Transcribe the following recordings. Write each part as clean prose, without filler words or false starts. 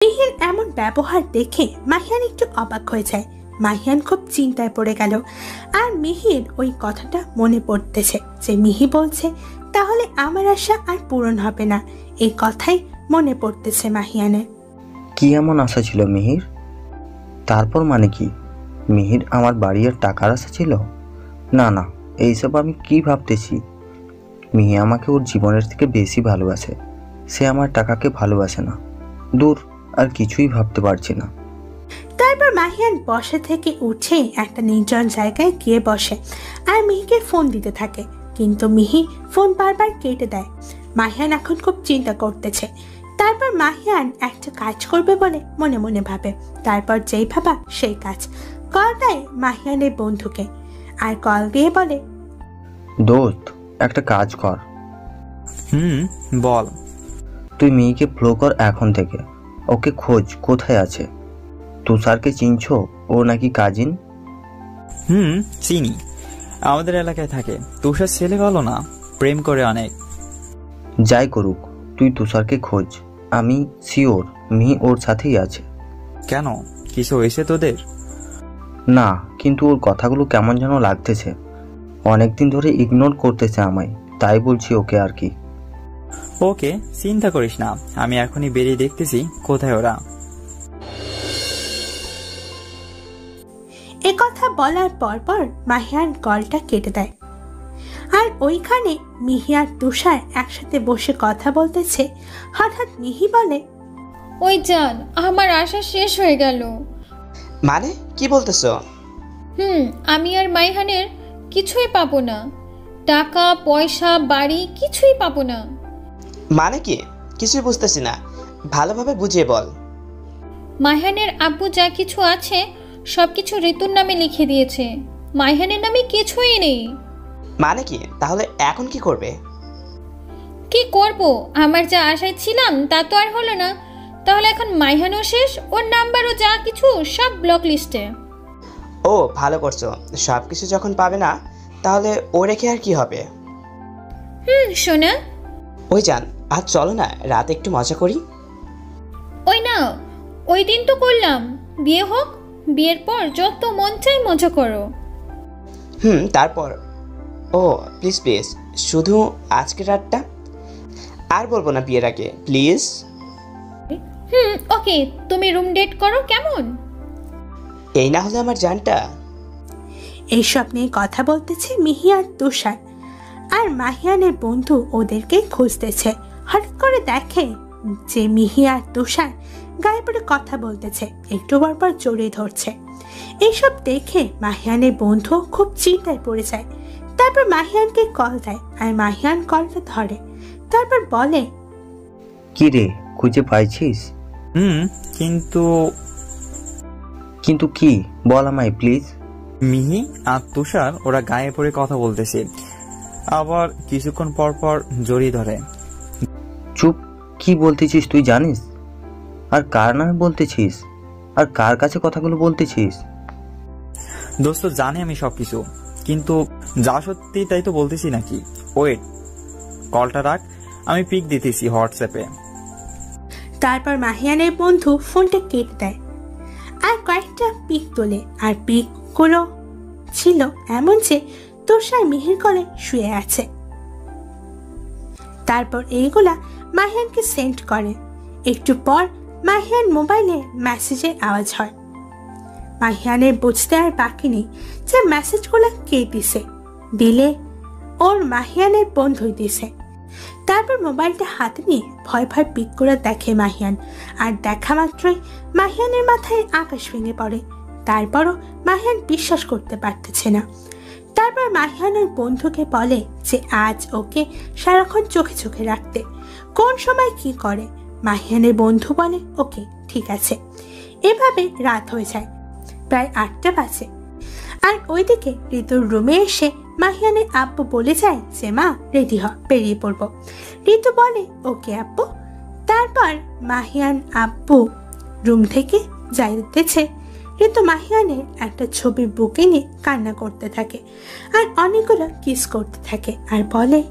মিহির এমন ব্যবহার দেখে মাহিয়ান একটু অবাক হয়ে যায়। মাহিয়ান খুব চিন্তায় পড়ে গেল। আর মিহির ওই কথাটা মনে পড়তেছে যে মিহি বলছে তাহলে আমার আশা আর পূরণ হবে না। এই কথাই মনে পড়তেছে মাহিয়ানের। কি এমন আশা ছিল মিহির? তারপর মানে কি মিহির আমার বাড়ি আর টাকার আশা ছিল? না না, এইসব আমি কি ভাবতেছি। মিহি আমাকে ওর জীবনের থেকে বেশি ভালোবাসে, সে আমার টাকাকে ভালোবাসে না। দূর, আর কিছুই ভাবতে পারছি না। তারপর মাহিয়ান বসে থেকে উঠে একটা নির্জন জায়গায় গিয়ে বসে আর মিহিকে ফোন দিতে থাকে, কিন্তু মিহি ফোন বারবার কেটে দেয়। মাহিয়ান এখন খুব চিন্তা করতেছে। তারপর মাহিয়ান একটা কাজ করবে বলে মনে মনে ভাবে। তারপর যেই ভাবা সেই কাজ। কল দেয় মাহিয়ানের বন্ধুকে আর কল দিয়ে বলে, দোস্ত একটা কাজ কর। বল। তুই মিহিকে ফলো কর এখন থেকে, ওকে খোঁজ কোথায় আছে। তুষারকে চিনছো? ও নাকি কাজিন। চিনি, আমাদের এলাকায় থাকে। তুষার ছেলে ভালো না, প্রেম করে অনেক। যাই করুক তুই তুষারকে খোঁজ, আমি শিওর মিহি ওর সাথেই আছে। কেন, কিছু হয়েছে তোদের? না, কিন্তু ওর কথাগুলো কেমন যেন লাগতেছে। অনেকদিন ধরে ইগনোর করতেছে আমায়, তাই বলছি ওকে আর কি। ওকে, চিন্তা করিস না, আমি এখনই বেরিয়ে দেখতেছি কোথায় ওরা। এ কথা বলার পর মাহিয়ান কলটা কেটে দেয়। আর ওইখানে মিহি আর তুষার একসাথে বসে কথা বলতেছে। হঠাৎ মিহি বলে, ওই জান, আমার আশা শেষ হয়ে গেল। মানে কি বলতেছো? আমি আর মাইহানের কিছুই পাবো না। টাকা পয়সা বাড়ি কিছুই পাবো না। মানে কি? কিছুই বুঝতেছি না, ভালোভাবে বুঝিয়ে বল। মাইহানের আব্বু যা কিছু আছে সবকিছু ঋতুর নামে লিখে দিয়েছে, মাইহানের নামে কিছুই নেই। মানে কি? তাহলে এখন কি করবে? কি করব, আমার যা আশায় ছিলাম তা তো আর হলো না। তাহলে এখন মাইহানও শেষ, ওর নাম্বারও যা কিছু সব ব্লক লিস্টে। ও ভালো করছো, সব কিছু যখন পাবে না তাহলে ও রেখে আর কি হবে। শোনা, ওই যান, আজ চলো না রাতে একটু মজা করি। ওই না, ওই দিন তো করলাম, বিয়ে হোক, বিয়ের পর যত মন চাই মজা করো। তারপর ও প্লিজ প্লিজ, শুধু আজকে রাতটা। আর বলবো না বিয়ের আগে, প্লিজ। ওকে, তুমি রুম ডেট করো কেমন? এই না হলে আমার জানটা। এইসব নিয়ে কথা বলতেছে মিহি আর তুষার। আর মাহিয়ানের বন্ধু ওদেরকে খুঁজতেছে। হঠাৎ করে দেখে যে মিহি আর তুষার গায়ে পড়ে কথা বলতেছে, একটু পর জড়িয়ে ধরছে। এইসব দেখে মাহিয়ানের বন্ধু খুব চিন্তায় পড়ে যায়। তারপর মাহিয়ানকে কল দেয় আর মাহিয়ান কলটা ধরে। তারপর বলে, কি রে, খুঁজে পাইছিস? কিন্তু কি বল আমায় প্লিজ। মিহি আর তুষার ওরা গায়ে পড়ে কথা বলতেছে, আবার কিছুক্ষণ পর পর জড়িয়ে ধরে। চুপ, কি বলতেছিস তুই জানিস? আর কার নামে বলতেছিস? আর কার কাছে কথাগুলো বলতেছিস? দোস্ত জানি আমি সবকিছু, কিন্তু যা সত্যি তাই তো বলতেছি নাকি। ওয়েট, কলটা রাখ, আমি পিক দিতেছি হোয়াটসঅ্যাপে। তারপর মাহিয়ানের বন্ধু ফোনটা কেটে দেয় আর কয়েকটা পিক তোলে। আর পিকগুলো ছিল এমন যে তুষার মিহির কোলে শুয়ে আছে। তারপর এইগুলা মাহিয়ানকে সেন্ড করে। একটু পর মাহিয়ান মোবাইলে মেসেজের আওয়াজ হয়। মাহিয়ানের বুঝতে আর বাকি নেই যে মেসেজগুলো কে দিছে। দিলে ওর মাহিয়ানের বন্ধুই দিছে। তারপর মোবাইলটা হাতে নিয়ে ভয় ভয় পিক করে দেখে মাহিয়ান। আর দেখা মাত্রই মাহিয়ানের মাথায় আকাশ ভেঙে পড়ে। তারপরও মাহিয়ান বিশ্বাস করতে পারতেছে না। তারপর মাহিয়ানের বন্ধুকে বলে যে আজ ওকে সারাক্ষণ চোখে চোখে রাখতে, কোন সময় কি করে। মাহিয়ানের বন্ধু বলে ওকে ঠিক আছে। এভাবে রাত হয়ে যায়, প্রায় 8টা বাজে। আর ওইদিকে ঋতুর রুমে এসে মাহিয়ানের আব্বু বলে যায় যে মা রেডি হ, বেরিয়ে পড়বো। ঋতু বলে ওকে আব্বু। তারপর মাহিয়ান আব্বু রুম থেকে যাইতেছে। ঋতু মাহিয়ানের একটা ছবি বুকে নিয়ে কান্না করতে থাকে আর অনেকগুলো কিস করতে থাকে আর বলে,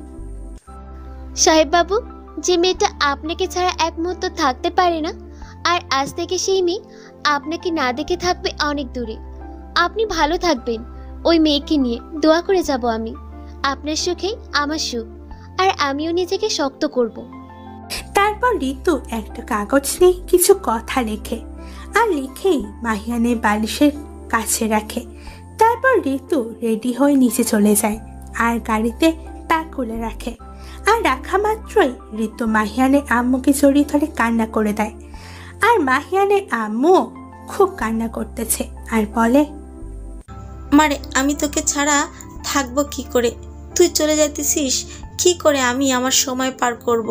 সাহেব বাবু, যে মেয়েটা আপনাকে ছাড়া এক মুহূর্ত থাকতে পারে না, আর আজ থেকে সেই মেয়ে আপনাকে না দেখে থাকবে অনেক দূরে। আপনি ভালো থাকবেন। ওই মেয়েকে নিয়ে দোয়া করে যাব আমি। আপনার সুখেই আমার সুখ, আর আমিও নিজেকে শক্ত করব। তারপর ঋতু একটা কাগজ নিয়ে কিছু কথা লেখে আর লিখেই মাহিয়ানের বালিশের কাছে রাখে। তারপর ঋতু রেডি হয়ে নিচে চলে যায় আর গাড়িতে প্যাক খুলে রাখে। আর রাখা মাত্রই ঋতু মাহিয়ানের আম্মুকে জড়িয়ে ধরে কান্না করে দেয়। আর মাহিয়ানের আম্মু খুব কান্না করতেছে আর বলে, মারে আমি তোকে ছাড়া থাকবো কি করে? তুই চলে যাইতেছিস কি করে? আমি আমার সময় পার করব।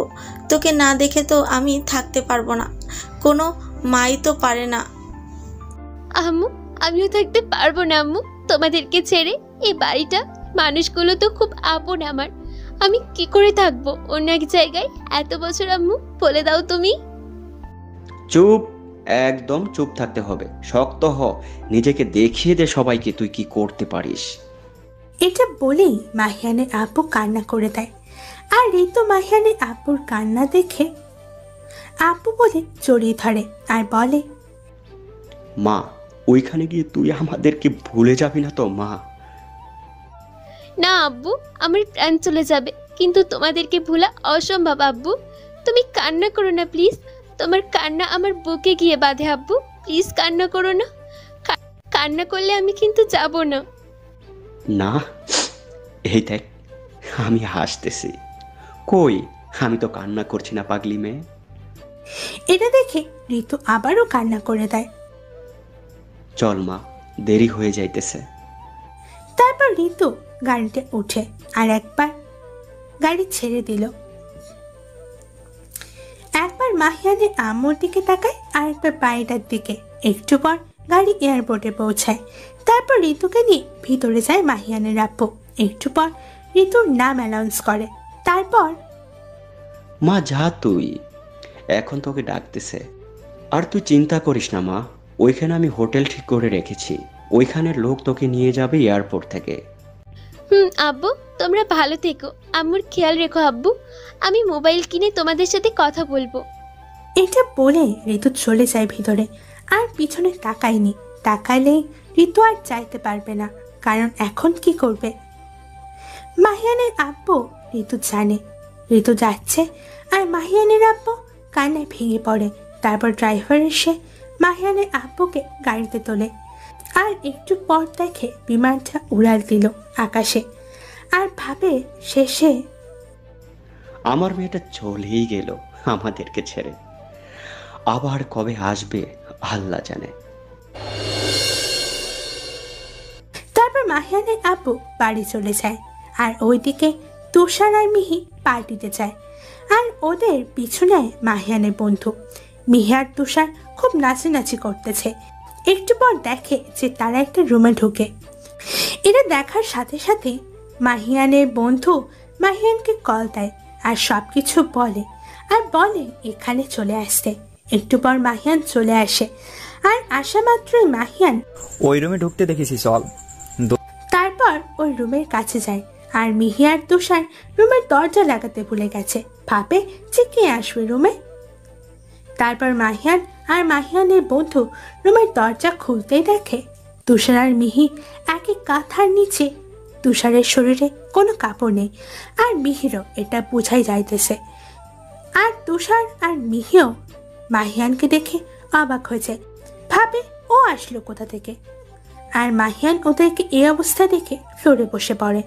তোকে না দেখে তো আমি থাকতে পারবো না, কোনো মাই তো পারে না। আম্মু, আমিও থাকতে পারবো না আম্মু তোমাদেরকে ছেড়ে। এই বাড়িটা, মানুষগুলো তো খুব আপন আমার। আমি কি করে থাকবো অন্য এক জায়গায় এত বছর? আম্মু বলে দাও তুমি। চুপ, একদম চুপ থাকতে হবে। শক্ত হ, নিজেকে দেখিয়ে দে সবাইকে তুই কি করতে পারিস। এটা বলেই মাহিয়ানের আপু কান্না করে দেয়। আর ঋতু মাহিয়ানের আপুর কান্না দেখে আপু বলে জড়িয়ে ধরে আর বলে, মা, ওইখানে গিয়ে তুই আমাদেরকে ভুলে যাবি না তো মা? না আব্বু, আমার প্রাণ চলে যাবে, কিন্তু তোমাদেরকে ভোলা অসম্ভব আব্বু। তুমি কান্না করো না প্লিজ। তোমার কান্না আমার বুকে গিয়ে বাঁধে আব্বু। প্লিজ কান্না করো না। কান্না করলে আমি কিন্তু যাব না। না, এই দেখ আমি হাসতেছি। কই, আমি তো কান্না করছি না পাগলি মেয়ে। এটা দেখে ঋতু আবারও কান্না করে দেয়। চল মা, দেরি হয়ে যাইতেছে। তারপর ঋতু গাড়িতে উঠে আর একবার গাড়ি ছেড়ে দিল। একবার মাহিয়ানের আম্মুর দিকে তাকায় আর একবার বাড়িটার দিকে। একটু পর গাড়ি এয়ারপোর্টে পৌঁছায়। তারপর ঋতুকে নিয়ে ভিতরে যায় মাহিয়ানের আপু। একটু পর ঋতুর নাম অ্যানাউন্স করে। তারপর, মা যা, তুই এখন তোকে ডাকতেছে। আর তুই চিন্তা করিস না মা, ওইখানে আমি হোটেল ঠিক করে রেখেছি। ওইখানের লোক তোকে নিয়ে যাবে এয়ারপোর্ট থেকে। আব্বু, তোমরা ভালো থেকো। আম্মুর খেয়াল রেখো আব্বু। আমি মোবাইল কিনে তোমাদের সাথে কথা বলবো। এটা বলে ঋতু চলে যায় ভিতরে আর পিছনে তাকায়নি। তাকালেই ঋতু আর চাইতে পারবে না, কারণ এখন কি করবে? মাহিয়ানের আব্বু ঋতু জানে ঋতু যাচ্ছে আর মাহিয়ানের আব্বু কান্নায় ভেঙে পড়ে। তারপর ড্রাইভার এসে মাহিয়ানের আব্বুকে গাড়িতে তোলে আর একটু পর দেখে বিমানটা উড়াল দিল আকাশে আর ভাবে শেষে আমার মেয়েটা চলেই গেল আমাদেরকে ছেড়ে। আবার কবে আসবে আল্লাহ জানে। তারপর মাহিয়ানের আব্বু বাড়ি চলে যায় আর ওইদিকে তুষার আর মিহি পার্টিতে যায় আর ওদের পিছনে মাহিয়ানের বন্ধু। মিহি আর তুষার খুব নাচানাচি করতেছে। একটু পর দেখে যে তারা একটা রুমে ঢুকে। এটা দেখার সাথে সাথে মাহিয়ানের বন্ধু মাহিয়ানকে কল দেয় আর সব কিছু বলে আর বলে এখানে চলে আসতে। একটু পর মাহিয়ান চলে আসে আর আসা মাত্রই মাহিয়ান ওই রুমে ঢুকতে দেখেছি, চল। তারপর ওই রুমের কাছে যায় আর মিহি আর তুষার রুমের দরজা লাগাতে ভুলে গেছে। ভাবে যে কে আসবে রুমে। তারপর মাহিয়ান আর মাহিয়ানের বন্ধু রুমের দরজা খুলতেই দেখে তুষার আর মিহি একই কাঁথার নিচে। তুষারের শরীরে কোনো কাপড় নেই আর মিহিরও এটা বোঝাই যাইতেছে। আর তুষার আর মিহিও মাহিয়ানকে দেখে অবাক হয়ে যায়, ভাবে ও আসলো কোথা থেকে। আর মাহিয়ান ওদেরকে এই অবস্থা দেখে ফ্লোরে বসে পড়ে।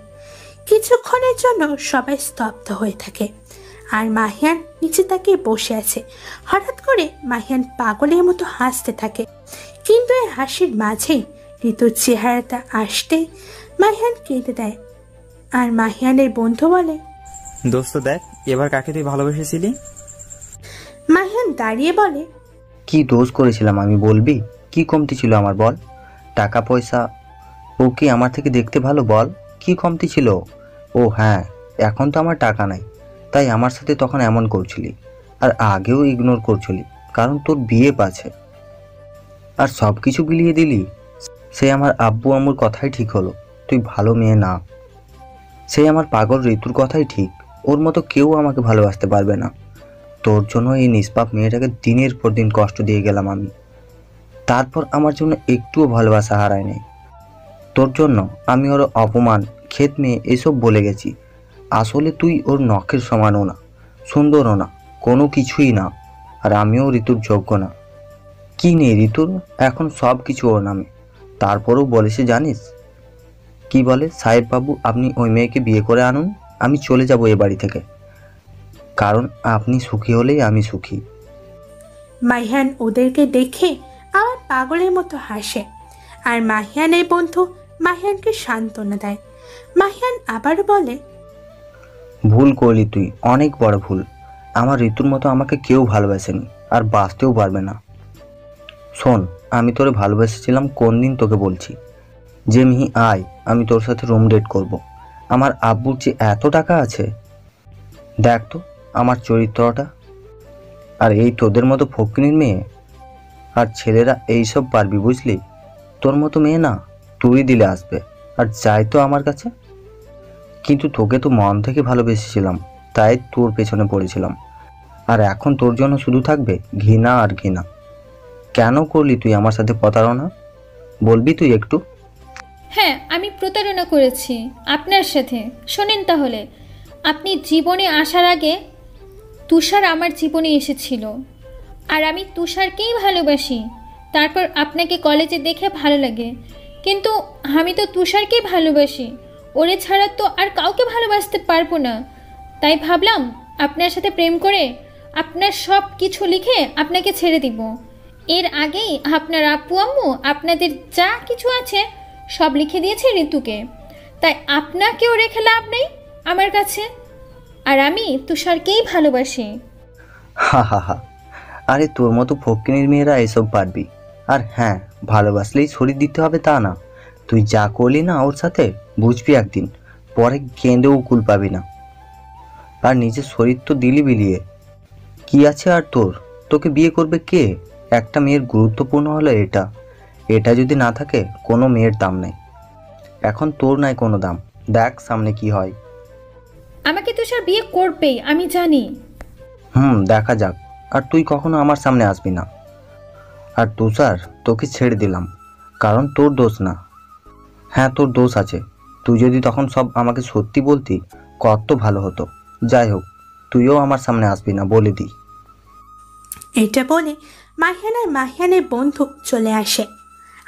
কিছুক্ষণের জন্য সবাই স্তব্ধ হয়ে থাকে আর মাহিয়ান নিচে তাকিয়ে বসে আছে। হঠাৎ করে মাহিয়ান পাগলের মতো হাসতে থাকে, কিন্তু এই হাসির মাঝেই ঋতুর চেহারাটা আসতেই মাহিয়ান কেঁদে দেয়। আর মাহিয়ানের বন্ধু বলে, দোস্ত দেখ এবার কাকে তুই ভালোবেসেছিলি। মাহিয়ান দাঁড়িয়ে বলে, কি দোষ করেছিলাম আমি বলবি? কি কমতি ছিল আমার বল? টাকা পয়সা? ও কি আমার থেকে দেখতে ভালো বল? কি কমতি ছিল? ও হ্যাঁ, এখন তো আমার টাকা নাই, তাই আমার সাথে তখন এমন করছিলি, আর আগেও ইগনোর করছিলি কারণ তোর বিয়ে আছে, আর সব কিছু বিলিয়ে দিলি। সে আমার আব্বু আম্মুর কথাই ঠিক হলো, তুই ভালো মেয়ে না। সে আমার পাগল ঋতুর কথাই ঠিক, ওর মতো কেউ আমাকে ভালোবাসতে পারবে না। তোর জন্য এই নিষ্পাপ মেয়েটাকে দিনের পর দিন কষ্ট দিয়ে গেলাম আমি, তারপর আমার জন্য একটুও ভালোবাসা হারায় নেই। তোর জন্য আমি ওর অপমান, ক্ষেত মেয়ে এসব বলে গেছি। আসলে তুই ওর নখের সমানও না, সুন্দরও না, কোনো কিছুই না। আর আমিও ঋতুর যোগ্য না। কি নেই ঋতুর, এখন সব কিছু ওর নামে। তারপরেও বলেছে জানিস কি বলে? সাহেব বাবু, আপনি ওই মেয়েকে বিয়ে করে আনুন, আমি চলে যাব এ বাড়ি থেকে, কারণ আপনি সুখী হলেই আমি সুখী। মাহিয়ান ওদেরকে দেখে আবার পাগলের মতো হাসে, আর মাহিয়ানের বন্ধু মাহিয়ানকে সান্ত্বনা দেয়। মাহিয়ান আবারও বলে, ভুল করলি তুই, অনেক বড় ভুল। আমার ঋতুর মতো আমাকে কেউ ভালোবাসেনি, আর বাঁচতেও পারবে না। শোন, আমি তোরে ভালোবেসেছিলাম কোন দিন তোকে বলছি, যে মিহি আয়, আমি তোর সাথে রুম ডেট করব। আমার আব্বুর যে এত টাকা আছে, দেখ তো আমার চরিত্রটা। আর এই তোদের মতো ফকিনীর মেয়ে আর ছেলেরা এইসব পারবি, বুঝলি? তোর মতো মেয়ে না, তুই দিলে আসবে আর যাই তো আমার কাছে। কিন্তু তোকে তো মন থেকে ভালোবেসেছিলাম, তাই তোর পেছনে পড়েছিলাম। আর এখন তোর জন্য শুধু থাকবে ঘৃণা আর ঘৃণা। কেন করলি তুই আমার সাথে প্রতারণা, বলবি তুই একটু? হ্যাঁ, আমি প্রতারণা করেছি আপনার সাথে। শোনেন তাহলে, আপনি জীবনে আসার আগে তুষার আমার জীবনে এসেছিল, আর আমি তুষারকেই ভালোবাসি। তারপর আপনাকে কলেজে দেখে ভালো লাগে, কিন্তু আমি তো তুষারকেই ভালোবাসি। ওরে ছাড়া তো আর কাউকে ভালোবাসতে পারবো না। তাই ভাবলাম আপনার সাথে প্রেম করে আপনার সব কিছু লিখে আপনাকে ছেড়ে দিব। এর আগেই আপনার আব্বু আম্মু আপনাদের যা কিছু আছে সব লিখে দিয়েছে ঋতুকে, তাই আপনাকেও রেখে লাভ নেই আমার কাছে। আর আমি তুষারকেই ভালোবাসি। হা হা হা, আরে তোর মতো ফকিনীর মেয়েরা এসব পারবি। আর হ্যাঁ, ভালোবাসলেই শরীর দিতে হবে তা না। তুই যা করলি না ওর সাথে, বুঝবি একদিন পরে কেঁদেও কুল পাবি না। আর নিজের শরীর তো দিলি বিলিয়ে, কি আছে আর তোর? তোকে বিয়ে করবে কে? একটা মেয়ের গুরুত্বপূর্ণ হলো এটা, এটা যদি না থাকে কোনো মেয়ের দাম নেই। এখন তোর নাই কোনো দাম, দেখ সামনে কি হয়। আমাকে তুষার বিয়ে করবেই, আমি জানি। দেখা যাক। আর তুই কখনো আমার সামনে আসবি না। আর তুষার, তোকে ছেড়ে দিলাম, কারণ তোর দোষ না। হ্যাঁ, তোর দোষ আছে। তুই যদি তখন সব আমাকে সত্যি বলতি কত ভালো হতো। যাই হোক, তুইও আমার সামনে আসবি না, বলে দিই। এটা বলে মাহিয়ান আর মাহিয়ানের বন্ধু চলে আসে,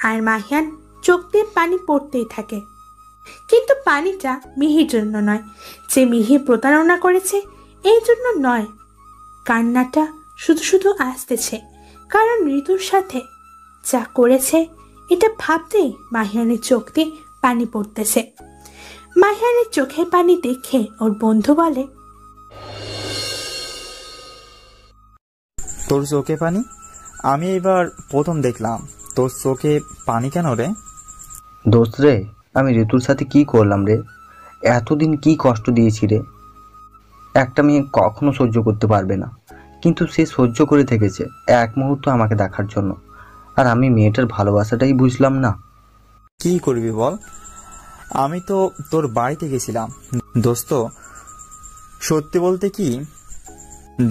আর মাহিয়ান চোখ দিয়ে পানি পড়তেই থাকে। কিন্তু পানিটা মিহির জন্য নয়, যে মিহি প্রতারণা করেছে এই জন্য নয়। কান্নাটা শুধু শুধু আসতেছে, কারণ ঋতুর সাথে যা করেছে এটা ভাবতেই মাহিয়ানের চোখ দিয়ে পানি পড়তেছে। মাহিয়ানের চোখের পানি দেখে ওর বন্ধু বলে, তোর চোখে পানি? আমি এবার প্রথম দেখলাম তোর চোখে পানি কেন রে? দোস্ত রে, আমি ঋতুর সাথে কি করলাম রে? এতদিন কি কষ্ট দিয়েছি রে। একটা মেয়ে কখনো সহ্য করতে পারবে না, কিন্তু সে সহ্য করে থেকেছে এক মুহূর্ত আমাকে দেখার জন্য। আর আমি মেয়েটার ভালোবাসাটাই বুঝলাম না। কি করবি বল? আমি তো তোর বাড়িতে গেছিলাম দোস্ত। সত্যি বলতে কি,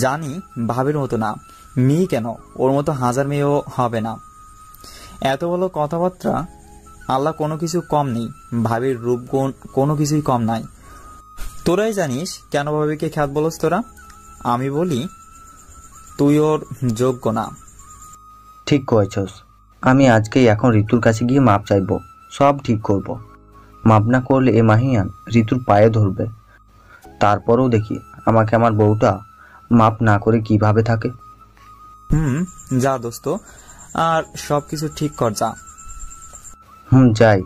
জানি ভাবের মতো না, মেয়ে কেন, ওর মতো হাজার মেয়েও হবে না। এত বড় কথাবার্তা, আল্লাহ কোনো কিছু কম নেই, ভাবের রূপগুণ কোনো কিছুই কম নাই। তোরাই জানিস কেন ভাবিকে খ্যাত বলস তোরা। আমি বলি তুই ওর যোগ্য না। ঠিক কয়েছস। আমি আজকেই এখন ঋতুর কাছে গিয়ে মাপ চাইবো, সব ঠিক করব। মাপ না করলে এ মাহিয়ান ঋতুর পায়ে ধরবে। তারপরেও দেখি আমাকে আমার বউটা মাপ না করে কিভাবে থাকে। যা দোস্ত, আর সবকিছু ঠিক কর যা। যাই।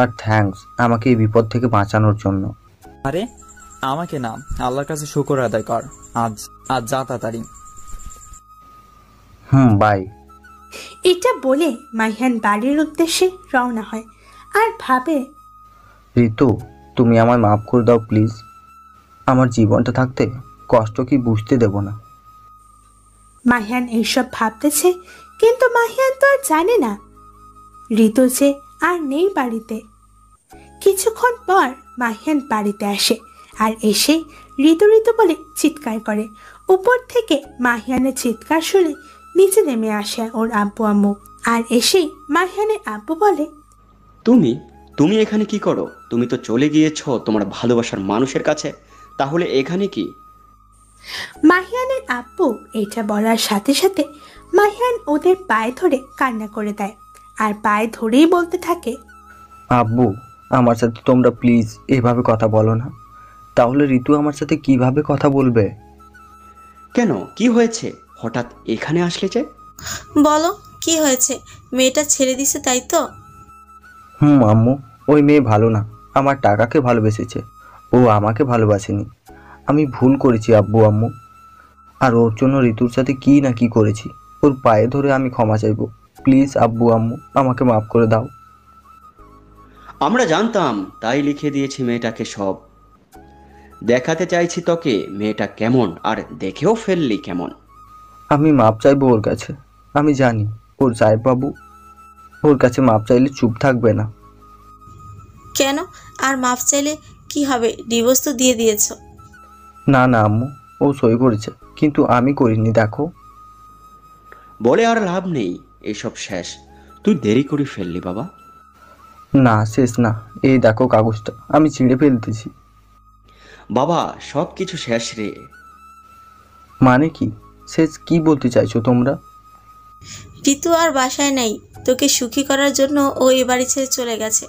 আর থ্যাঙ্কস আমাকে এই বিপদ থেকে বাঁচানোর জন্য। আরে আমাকে না, আল্লাহর কাছে শুকর আদায় কর। আজ যা তাড়াতাড়ি। বাই। এটা বলে মাহিয়ান বাড়ির উদ্দেশ্যে রওনা হয় আর ভাবে, ঋতু, তুমি আমায় মাফ করে দাও প্লিজ। আমার জীবনটা থাকতে কষ্ট কি বুঝতে দেব না। মাহিয়ান এইসব ভাবতেছে, কিন্তু মাহিয়ান তো আর জানে না ঋতু যে আর নেই বাড়িতে। কিছুক্ষণ পর মাহিয়ান বাড়িতে আসে, আর এসে ঋতু ঋতু বলে চিৎকার করে। উপর থেকে মাহিয়ানের চিৎকার শুনে নিচে নেমে আসে ওর আব্বু আম্মু। আর এসেই মাহিয়ানের আব্বু বলে, তুমি তুমি এখানে কি করো? তুমি তো চলে গিয়েছো তোমার ভালোবাসার মানুষের কাছে, তাহলে এখানে কি? মাহিয়ানের আব্বু এটা বলার সাথে সাথে মাহিয়ান ওদের পায়ে ধরে কান্না করে দেয় আর পায়ে ধরেই বলতে থাকে, আব্বু, আমার সাথে তোমরা প্লিজ এভাবে কথা বলো না। তাহলে ঋতু আমার সাথে কিভাবে কথা বলবে? কেন, কি হয়েছে? হঠাৎ এখানে আসলে যে? বলো কি হয়েছে? মেয়েটা ছেড়ে দিছে তাই তো? আম্মু, ওই মেয়ে ভালো না, আমার টাকাকে ভালোবেসেছে, ও আমাকে ভালোবাসেনি। আমি ভুল করেছি আব্বু আম্মু, আর ওর জন্য ঋতুর সাথে কি না কি করেছি। ওর পায়ে ধরে আমি ক্ষমা চাইবো। প্লিজ আব্বু আম্মু, আমাকে মাফ করে দাও। আমরা জানতাম, তাই লিখে দিয়েছি মেয়েটাকে সব। দেখাতে চাইছি তোকে মেয়েটা কেমন, আর দেখেও ফেললি কেমন। আমি মাপ চাইবো ওর কাছে। আমি জানি ওর সাহেব বাবু ওর কাছে মাপ চাইলে চুপ থাকবে না। কেন? আর মাফ চাইলে কি হবে? ডিভোর্স তো দিয়ে দিয়েছো। না না আম্মু, ও সই করেছে, কিন্তু আমি করিনি। দেখো, বলে আর লাভ নেই, এসব শেষ। তুই দেরি করে ফেললি বাবা। না শেষ না, এই দেখো কাগজটা আমি ছিঁড়ে ফেলতেছি। বাবা, সব কিছু শেষ রে। মানে কি শেষ? কি বলতে চাইছো তোমরা? ঋতু আর বাসায় নেই, তোকে সুখী করার জন্য ও এ বাড়ি ছেড়ে চলে গেছে।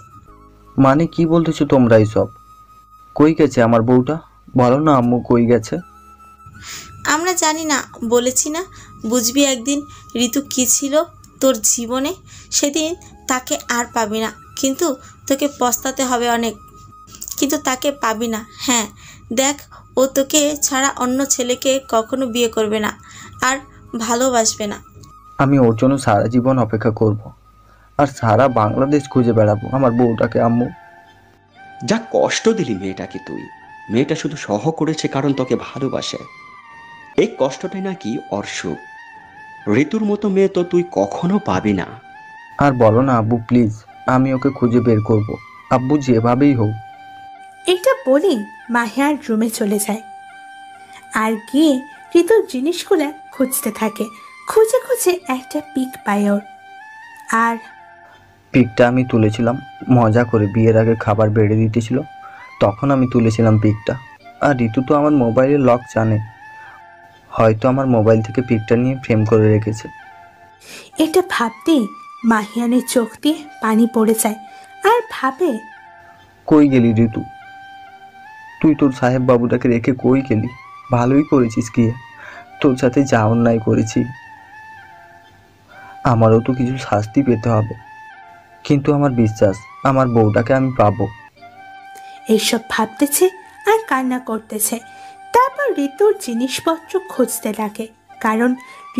মানে কি বলতেছো তোমরা এইসব? কই গেছে আমার বউটা? বলো না আম্মু, কই গেছে? আমরা জানি না, বলেছি না বুঝবি একদিন ঋতু কি ছিল তোর জীবনে। সেদিন তাকে আর পাবি না, কিন্তু তোকে পস্তাতে হবে অনেক। কিন্তু তাকে পাবি না। হ্যাঁ দেখ, ও তোকে ছাড়া অন্য ছেলেকে কখনো বিয়ে করবে না আর ভালোবাসবে না। আমি ওর জন্য সারা জীবন অপেক্ষা করব, আর সারা বাংলাদেশ খুঁজে বেড়াবো আমার বউটাকে। আম্মু, যা কষ্ট দিলি মেয়েটাকে তুই। মেয়েটা শুধু সহ করেছে কারণ তোকে ভালোবাসে। এই কষ্টটাই নাকি ওর সুখ। ঋতুর মতো মেয়ে তো তুই কখনো পাবি না। আর বলো না আব্বু প্লিজ, আমি ওকে খুঁজে বের করব আব্বু, যেভাবেই হোক। এটা বলেই মাহিয়ার রুমে চলে যায় আর গিয়ে ঋতুর জিনিসগুলো খুঁজতে থাকে। খুঁজে খুঁজে একটা পিক পায় ওর। আর পিকটা আমি তুলেছিলাম মজা করে, বিয়ের আগে খাবার বেড়ে দিতেছিল, তখন আমি তুলেছিলাম পিকটা। আর ঋতু তো আমার মোবাইলের লক জানে, হয়তো আমার মোবাইল থেকে পিকটা নিয়ে ফ্রেম করে রেখেছে। এটা ভাবতেই মাহিয়ানের চোখ দিয়ে পানি পড়ে যায় আর ভাবে, কই গেলি ঋতু? তুই তোর সাহেব বাবুটাকে রেখে কই গেলি? ভালোই করেছিস গিয়ে, তোর সাথে যা অন্যায় করেছি আমারও তো কিছু শাস্তি পেতে হবে, কিন্তু আমার বিশ্বাস আমার বউটাকে আমি পাবো। এইসব ভাবতেছে আর কান্না করতেছে। তারপর ঋতুর জিনিসপত্র খুঁজতে লাগে, কারণ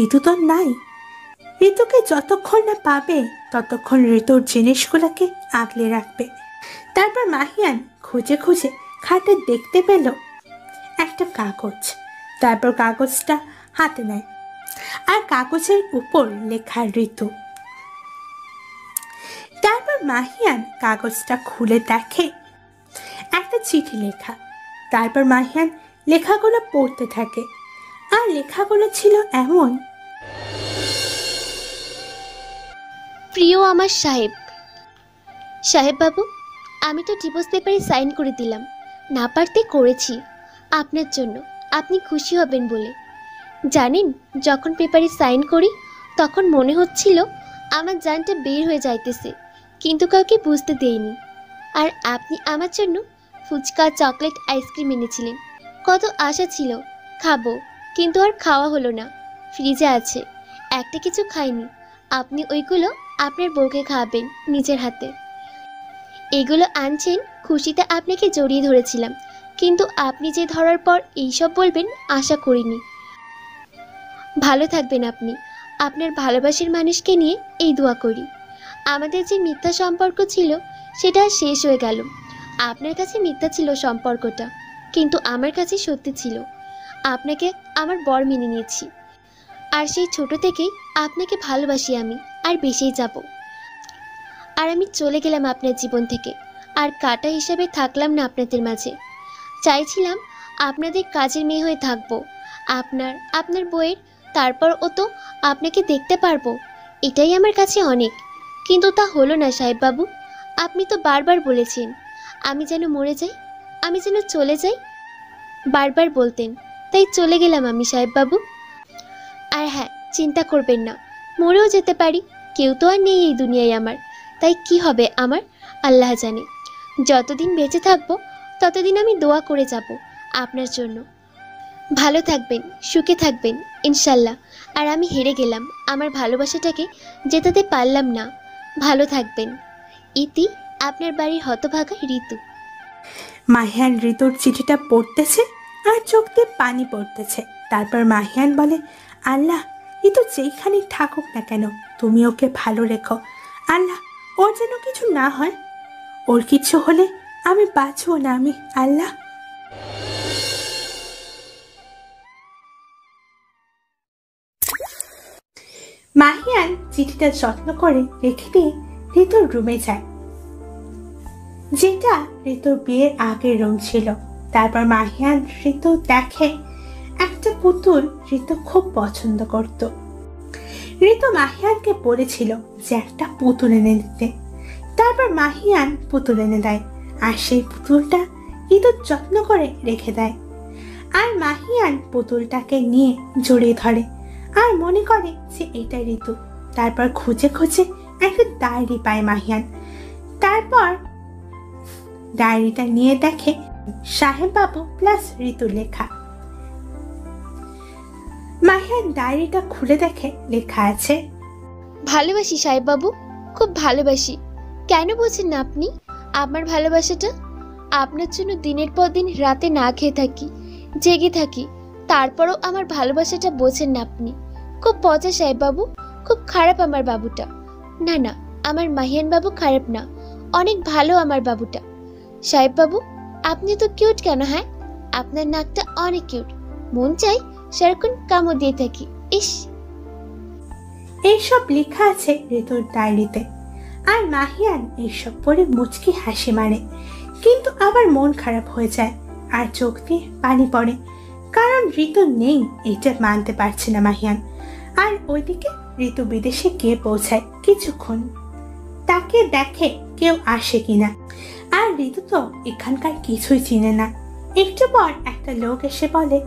ঋতু তো নাই। ঋতুকে যতক্ষণ না পাবে ততক্ষণ ঋতুর জিনিসগুলোকে আগলে রাখবে। তারপর মাহিয়ান খুঁজে খুঁজে খাটে দেখতে পেল একটা কাগজ। তারপর কাগজটা হাতে নেয় আর কাগজের উপর লেখা ঋতু। তারপর মাহিয়ান কাগজটা খুলে দেখে একটা চিঠি লেখা। তারপর মাহিয়ান লেখাগুলো পড়তে থাকে আর লেখাগুলো ছিল এমন, প্রিয় আমার সাহেব, সাহেব বাবু, আমি তো ডিভোর্স পেপারে সাইন করে দিলাম। না পারতে করেছি আপনার জন্য, আপনি খুশি হবেন বলে। জানেন, যখন পেপারে সাইন করি তখন মনে হচ্ছিল আমার জানটা বের হয়ে যাইতেছে, কিন্তু কাউকে বুঝতে দেইনি। আর আপনি আমার জন্য ফুচকা, চকলেট, আইসক্রিম এনেছিলেন। কত আশা ছিল খাবো, কিন্তু আর খাওয়া হলো না। ফ্রিজে আছে, একটা কিছু খাইনি। আপনি ওইগুলো আপনার বউকে খাওয়াবেন নিজের হাতে। এগুলো আনছেন খুশিতে আপনাকে জড়িয়ে ধরেছিলাম, কিন্তু আপনি যে ধরার পর এইসব বলবেন আশা করিনি। ভালো থাকবেন আপনি। আপনার ভালোবাসার মানুষকে নিয়ে এই দোয়া করি। আমাদের যে মিথ্যা সম্পর্ক ছিল সেটা শেষ হয়ে গেল। আপনার কাছে মিথ্যা ছিল সম্পর্কটা, কিন্তু আমার কাছে সত্যি ছিল। আপনাকে আমার বর মেনে নিয়েছি, আর সেই ছোট থেকেই আপনাকে ভালোবাসি আমি, আর বেশিই যাব। আর আমি চলে গেলাম আপনার জীবন থেকে, আর কাটা হিসাবে থাকলাম না আপনাদের মাঝে। চাইছিলাম আপনাদের কাজের মেয়ে হয়ে থাকবো, আপনার আপনার বইয়ের, তারপর ও তো আপনাকে দেখতে পারবো, এটাই আমার কাছে অনেক। কিন্তু তা হলো না সাহেববাবু। আপনি তো বারবার বলেছেন আমি যেন মরে যাই, আমি যেন চলে যাই, বারবার বলতেন, তাই চলে গেলাম আমি সাহেববাবু। আর হ্যাঁ, চিন্তা করবেন না, মরেও যেতে পারি, কেউ তো আর নেই এই দুনিয়ায় আমার, তাই কি হবে আমার আল্লাহ জানে। যতদিন বেঁচে থাকবো ততদিন আমি দোয়া করে যাব আপনার জন্য। ভালো থাকবেন, সুখে থাকবেন ইনশাল্লাহ। আর আমি হেরে গেলাম, আমার ভালোবাসাটাকে জেতাতে পারলাম না। ভালো থাকবেন। ইতি, আপনার বাড়ির হতভাগা ঋতু। মাহিয়ান ঋতুর চিঠিটা পড়তেছে আর চোখ দিয়ে পানি পড়তেছে। তারপর মাহিয়ান বলে, আল্লাহ, ঋতু যেইখানে থাকুক না কেন তুমি ওকে ভালো রেখো। আল্লাহ, ওর যেন কিছু না হয়, ওর কিছু হলে আমি বাঁচবো না আমি, আল্লাহ। মাহিয়ান চিঠিটা যত্ন করে রেখে দিয়ে ঋতুর রুমে যায়, যেটা ঋতুর বিয়ের আগের রুম ছিল। তারপর মাহিয়ান ঋতু দেখে একটা পুতুল ঋতু খুব পছন্দ করত। ঋতু মাহিয়ানকে বলেছিল যে একটা পুতুল এনে দিতে। তারপর মাহিয়ান পুতুল এনে দেয় আর সেই পুতুলটা ঋতু যত্ন করে রেখে দেয়। আর মাহিয়ান পুতুলটাকে নিয়ে জড়িয়ে ধরে আর মনে করে যে এটা ঋতু। তারপর খুঁজে খুঁজে একটা ডায়েরি পায় মাহিয়ান। তারপর ডায়েরিটা নিয়ে দেখে সাহেববাবু প্লাস ঋতু লেখা। মাহিয়ান ডায়েরিটা খুলে দেখে লেখা আছে, ভালোবাসি সাহেববাবু, খুব ভালোবাসি। কেন বোঝেন না আপনি আমার ভালোবাসাটা? আপনার জন্য দিনের পর দিন রাতে না খেয়ে থাকি, জেগে থাকি, তারপরও আমার ভালোবাসাটা বোঝেন না আপনি। খুব পচা সাহেববাবু, খুব খারাপ আমার বাবুটা। না না, আমার মাহিয়ান বাবু খারাপ না, অনেক ভালো আমার বাবুটা। সাহেববাবু, আপনি তো কিউট কেন? হ্যাঁ, আপনার নাকটা অনেক কিউট, মন চাই সারাক্ষণ কামড় দিয়ে থাকি। ইস, এইসব লেখা আছে ঋতুর ডায়েরিতে। আর মাহিয়ান এইসব পড়ে মুচকি হাসি মারে, কিন্তু আবার মন খারাপ হয়ে যায় আর চোখ দিয়ে পানি পড়ে, কারণ ঋতু নেই এটা মানতে পারছে না মাহিয়ান। আর ওইদিকে ঋতু বিদেশে গিয়ে পৌঁছায় কিছুক্ষণ, তাকে দেখে কেউ আসে কিনা। আর ঋতু তো এখানকার কিছুই চিনে না। একটু পর একটা লোক এসে বলে,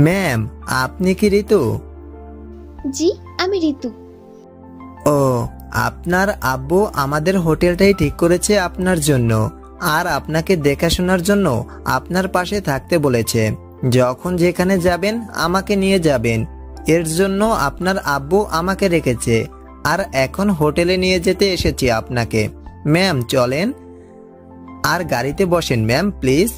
ম্যাম, আপনি কি ঋতু? জি, আমি ঋতু। ও, আপনার আব্বু আমাদের হোটেলটাই ঠিক করেছে আপনার জন্য, আর আপনাকে দেখাশোনার জন্য আপনার পাশে থাকতে বলেছে। যখন যেখানে যাবেন আমাকে নিয়ে যাবেন, এর জন্য আপনার আব্বু আমাকে রেখেছে। আর এখন হোটেলে নিয়ে যেতে এসেছি আপনাকে। ম্যাম চলেন, আর গাড়িতে বসেন ম্যাম প্লিজ।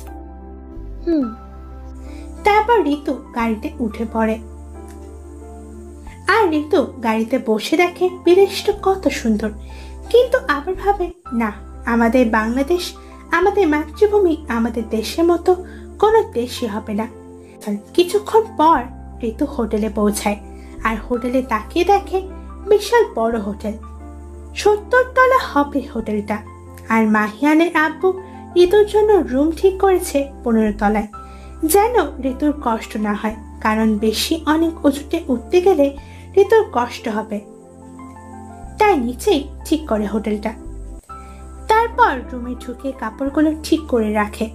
তারপর ঋতু গাড়িতে উঠে পড়ে। আর ঋতু গাড়িতে বসে দেখে বিদেশটা কত সুন্দর, কিন্তু আবার ভাবে, না, আমাদের বাংলাদেশ, আমাদের মাতৃভূমি আমাদের দেশের মতো কোনো দেশই হবে না। কিছুক্ষণ পর ঋতু হোটেলে পৌঁছায় আর হোটেলে তাকিয়ে দেখে বিশাল বড় হোটেল, 70 তলা হবে হোটেলটা। আর মাহিয়ানের আব্বু ঋতুর জন্য রুম ঠিক করেছে 15 তলায়, যেন ঋতুর কষ্ট না হয়, কারণ বেশি অনেক উঁচুতে উঠতে গেলে ঋতুর কষ্ট হবে, তাই নিচেই ঠিক করে হোটেলটা। তারপর রুমে ঢুকে কাপড়গুলো ঠিক করে রাখে।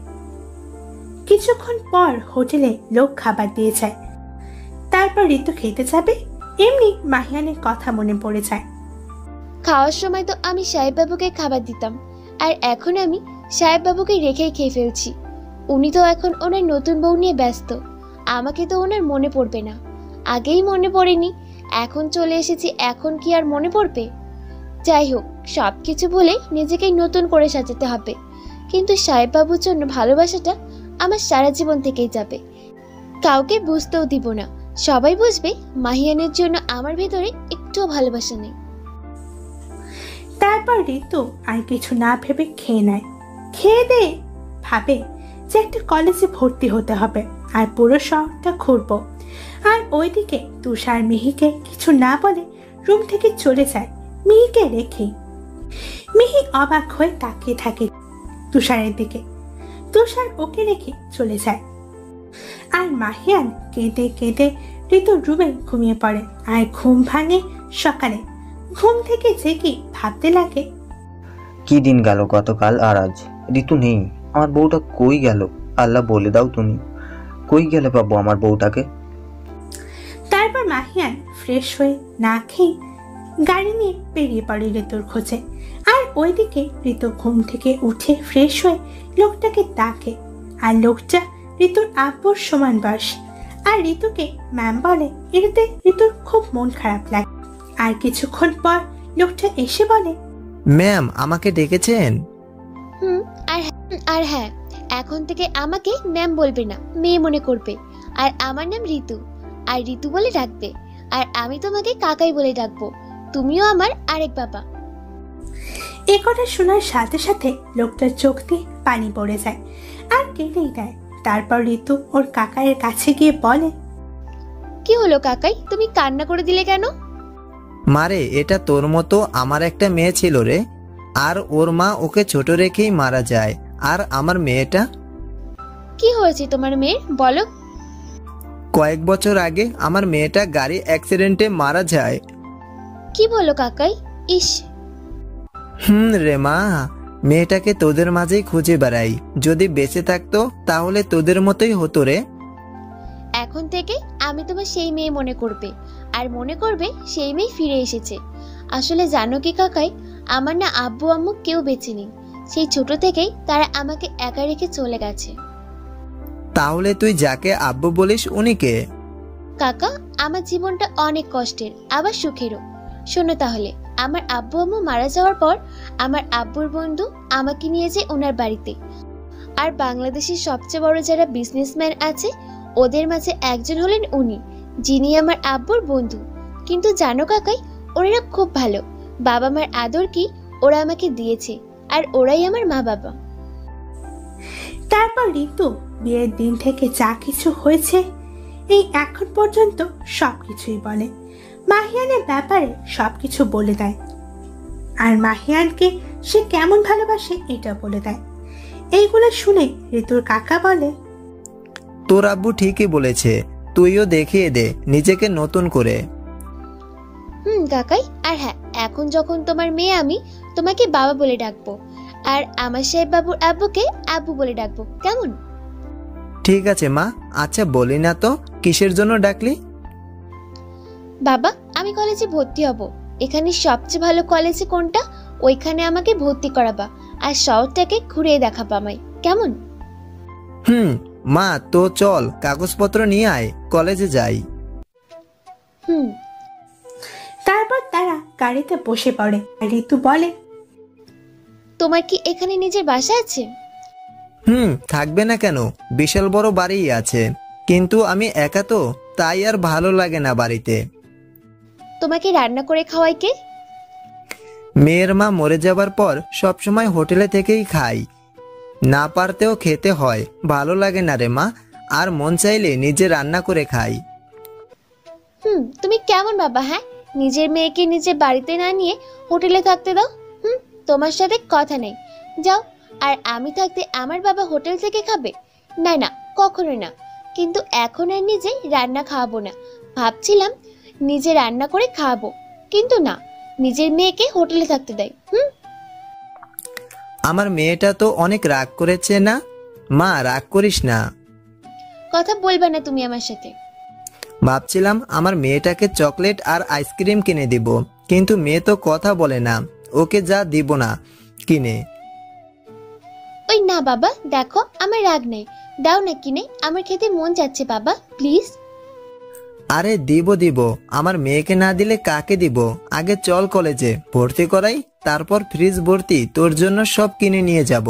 কিছুক্ষণ পর হোটেলে লোক খাবার দিয়ে যায়। তারপর ঋতু খেতে যাবে, এমনি মাহিয়ানের কথা মনে পড়ে যায়। খাওয়ার সময় তো আমি সাহেববাবুকে খাবার দিতাম, আর এখন আমি সাহেববাবুকে রেখেই খেয়ে ফেলছি। উনি তো এখন ওনার নতুন বউ নিয়ে ব্যস্ত, আমাকে তো ওনার মনে পড়বে না। আগেই মনে পড়েনি, এখন চলে এসেছি, এখন কি আর মনে পড়বে? যাই হোক, সব কিছু বলে নিজেকেই নতুন করে সাজাতে হবে। কিন্তু সাহেববাবুর জন্য ভালোবাসাটা আমার সারা জীবন থেকেই যাবে, কাউকে বুঝতেও দিব না। সবাই বুঝবে মাহিয়ানের জন্য আমার ভেতরে একটুও ভালোবাসা নেই। তারপর ঋতু আর কিছু না ভেবে খেয়ে নেয়। খেয়ে দিয়ে ভাবে যে একটা কলেজে ভর্তি হতে হবে আর পুরো শহরটা ঘুরবো। আর ওইদিকে তুষার মিহিকে কিছু না বলে রুম থেকে চলে যায়, মিহিকে রেখে। মিহি অবাক হয়ে তাকিয়ে থাকে তুষারের দিকে। তুষার ওকে রেখে চলে যায়। আর মাহিয়ান কেঁদে কেঁদে ঋতুর রুমে ঘুমিয়ে পড়ে। আর ঘুম ভাঙে সকালে। ঘুম থেকে জেগে ভাবতে লাগে, কি দিন গেল গতকাল আর আজ। ঋতু নেই, আমার বউটা কই গেল? আল্লাহ বলে দাও তুমি, কই গেলে পাবো আমার বউটাকে? তারপর মাহিয়ান ফ্রেশ হয়ে না খেয়ে গাড়ি নিয়ে বেরিয়ে পড়ে ঋতুর খোঁজে। আর ওইদিকে ঋতু ঘুম থেকে উঠে ফ্রেশ হয়ে লোকটাকে ডাকে। আর লোকটা ঋতুর আব্বুর সমান বয়স। আর ঋতুকে ম্যাম বলে। এটাতে ঋতুর খুব মন খারাপ লাগে। আর কিছুক্ষণ পর লোকটা এসে বলে, ম্যাম আমাকে ডেকেছেন? আর হ্যাঁ, এখন থেকে আমাকে ম্যাম বলবে না, মেয়ে মনে করবে। আর আমার নাম ঋতু, আর ঋতু বলে ডাকবে। আর আমি তোমাকে কাকাই বলে ডাকবো। তুমিও আমার আরেক বাবা। এ কথা শোনার সাথে সাথে লোকটার চোখ দিয়ে পানি পড়ে যায় আর কেঁদেই দেয়। তারপর ঋতু ওর কাকায়ের কাছে গিয়ে বলে, কি হলো কাকাই, তুমি কান্না করে দিলে কেন? মারে, এটা তোর মতো আমার একটা মেয়ে ছিল রে। আর ওর মা ওকে ছোট রেখেই মারা যায়। আর আমার মেয়েটা? কি হয়েছে তোমার মেয়ের, বলো। কয়েক বছর আগে আমার মেয়েটা গাড়ি অ্যাক্সিডেন্টে মারা যায়। কি বলো কাকাই? ইস। রে মা, মেয়েটাকে তোদের মাঝেই খুঁজে বেড়াই। যদি বেঁচে থাকতো তাহলে তোদের মতোই হতো রে। এখন থেকে আমি তোমার সেই মেয়ে মনে করবে। আর মনে করবে সেই মেয়ে ফিরে এসেছে। আসলে জানো কি কাকাই, আমার না আব্বু আম্মু কেউ বেঁচে নেই। সেই ছোট থেকেই তারা আমাকে একা রেখে চলে গেছে। তাহলে তুই যাকে আব্বু বলিস উনি কে? কাকা, আমার জীবনটা অনেক কষ্টের আবার সুখেরও। শোনো তাহলে, আমার আব্বু আম্মু মারা যাওয়ার পর আমার আব্বুর বন্ধু আমাকে নিয়ে যায় ওনার বাড়িতে। আর বাংলাদেশের সবচেয়ে বড় যারা বিজনেসম্যান আছে ওদের মাঝে একজন হলেন উনি, যিনি আমার আব্বুর বন্ধু। কিন্তু জানো কাকাই, ওনারা খুব ভালো। বাবা মার আদর কি ওরা আমাকে দিয়েছে। আর ওরাই আমার মা বাবা। তারপর ঋতু বিয়ের দিন থেকে যা কিছু হয়েছে এই এখন পর্যন্ত সবকিছুই বলে। মাহিয়ানের ব্যাপারে সবকিছু বলে দেয়। আর মাহিয়ানকে সে কেমন ভালোবাসে এটা বলে দেয়। এইগুলো শুনে ঋতুর কাকা বলে, তোর আব্বু ঠিকই বলেছে, তুইও দেখিয়ে দে নিজেকে নতুন করে। কাকাই। আর হ্যাঁ, এখন যখন তোমার মেয়ে, আমি তোমাকে বাবা বলে ডাকবো। আর আমার সাহেব বাবুর আব্বুকে আব্বু বলে ডাকবো, কেমন? ঠিক আছে মা। আচ্ছা বলি না তো, কিসের জন্য ডাকলি? বাবা, আমি কলেজে ভর্তি হব। এখানে সবচেয়ে ভালো কলেজে কোনটা ওইখানে আমাকে ভর্তি করাবা। আর শহরটাকে ঘুরিয়ে দেখাবা আমায়, কেমন? মা তো চল কাগজপত্র নিয়ে আয়, কলেজে যাই। তারপর তারা গাড়িতে বসে পড়ে। আর ঋতু বলে, তোমার কি এখানে নিজের বাসা আছে? থাকবে না কেন, বিশাল বড় বাড়িই আছে। কিন্তু আমি একা তো, তাই আর ভালো লাগে না বাড়িতে। তোমাকে রান্না করে খাওয়াই কে? মেয়ের মা মরে যাবার পর সবসময় হোটেলে থেকেই খাই। না পারতেও খেতে হয়, ভালো লাগে না রে মা। আর মন চাইলে নিজে রান্না করে খাই। তুমি কেমন বাবা? হ্যাঁ, নিজের মেয়েকে নিজের বাড়িতে না নিয়ে হোটেলে থাকতে দাও। তোমার সাথে কথা নেই, যাও। আর আমি থাকতে আমার বাবা হোটেল থেকে খাবে? না না, কখনোই না। কিন্তু এখন আর নিজে রান্না খাওয়াবো না। ভাবছিলাম নিজে রান্না করে খাওয়াবো, কিন্তু না, নিজের মেয়েকে হোটেলে থাকতে দেয়। আমার মেয়েটা তো অনেক রাগ করেছে না? মা রাগ করিস না। কথা বলবে না তুমি আমার সাথে। ভাবছিলাম আমার মেয়েটাকে চকলেট আর আইসক্রিম কিনে দিব, কিন্তু মেয়ে তো কথা বলে না। ওকে যা দিব না কিনে। ওই না বাবা, দেখো আমার রাগ নেই, দাও না কিনে, আমার খেতে মন যাচ্ছে বাবা, প্লিজ। আরে দিব, আমার মেয়েকে না দিলে কাকে দিব? আগে চল কলেজে ভর্তি করাই, তারপর ফ্রিজ ভর্তি তোর জন্য সব কিনে নিয়ে যাব।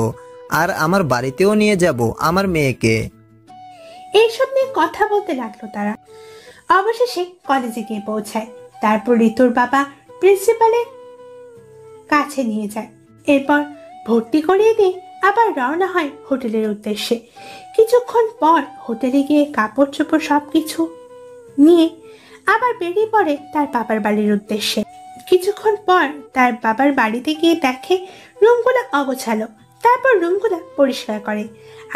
আর আমার বাড়িতেও নিয়ে যাব আমার মেয়েকে। এইসব নিয়ে কথা বলতে লাগলো তারা। অবশেষে কলেজে গিয়ে পৌঁছায়। তারপর ঋতুর বাবা প্রিন্সিপালের কাছে নিয়ে যায়। এরপর ভর্তি করিয়ে দিয়ে আবার রওনা হয় হোটেলের উদ্দেশ্যে। কিছুক্ষণ পর হোটেলে গিয়ে কাপড় চোপড় সবকিছু নিয়ে আবার বেরিয়ে পড়ে তার বাবার বাড়ির উদ্দেশ্যে। কিছুক্ষণ পর তার বাবার বাড়িতে গিয়ে দেখে রুমগুলো অগোছালো। তারপর রুমগুলো পরিষ্কার করে।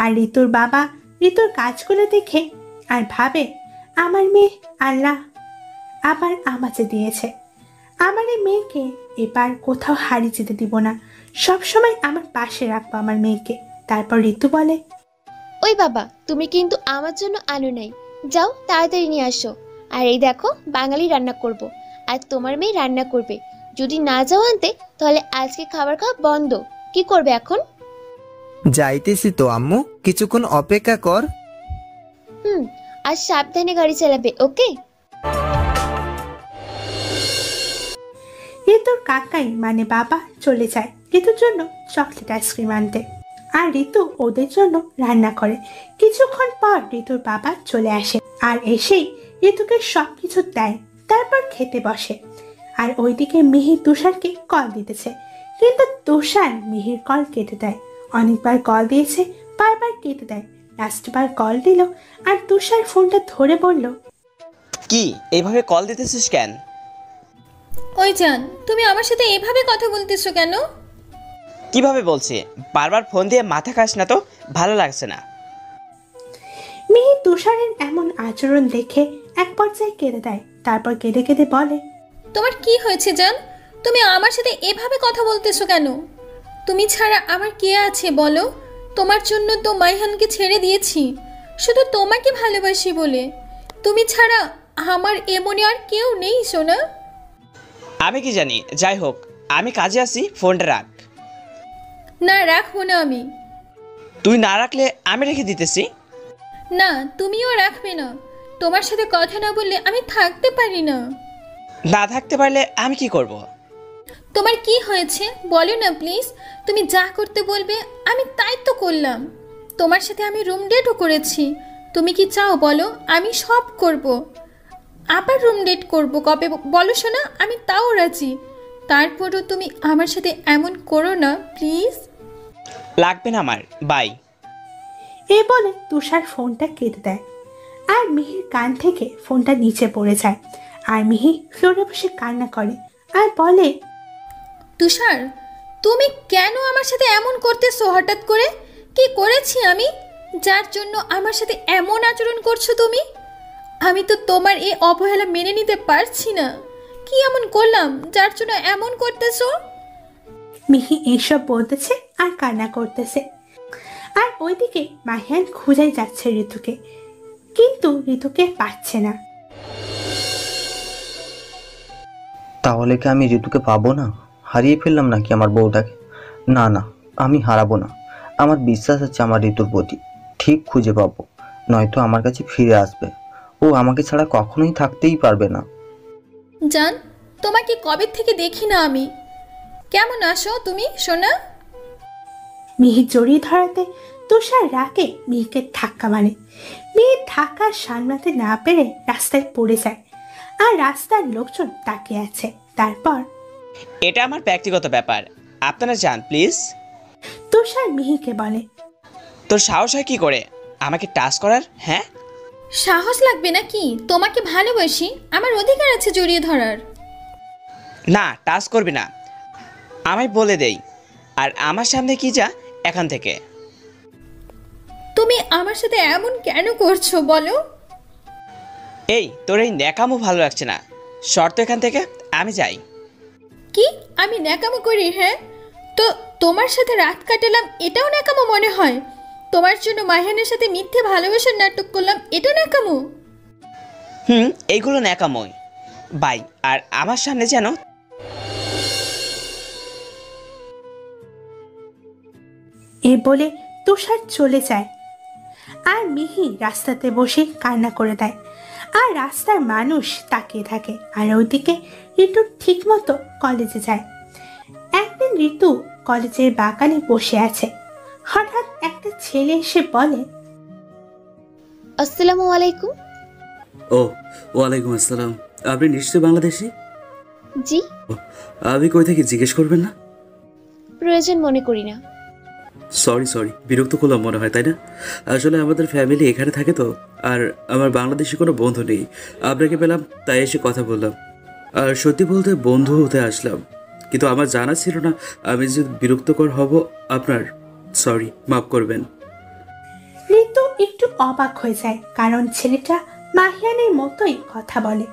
আর ঋতুর বাবা ঋতুর কাজগুলো দেখে আর ভাবে আমার মেয়ে আল্লাহ আবার আমাকে দিয়েছে। আমার এই মেয়েকে এবার কোথাও হারিয়ে যেতে দিব না, সবসময় আমার পাশে রাখবো আমার মেয়েকে। তারপর ঋতু বলে, ওই বাবা, তুমি কিন্তু আমার জন্য আলু নাই, যাও তাড়াতাড়ি নিয়ে আসো। আর এই দেখো, বাঙালি রান্না করব, আর তোমার মেয়ে রান্না করবে। যদি না যাও আনতে, তাহলে আজকে খাবার খাওয়া বন্ধ। কি করবে এখন? যাইতেছি তো আম্মু, কিছুক্ষণ অপেক্ষা কর। আর সাবধানে গাড়ি চালাবে, ওকে? ঋতুর কাকাই মানে বাবা চলে যায় ঋতুর জন্য চকলেট আইসক্রিম আনতে, আর ঋতু ওদের জন্য রান্না করে। কিছুক্ষণ পর ঋতুর বাবা চলে আসে আর এসেই ঋতুকে সবকিছু দেয়, তারপর খেতে বসে। আর ওইদিকে মিহির তুষারকে কল দিতেছে, কিন্তু তুষার মিহির কল কেটে দেয়। অনেকবার কল দিয়েছে, বারবার কেটে দেয়। লাস্টবার কল দিল আর তুষার ফোনটা ধরে বলল, কি এইভাবে কল দিতেছিস কেন? ওই জান, তুমি আমার সাথে এভাবে কথা বলতেছো কেন? কিভাবে বলছি? বারবার ফোন দিয়ে মাথা খাস না তো, ভালো লাগছে না। মিহি তুষারের এমন আচরণ দেখে এক পর্যায়ে কেঁদে দেয়, তারপর কেঁদে কেঁদে বলে, তোমার কি হয়েছে জান? তুমি আমার সাথে এভাবে কথা বলতেছো কেন? তুমি ছাড়া আমার কে আছে বলো? তোমার জন্য তো মাইহানকে ছেড়ে দিয়েছি, শুধু তোমাকে ভালোবাসি বলে। তুমি ছাড়া আমার এমনে আর কেউ নেই সোনা। আমি কি জানি, যাই হোক, আমি কাজে আসি, ফোনটা রাখ। না, রাখবো না আমি। তুই না রাখলে আমি রেখে দিতেছি। না, তুমিও রাখবে না। তোমার সাথে কথা না বললে আমি থাকতে পারি না। না থাকতে পারলে আমি কি করব? তোমার কি হয়েছে বলো না প্লিজ। তুমি যা করতে বলবে আমি তাই তো করলাম। তোমার সাথে আমি রুম ডেটও করেছি। তুমি কি চাও বলো? আমি সব করব। আবার রুম ডেট করবো কবে বলো শোনা, আমি তাও রাজি। তারপরও তুমি আমার সাথে এমন করো না প্লিজ। লাগবে না আমার, বাই। এই বলে তুষার ফোনটা কেটে দেয় আর মিহির কান থেকে ফোনটা নিচে পড়ে যায়। আর মিহি ফ্লোরে বসে কান্না করে আর বলে, তুষার, তুমি কেন আমার সাথে এমন করতেছো হঠাৎ করে? কি করেছি আমি যার জন্য আমার সাথে এমন আচরণ করছো তুমি? আমি তো তোমার এই অবহেলা মেনে নিতে পারছি না। কি এমন করলাম যার জন্য এমন করতেছো? মিহি এইসব বলতেছে আর কান্না করতেছে। আর ওইদিকে মাহিয়ান খুঁজেই যাচ্ছে ঋতুকে, কিন্তু ঋতুকে পাচ্ছে না। তাহলে কি আমি ঋতুকে পাবো না? হারিয়ে ফেললাম নাকি আমার বউটাকে? না না, আমি হারাবো না। আমার বিশ্বাস আছে আমার ঋতুর প্রতি, ঠিক খুঁজে পাবো, নয়তো আমার কাছে ফিরে আসবে। ও আমাকে ছাড়া কখনোই থাকতেই পারবে না। জান, তোমাকে কবে থেকে দেখি না আমি। কেমন আছো তুমি সোনা? মিহি জড়িয়ে ধরাতে তুষার রাগে মিহিকে ধাক্কা মারে। মিহি ধাক্কা সামলাতে না পেরে রাস্তায় পড়ে যায় আর রাস্তার লোকজন তাকিয়ে আছে। তারপর, এটা আমার ব্যক্তিগত ব্যাপার, আপনারা যান প্লিজ। তুষার মিহিকে বলে, তোর সাহস হয় কি করে আমাকে টাচ করার? হ্যাঁ, সাহস লাগবে নাকি? তোমাকে ভালোবাসি, আমার অধিকার আছে জড়িয়ে ধরার। না, টাচ করবি না, আমায় বলে দেই। আর আমার সামনে কি যা এখান থেকে। তুমি আমার সাথে এমন কেন করছো বলো? এই তোর এই ন্যাকামো ভালো লাগছে না, শর্ত এখান থেকে, আমি যাই। কি আমি ন্যাকামো করি? হ্যাঁ, তো তোমার সাথে রাত কাটালাম এটাও ন্যাকামো মনে হয়? তোমার জন্য মাহিয়ানের সাথে মিথ্যে ভালোবাসার নাটক করলাম, এটা ন্যাকামো? এইগুলো ন্যাকামোই, বাই। আর আমার সামনে যেন। এ বলে তুষার চলে যায় আর মিহি রাস্তাতে বসে কান্না করে দেয়। আর রাস্তার মানুষ তাকিয়ে থাকে। আর ওইদিকে ঋতু ঠিক মতো কলেজে যায়। একদিন ঋতু কলেজের বাগানে বসে আছে। হঠাৎ একটা ছেলে এসে বলে, আসসালামু আলাইকুম। ও, ওয়ালাইকুম আসসালাম। আপনি নিশ্চয়ই বাংলাদেশি? জি। আমি কই থেকে জিজ্ঞেস করবেন না? প্রয়োজন মনে করি না। সরি, বিরক্ত করলাম মনে হয়, তাই না? আসলে আমাদের ফ্যামিলি এখানে থাকে তো, আর আমার বাংলাদেশি কোনো বন্ধু নেই। আপনাকে পেলাম তাই এসে কথা বললাম। আর সত্যি বলতে বন্ধু হতে আসলাম, কিন্তু আমার জানা ছিল না আমি যদি বিরক্তকর হব আপনার। সরি, মাফ করবেন। ঋতু একটু অবাক হয়ে যায়, কারণ ছেলেটা মাহিয়ানের মতোই কথা বলে।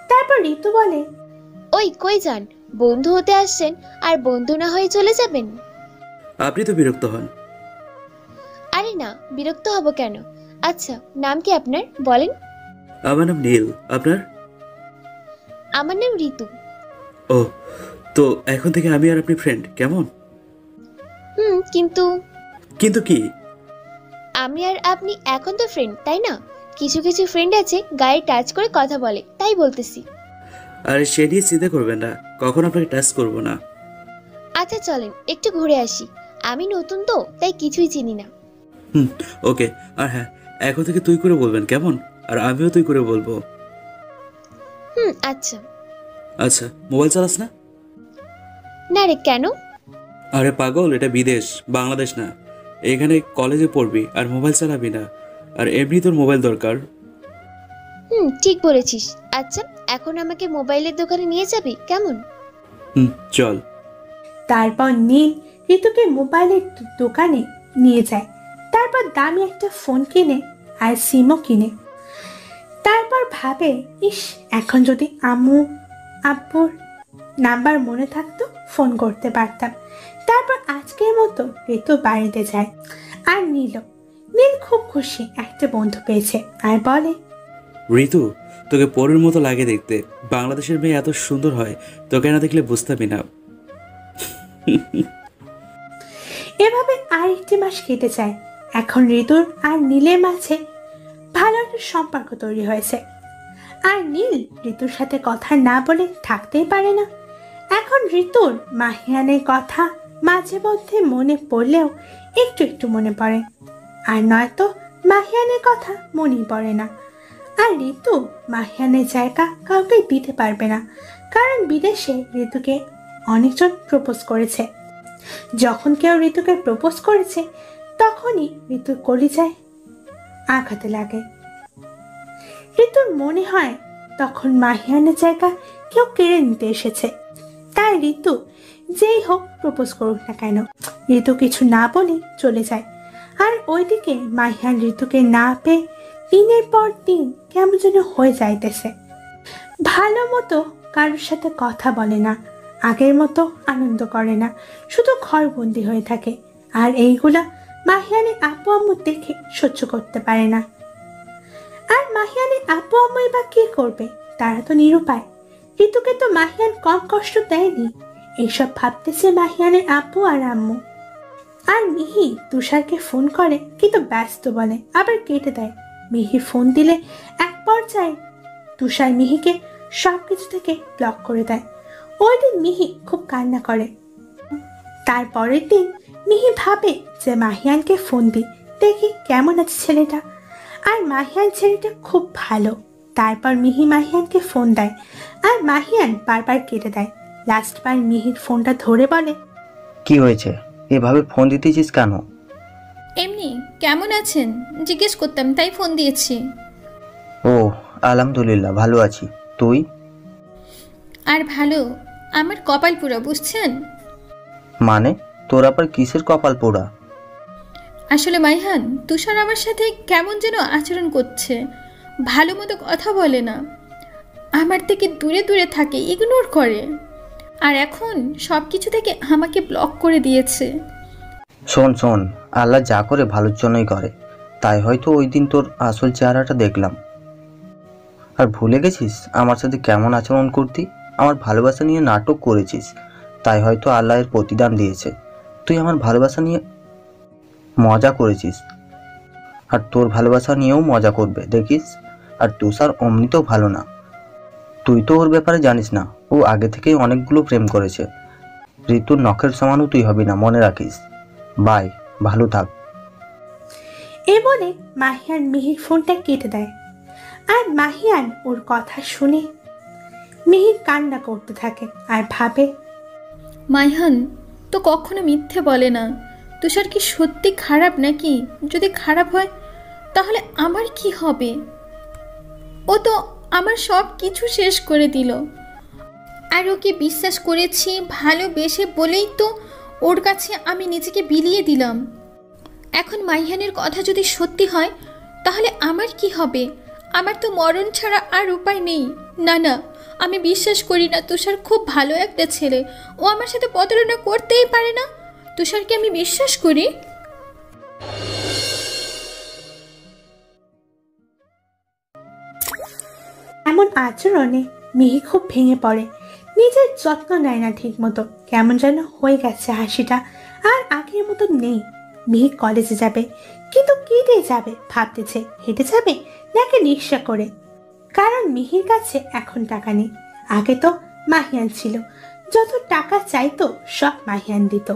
তারপর ঋতু বলে, ওই কই যান? বন্ধু হতে আসছেন আর বন্ধু না হয়ে চলে যাবেন? আপনি তো বিরক্ত হন। আরে না, বিরক্ত হব কেন? আচ্ছা, নাম কি আপনার বলেন? আমার নাম নীল, আপনার? আমার নাম ঋতু। ও, তো এখন থেকে আমি আর আপনি ফ্রেন্ড, কেমন? কিন্তু কিন্তু কি? আমি আর আপনি এখন তো ফ্রেন্ড, তাই না? কিছু কিছু ফ্রেন্ড আছে গায়ে টাচ করে কথা বলে, তাই বলতেছি। আর সে নিয়ে চিন্তা করবেন না, কখন আপনাকে টাচ করবো না। আচ্ছা চলেন একটু ঘুরে আসি, আমি নতুন তো তাই কিছুই চিনি না। ওকে। আর হ্যাঁ, এখন থেকে তুই করে বলবেন, কেমন? আর আমিও তুই করে বলবো। আচ্ছা। আচ্ছা, মোবাইল চালাস না? না রে, কেন? আরে পাগল, এটা বিদেশ, বাংলাদেশ না। এখানে কলেজে পড়বি আর মোবাইল চালাবি না, আর এমনি তোর মোবাইল দরকার। ঠিক বলেছিস। আচ্ছা, এখন আমাকে মোবাইলের দোকানে নিয়ে যাবি, কেমন? চল। তারপর নীল ঋতুকে মোবাইলের দোকানে নিয়ে যায়। তারপর দামি একটা ফোন কিনে আর সিমও কিনে। তারপর ভাবে, ইস, এখন যদি আম্মু আব্বুর নাম্বার মনে থাকতো ফোন করতে পারতাম। তারপর আজকের মতো ঋতু বাড়িতে যায় আর নীল খুব খুশি, একটা বন্ধু পেয়েছে আর বলে, ঋতু, তোকে পরের মতো লাগে দেখতে। বাংলাদেশের মেয়ে এত সুন্দর হয়, তোকে না দেখলে বুঝতামই না। এভাবে আরেকটি মাস কেটে যায়। এখন ঋতুর আর নীলের মাঝে ভালো একটা সম্পর্ক তৈরি হয়েছে। আর নীল ঋতুর সাথে কথা না বলে থাকতেই পারে না। এখন ঋতুর মাহিয়ানের কথা মাঝে মধ্যে মনে পড়লেও একটু একটু মনে পড়ে, আর নয়তো মাহিয়ানের কথা মনেই পড়ে না। আর ঋতু মাহিয়ানের জায়গা কাউকে দিতে পারবে না, কারণ বিদেশে ঋতুকে অনেকজন প্রপোজ করেছে। যখন কেউ ঋতুকে প্রপোজ করেছে তখনই ঋতুর কলিজায় আঘাতে লাগে। ঋতুর মনে হয় তখন মাহিয়ানের জায়গা কেউ কেড়ে নিতে এসেছে। তাই ঋতু যেই হোক প্রপোজ করুক না কেন, ঋতু কিছু না বলে চলে যায়। আর ওইদিকে মাহিয়ান ঋতুকে না পেয়ে দিনের পর দিন কেমন যেন হয়ে যাইতেছে। ভালো মতো কারোর সাথে কথা বলে না, আগের মতো আনন্দ করে না, শুধু ঘরবন্দি হয়ে থাকে। আর এইগুলা মাহিয়ানের আপু আম্মু দেখে সহ্য করতে পারে না। আর মাহিয়ানের আপু আম্মুই বা কি করবে, তারা তো নিরুপায়। ঋতুকে তো মাহিয়ান কম কষ্ট দেয়নি, এইসব ভাবতেছে মাহিয়ানের আপু আর আম্মু। আর মিহি তুষারকে ফোন করে, কিন্তু ব্যস্ত বলে, আবার কেটে দেয়। মিহি ফোন দিলে এক পর্যায়ে তুষার মিহিকে সবকিছু থেকে ব্লক করে দেয়। ওই দিন মিহি খুব কান্না করে। তারপরের দিন মিহি ভাবে যে মাহিয়ানকে ফোন দিই, দেখি কেমন আছে ছেলেটা। আর মাহিয়ান ছেলেটা খুব ভালো। তারপর মিহি মাহিয়ানকে ফোন দেয়, আর মাহিয়ান বারবার কেটে দেয়। লাস্টবার মিহির ফোনটা ধরে বলে, কি হয়েছে, এভাবে ফোন দিতেছিস কেন? এমনি কেমন আছেন জিজ্ঞেস করতাম, তাই ফোন দিয়েছি। ও, আলহামদুলিল্লাহ ভালো আছি, তুই? আর ভালো, আমার কপাল পুরো, বুঝছেন? মানে তোর আবার কিসের কপাল পোড়া? আসলে মাইহান, তুষার আমার সাথে কেমন যেন আচরণ করছে, ভালো মতো কথা বলে না, আমার থেকে দূরে দূরে থাকে, ইগনোর করে। আর এখন সব কিছু থেকে আমাকে ব্লক করে দিয়েছে। শোন শোন, আল্লাহ যা করে ভালোর জন্যই করে। তাই হয়তো ওই দিন তোর আসল চেহারাটা দেখলাম। আর ভুলে গেছিস আমার সাথে কেমন আচরণ করতি? আমার ভালোবাসা নিয়ে নাটক করেছিস, তাই হয়তো আল্লাহ এর প্রতিদান দিয়েছে। তুই আমার ভালোবাসা নিয়ে মজা করেছিস, আর তোর ভালোবাসা নিয়েও মজা করবে দেখিস। আর তুষার অমনিতেও ভালো না, তুই তো ওর ব্যাপারে জানিস না। ও আগে থেকেই অনেকগুলো প্রেম করেছে। ঋতুর নখের সমানও তুই হবি না, মনে রাখিস। বাই, ভালো থাক। এ বলে মাহিয়ান মিহির ফোনটা কেটে দেয়। আর মাহিয়ান ওর কথা শুনে মিহির কান্না করতে থাকে আর ভাবে, মাইহান তো কখনো মিথ্যে বলে না। তুষার কি সত্যি খারাপ নাকি? যদি খারাপ হয় তাহলে আমার কি হবে? ও তো আমার সব কিছু শেষ করে দিল। আর ওকে বিশ্বাস করেছি, ভালোবেসে বলেই তো ওর কাছে আমি নিজেকে বিলিয়ে দিলাম। এখন মাইহানের কথা যদি সত্যি হয় তাহলে আমার কি হবে? আমার তো মরণ ছাড়া আর উপায় নেই। না না, আমি বিশ্বাস করি না তুষার খুব ভালো একটা ছেলে। ও আমার সাথে প্রতারণা করতেই পারে না। তুষারকে আমি বিশ্বাস করি। এমন আচরণে মিহি খুব ভেঙে পড়ে। নিজের যত্ন নেয় না ঠিক মতো, কেমন যেন হয়ে গেছে হাসিটা, আর আগের মতো নেই। মিহি কলেজে যাবে, কিন্তু কি দিয়ে যাবে ভাবতেছে। হেঁটে যাবে নাকি রিক্সা করে, কারণ মিহির কাছে এখন টাকা নেই। আগে তো মাহিয়ান ছিল, যত টাকা চাইতো সব মাহিয়ান দিত,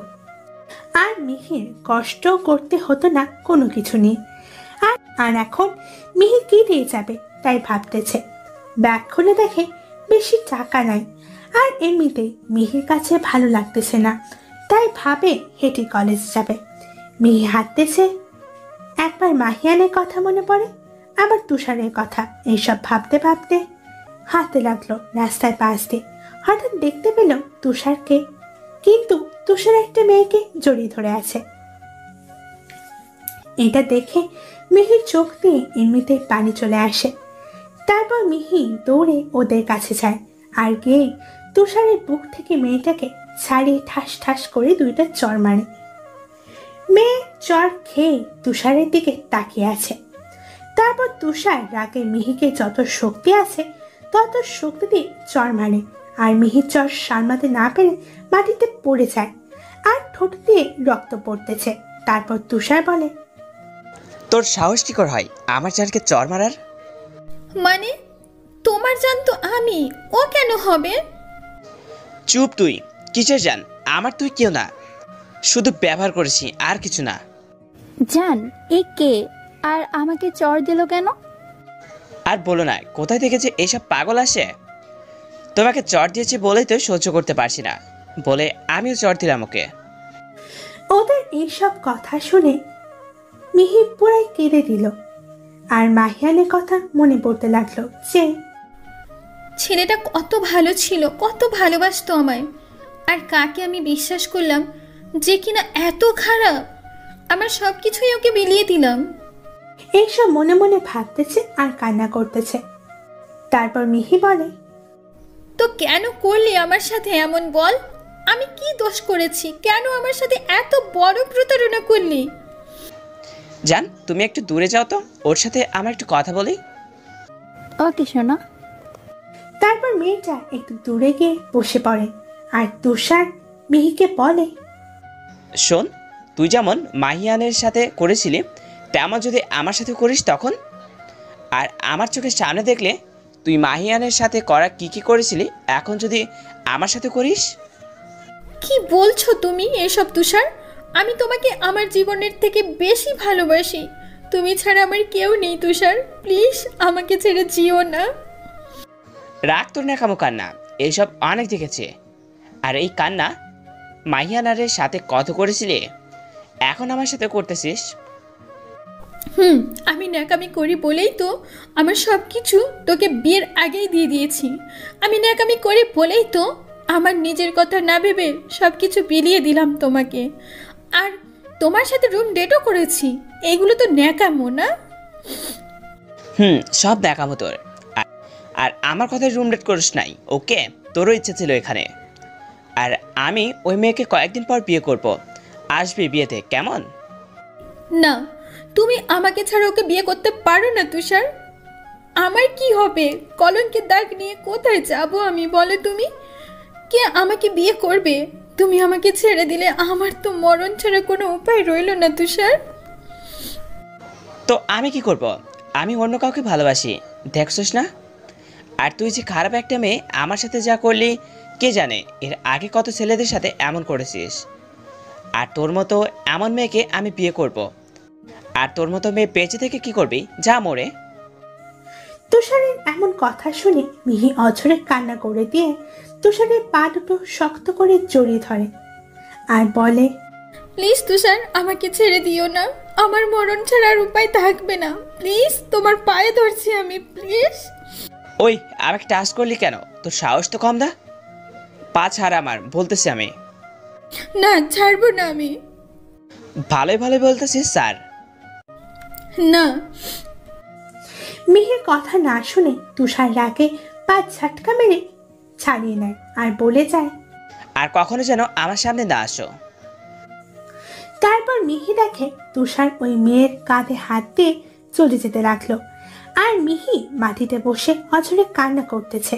আর মিহির কষ্ট করতে হতো না কোনো কিছু নিয়ে। আর এখন মিহি কি দিয়ে যাবে তাই ভাবতেছে। ব্যাগ খুলে দেখে বেশি টাকা নাই, আর এমনিতেই মিহির কাছে ভালো লাগতেছে না, তাই ভাবে হেঁটে কলেজ যাবে। মিহি হাঁটতেছে, একবার মাহিয়ানের কথা মনে পড়ে, আবার তুষারের কথা। এইসব ভাবতে ভাবতে হাঁটতে লাগলো রাস্তার পাশ দিয়ে। হঠাৎ দেখতে পেল তুষারকে, কিন্তু তুষার একটা মেয়েকে জড়িয়ে ধরে আছে। এটা দেখে মিহির চোখ দিয়ে এমনিতে পানি চলে আসে। তারপর মিহি দৌড়ে ওদের কাছে যায়, আর গিয়ে তুষারের বুক থেকে মেয়েটাকে ছাড়িয়ে ঠাস ঠাস করে দুইটা চর মারে। মেয়ে চর খেয়ে তুষারের দিকে তাকিয়ে আছে। তারপর তুষার রাগে মিহিকে যত শক্তি আছে তত শক্তি দিয়ে চর মারে, আর মিহির চর সামলাতে না পেরে মাটিতে পড়ে যায়, আর ঠোঁট দিয়ে রক্ত পড়তেছে। তারপর তুষার বলে, তোর সাহস কি করে হয় আমার জানকে চর মারার? মানে তোমার জান তো আমি, ও কেন হবে? চুপ তুই, কিসের জান? আমার তুই কেউ না, শুধু ব্যবহার করেছি আর কিছু না। জান এ কে, আর আমাকে চর দিল কেন? আর বলো না, কোথায় থেকে যে এসব পাগল আসে। তোমাকে চর দিয়েছি বলেই তো সহ্য করতে পারছি না বলে আমিও চর দিলাম ওকে। ওদের এইসব কথা শুনে মিহি পুরাই কেঁদে দিল, আর মাহিয়ানের কথা মনে পড়তে লাগলো যে ছেলেটা কত ভালো ছিল, কত ভালোবাসতো আমায়, আর কাকে আমি বিশ্বাস করলাম যে কিনা এত খারাপ। আমার সব কিছুই ওকে বিলিয়ে দিলাম। এইসব মনে মনে ভাবতেছে আর কান্না করতেছে। তারপর মিহি বলে, তো কেন করলি আমার সাথে এমন বল? আমি কি দোষ করেছি? কেন আমার সাথে এত বড় প্রতারণা করলি? জান তুমি একটু দূরে যাও তো, ওর সাথে আমার একটু কথা বলি। ওকে শোনা। তারপর মেয়েটা একটু দূরে গিয়ে বসে পড়ে, আর তুষার মিহিকে বলে, শোন, তুই যেমন মাহিয়ানের সাথে করেছিলি তেমন যদি আমার সাথে করিস তখন, আর আমার চোখের সামনে দেখলে তুই মাহিয়ানের সাথে করা কি কি করেছিলি এখন যদি আমার সাথে করিস। কি বলছো তুমি এসব তুষার? আমি তোমাকে আমার জীবনের থেকে বেশি ভালোবাসি। তুমি ছাড়া আমার কেউ নেই তুষার, প্লিজ আমাকে ছেড়ে যেও না। রাগ তোর নেকামো কান্না, এইসব অনেক দেখেছে। আর এই কান্না মাহিয়ানারের সাথে কত করেছিলে, এখন আমার সাথে করতেছিস। আমি ন্যাকামি করি বলেই তো আমার সব কিছু তোকে বিয়ের আগেই দিয়ে দিয়েছি। আমি ন্যাকামি করি বলেই তো আমার নিজের কথা না ভেবে সব কিছু বিলিয়ে দিলাম তোমাকে, আর তোমার সাথে রুম ডেটও করেছি। এগুলো তো ন্যাকামো না? সব দেখাবো তোর। আর আমার কথায় রুম ডেট করিস নাই, ওকে? তোরও ইচ্ছে ছিল এখানে। আর আমি ওই মেয়েকে কয়েকদিন পর বিয়ে করব, আসবি বিয়েতে, কেমন? না, তুমি আমাকে ছাড়া ওকে বিয়ে করতে পারো না তুষার। আমার কি হবে? কলঙ্কের দাগ নিয়ে কোথায় যাব আমি, বলো তুমি? কে আমাকে বিয়ে করবে? তুমি আমাকে ছেড়ে দিলে আমার তো মরণ ছাড়া কোনো উপায় রইল না তুষার। তো আমি কি করব? আমি অন্য কাউকে ভালোবাসি, দেখছিস না? আর তুই যে খারাপ একটা মেয়ে আমার সাথে যা করলি, কে জানে এর আগে কত ছেলেদের সাথে এমন করেছিস। আর তোর মতো এমন মেয়েকে আমি বিয়ে করব, আর তোর মতো মেয়ে বেঁচে থেকে কি করবি? যা মরে। তুষারের এমন কথা শুনে মিহি অঝরে কান্না করে দিয়ে তুষারের পা দুটো শক্ত করে জড়িয়ে ধরে, আর বলে, প্লিজ তুষার, আমাকে ছেড়ে দিও না। আমার মরণ ছাড়া আর উপায় থাকবে না। প্লিজ, তোমার পায়ে ধরছি আমি, প্লিজ। ওই আমাকে টাচ করলি কেন? তোর সাহস তো কম দা। পা ছাড় আমার, বলতেছি আমি। না, ছাড়বো না আমি। ভালোই ভালোই বলতেছিস স্যার। না। মিহির কথা না শুনে তুষার রাগে পা ঝাটকা মেরে ছাড়িয়ে নেয় আর বলে যায়, আর কখনো যেন আমার সামনে না আসো। তারপর মিহি দেখে তুষার ওই মেয়ের কাঁধে হাত দিয়ে চলে যেতে লাগলো, আর মিহি মাটিতে বসে অঝরে কান্না করতেছে।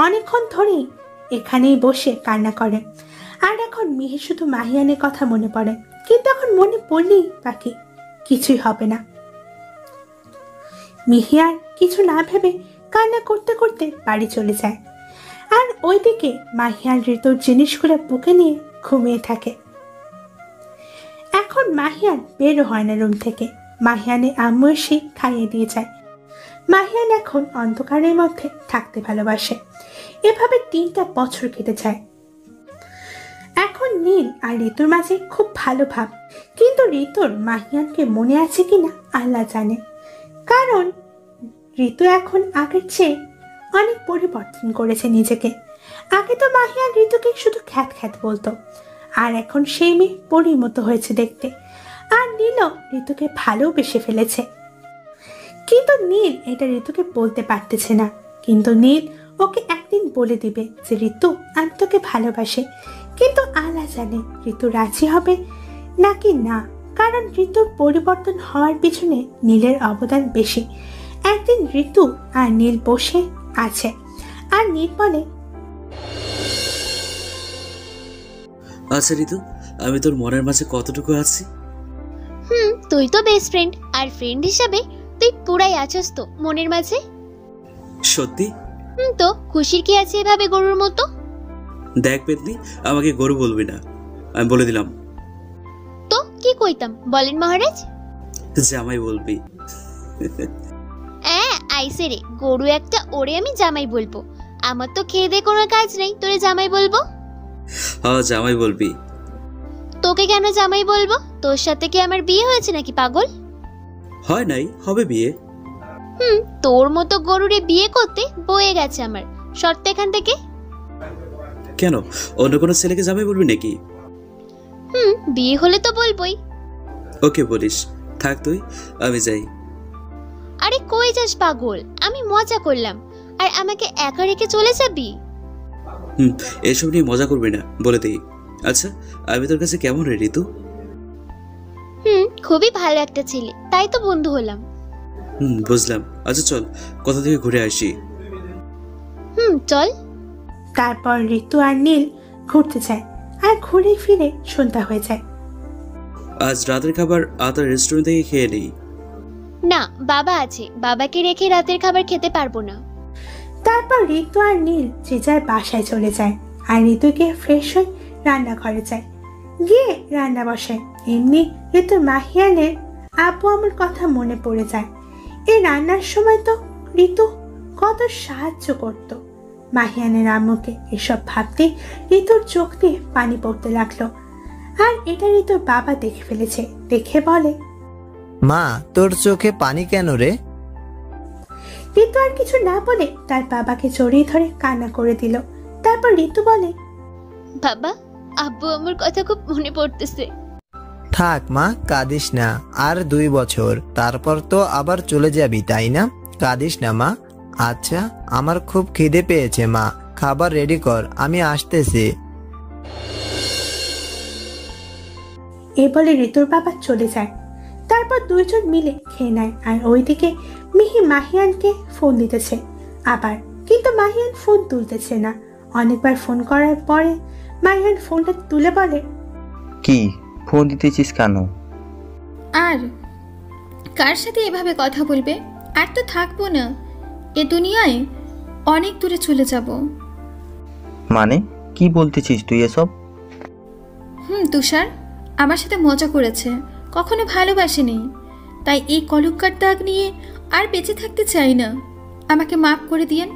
অনেকক্ষণ ধরেই এখানেই বসে কান্না করে, আর এখন মিহি শুধু মাহিয়ানের কথা মনে পড়ে, কিন্তু এখন মনে পড়লেই বাকি কিছুই হবে না। মিহি আর কিছু না ভেবে কান্না করতে করতে বাড়ি চলে যায়, আর ওইদিকে মাহিয়ান ঋতুর জিনিসগুলো বুকে নিয়ে ঘুমিয়ে থাকে। এখন মাহিয়ান বেরো হয় না রুম থেকে। মাহিয়ানের আম্মু এসে খাইয়ে দিয়ে যায়। মাহিয়ান এখন অন্ধকারের মধ্যে থাকতে ভালোবাসে। এভাবে 3টা বছর কেটে যায়। এখন নীল আর ঋতুর মাঝে খুব ভালো ভাব, কিন্তু ঋতুর মাহিয়ানকে মনে আছে কিনা আল্লাহ জানে, কারণ ঋতু এখন আগের চেয়ে অনেক পরিবর্তন করেছে নিজেকে। আগে তো মাহিয়ান ঋতুকে শুধু খ্যাত খ্যাত বলতো, আর এখন সেই মেয়ে পরীর মতো হয়েছে দেখতে। আর নীলও ঋতুকে ভালোবেসে ফেলেছে, কিন্তু নীল এটা ঋতুকে বলতে পারতেছে না। কিন্তু নীল ওকে একদিন বলে দিবে যে ঋতু আমি তোকে ভালোবাসে, কিন্তু আল্লাহ জানে ঋতু রাজি হবে নাকি না, কারণ ঋতুর পরিবর্তন হওয়ার পিছনে নীলের অবদান বেশি। একদিন ঋতু আর নীল বসে আছে, আর নীল বলে, আচ্ছা ঋতু, আমি তোর মনের মাঝে কতটুকু আছি? তুই তো বেস্ট ফ্রেন্ড, আর ফ্রেন্ড হিসাবে তুই পুরাই আছিস তো মনের মাঝে। সত্যি? তো খুশির কি আছে এভাবে গরুর মতো? দেখ পেতনি, আমাকে গরু বলবি না, আমি বলে দিলাম। তো কি কইতাম বলেন মহারাজ? জামাই বলবি। আইসে রে গরু একটা, ওরে আমি জামাই বলবো? আমার তো খেয়ে দে কোনো কাজ নেই, তোরে জামাই বলবো? হ্যাঁ জামাই বলবি। তোকে কেন জামাই বলবো? তোর সাথে কি আমার বিয়ে হয়েছে নাকি পাগল? হয় নাই, হবে বিয়ে। তোর মতো গরুরে বিয়ে করতে বয়ে গেছে আমার। শর্ত এখান থেকে। কেন, অন্য কোনো ছেলেকে জামাই বলবি নাকি? বিয়ে হলে তো বলবোই। ওকে বলিস, থাক তুই, আমি যাই। আরে কই যাস পাগল? আমি মজা করলাম, আর আমাকে একা রেখে চলে যাবি? এসব নিয়ে মজা করবি না, বলে দিই। আচ্ছা, আমি তোর কাছে কেমন রে ঋতু? খুবই ভালো একটা ছেলে, তাই তো বন্ধু হলাম। বুঝলাম। আচ্ছা চল, কোথা থেকে ঘুরে আসি। চল। তারপর ঋতু আর নীল ঘুরতে যায়, আর ঘুরে ফিরে সন্ধ্যা হয়ে যায়। আজ রাতের খাবার আতার রেস্টুরেন্ট থেকে খেয়ে নেই। না, বাবা আছে, বাবাকে রেখে রাতের খাবার খেতে পারবো না। তারপর ঋতু আর নীল যে যার বাসায় চলে যায়, আর ঋতু গিয়ে ফ্রেশ হয়ে রান্নাঘরে যায়, গিয়ে রান্না বসায়। এমনি ঋতু মাহিয়ানের আব্বু আমার কথা মনে পড়ে যায়। এই রান্নার সময় তো ঋতু কত সাহায্য করত মাহিয়ানের আম্মুকে। এসব ভাবতে ঋতুর চোখ দিয়ে পানি পড়তে লাগলো, আর এটা ঋতুর বাবা দেখে ফেলেছে। দেখে বলে, মা তোর চোখে পানি কেন রে? ঋতু আর কিছু না বলে তার বাবাকে জড়িয়ে ধরে কান্না করে দিল। তারপর ঋতু বলে, বাবা, আব্বু আমার কথা খুব মনে পড়তেছে। থাক মা, কাঁদিস না। আর 2 বছর, তারপর তো আবার চলে যাবি, তাই না? কাঁদিস না মা। আচ্ছা, আমার খুব খিদে পেয়েছে মা, খাবার রেডি কর, আমি আসতেছি। এ বলে ঋতুর বাবা চলে যায়। তারপর দুইজন মিলে খেয়ে নেয়, আর ওইদিকে মিহি মাহিয়ানকে ফোন দিতেছে আবার, কিন্তু মাহিয়ান ফোন তুলতেছে না। অনেকবার ফোন করার পরে মাহিয়ান ফোনটা তুলে বলে, কি ফোন দিতেছিস কেন? আর কার সাথে এভাবে কথা বলবে? আর তো থাকবো না এ দুনিয়ায়, অনেক দূরে চলে যাব। মানে কি বলতেছিস তুই এসব? তুষার আমার সাথে মজা করেছে, কখনো ভালোবাসেনি, তাই এই কলঙ্কার দাগ নিয়ে আর বেঁচে থাকতে চাই না। আমাকে মাফ করে দিয়েন,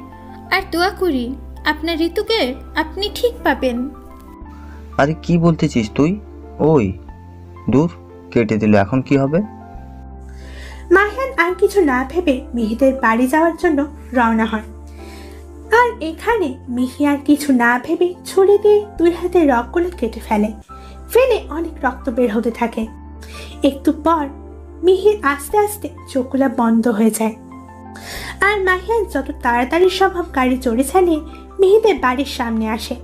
আর দোয়া করি আপনার ঋতুকে আপনি ঠিক পাবেন। আরে কি বলতেছিস তুই? ওই দূর, কেটে দিল, এখন কি হবে? মাহিয়ান আর কিছু না ভেবে মিহিদের বাড়ি যাওয়ার জন্য রওনা হয়। আর এখানে মিহি আর কিছু না ভেবে ছুরি দিয়ে 2 হাতে রগগুলো কেটে ফেলে। ভেনে অনেক রক্ত বের হতে থাকে। একটু পর মিহির আস্তে আস্তে চোখগুলা বন্ধ হয়ে যায়। আর মাহিয়ান যত তাড়াতাড়ি সম্ভব গাড়ি চড়ে চালিয়ে মিহিদের বাড়ির সামনে আসে।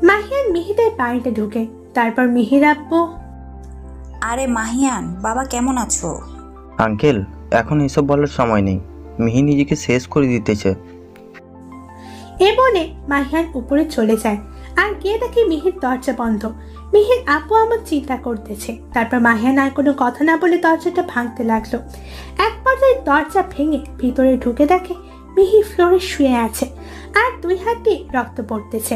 মাহিয়ান মিহিদের বাড়িতে ঢুকে। তারপর মিহির আব্বু, আরে মাহিয়ান, বাবা কেমন আছো? আঙ্কেল, এখন এসব বলার সময় নেই। মিহি নিজেকে শেষ করে দিতেছে। এ বলে মাহিয়ান উপরে চলে যায়। আর গিয়ে দেখে মিহির দরজা বন্ধ। মিহির আপু আমার চিন্তা করতেছে। তারপর মাহিয়ান আর কোনো কথা না বলে দরজাটা ভাঙতে লাগলো। এক পর্যায়ে দরজা ভেঙে ভিতরে ঢুকে দেখে মিহি ফ্লোরে শুয়ে আছে আর 2 হাত দিয়ে রক্ত পড়তেছে।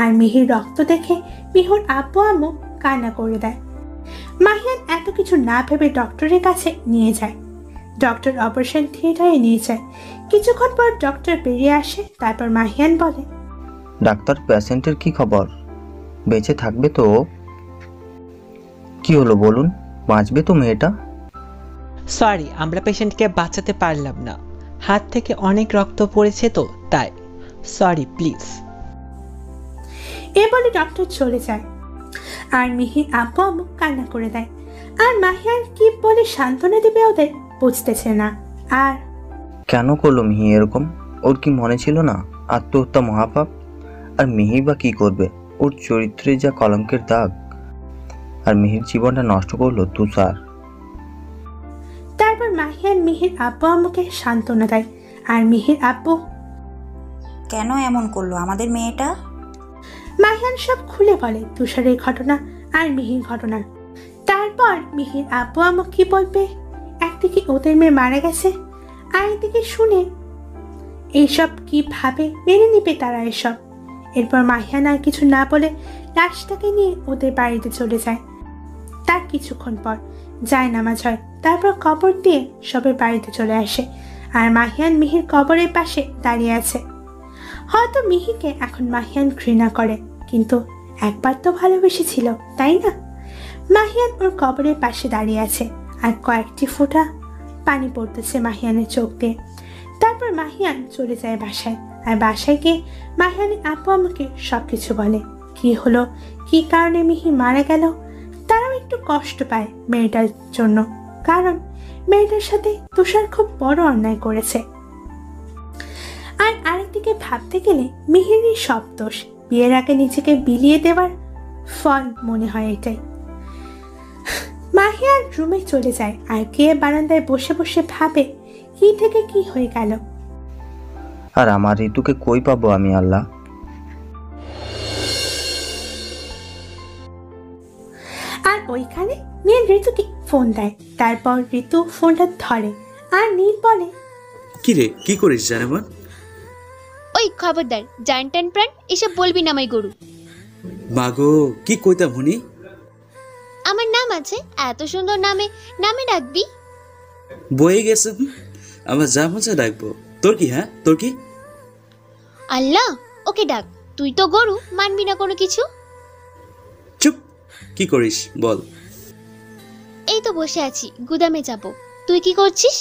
আর মিহির রক্ত দেখে মিহুর আব্বু আম্মু কান্না করে দেয়। মাহিয়ান এত কিছু না ভেবে ডক্টরের কাছে নিয়ে যায়। ডক্টর অপারেশন থিয়েটারে নিয়ে যায়। কিছুক্ষণ পর ডক্টর বেরিয়ে আসে। তারপর মাহিয়ান বলে, ডাক্তার, পেশেন্টের কি খবর? বেঁচে থাকবে তো? কি হলো বলুন, বাঁচবে তো মেয়েটা? সরি, আমরা পেশেন্টকে বাঁচাতে পারলাম না। হাত থেকে অনেক রক্ত পড়েছে তো তাই। Sorry please. এ বলে ডক্টর চলে যায়। আর মিহির আব্বু আম্মু কান্না করে দেয়। আর মাহিয়ান কি বলে সান্ত্বনা দিবে ওদের বুঝতেছে না। আর কেন করলো মিহি এরকম? ওর কি মনে ছিল না আত্মহত্যা মহাপাপ? আর মিহি বা কি করবে? ওর চরিত্রে যা কলঙ্কের দাগ। আর মিহির জীবনটা নষ্ট করলো তুষার। তারপর মাহিয়ান মিহির আব্বু আম্মুকে সান্ত্বনা দেয়। আর মিহির আব্বু, কেন এমন করলো আমাদের মেয়েটা? মাহিয়ান সব খুলে বলে তুষারের ঘটনা আর মিহির ঘটনা। তারপর মিহির আব্বু আম্মু কি বলবে, একদিকে ওদের মেয়ে মারা গেছে আর একদিকে শুনে এইসব কিভাবে মেনে নিবে তারা এসব। এরপর মাহিয়ান আর কিছু না বলে লাশটাকে নিয়ে ওদের বাড়িতে চলে যায়। তার কিছুক্ষণ পর যায় নামাজ হয়। তারপর কবর দিয়ে সবাই বাড়িতে চলে আসে। আর মাহিয়ান মিহির কবরের পাশে দাঁড়িয়ে আছে। হয়তো মিহিকে এখন মাহিয়ান ঘৃণা করে, কিন্তু একবার তো ভালোবেসেছিল, তাই না? মাহিয়ান ওর কবরের পাশে দাঁড়িয়ে আছে আর কয়েকটি ফোঁটা পানি পড়তেছে মাহিয়ানের চোখ দিয়ে। তারপর মাহিয়ান চলে যায় বাসায়। আর বাসায় গিয়ে মাহিয়ানের আপু আমাকে সবকিছু বলে, কি হলো, কি কারণে মিহি মারা গেল। তারাও একটু কষ্ট পায় মেয়েটার জন্য, কারণ মেয়েটার সাথে তুষার খুব বড় অন্যায় করেছে। আর আরেকদিকে ভাবতে গেলে মিহিরই সব দোষ। বিয়ের আগে নিজেকে বিলিয়ে দেওয়ার ফল মনে হয় এটাই। মাহিয়ার রুমে চলে যায় আর গিয়ে বারান্দায় বসে বসে ভাবে কি থেকে কি হয়ে গেল। আর আমার ঋতুকে কই পাবো আমি আল্লাহ? আর ওইখানে নীল ঋতুকে ফোন দেয়। তারপর ঋতু ফোনটা ধরে আর নীল বলে, কি রে, কি করিস জানেমান? ওই খবরদার, জান টান প্রাণ এসব বলবি না আমায় গরু। মাগো, কি কইতাম হুনি? আমার নাম আছে, এত সুন্দর নামে নামে ডাকবি? বয়ে গেছে। আমার যা মজা ডাকবো। তোর কি? হ্যাঁ তোর কি? আল্লাহ, ওকে ডাক। তুই তো গরু, মানবি না কোনো কিছু। চুপ, কি করিস বল? এই তো বসে আছি, গুদামে যাব। তুই কি করছিস?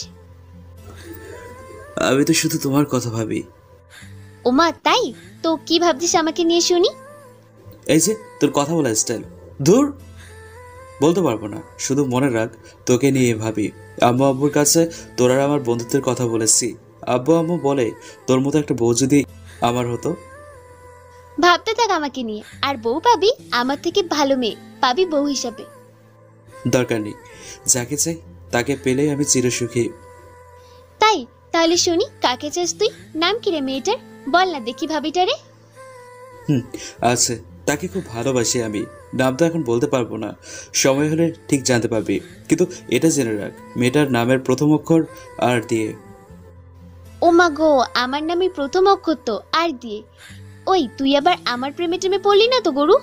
আমি তো শুধু তোমার কথা ভাবি। ওমা তাই? তো কি ভাবছিস আমাকে নিয়ে শুনি? এই যে তোর কথা বলা স্টাইল, দূর বলতে পারবো না। শুধু মনে রাখ, তোকে নিয়ে ভাবি। আম্মু আব্বুর কাছে তোর আর আমার বন্ধুত্বের কথা বলেছি। আব্বু আম্মু বলে তোর মতো একটা বউ যদি আমার হতো। ভাবতে থাক আমাকে নিয়ে, আর বউ পাবি আমার থেকে ভালো মেয়ে পাবি বউ হিসাবে। দরকার নেই, যাকে চাই তাকে পেলেই আমি চিরসুখী। তাই? তাহলে শুনি, কাকে চাস তুই? নাম কি রে মেয়েটার? বল না দেখি ভাবিটারে। আছে, তাকে খুব ভালোবাসি আমি। নাম তো এখন বলতে পারবো না, সময় হলে ঠিক জানতে পারবি। কিন্তু এটা জেনে রাখ, মেয়েটার নামের প্রথম অক্ষর আর দিয়ে। ও মা গো, আমার নামের প্রথম অক্ষর তো আর দিয়ে। ওই তুই আবার আমার প্রেমে টেমে পড়লি না তো গরু?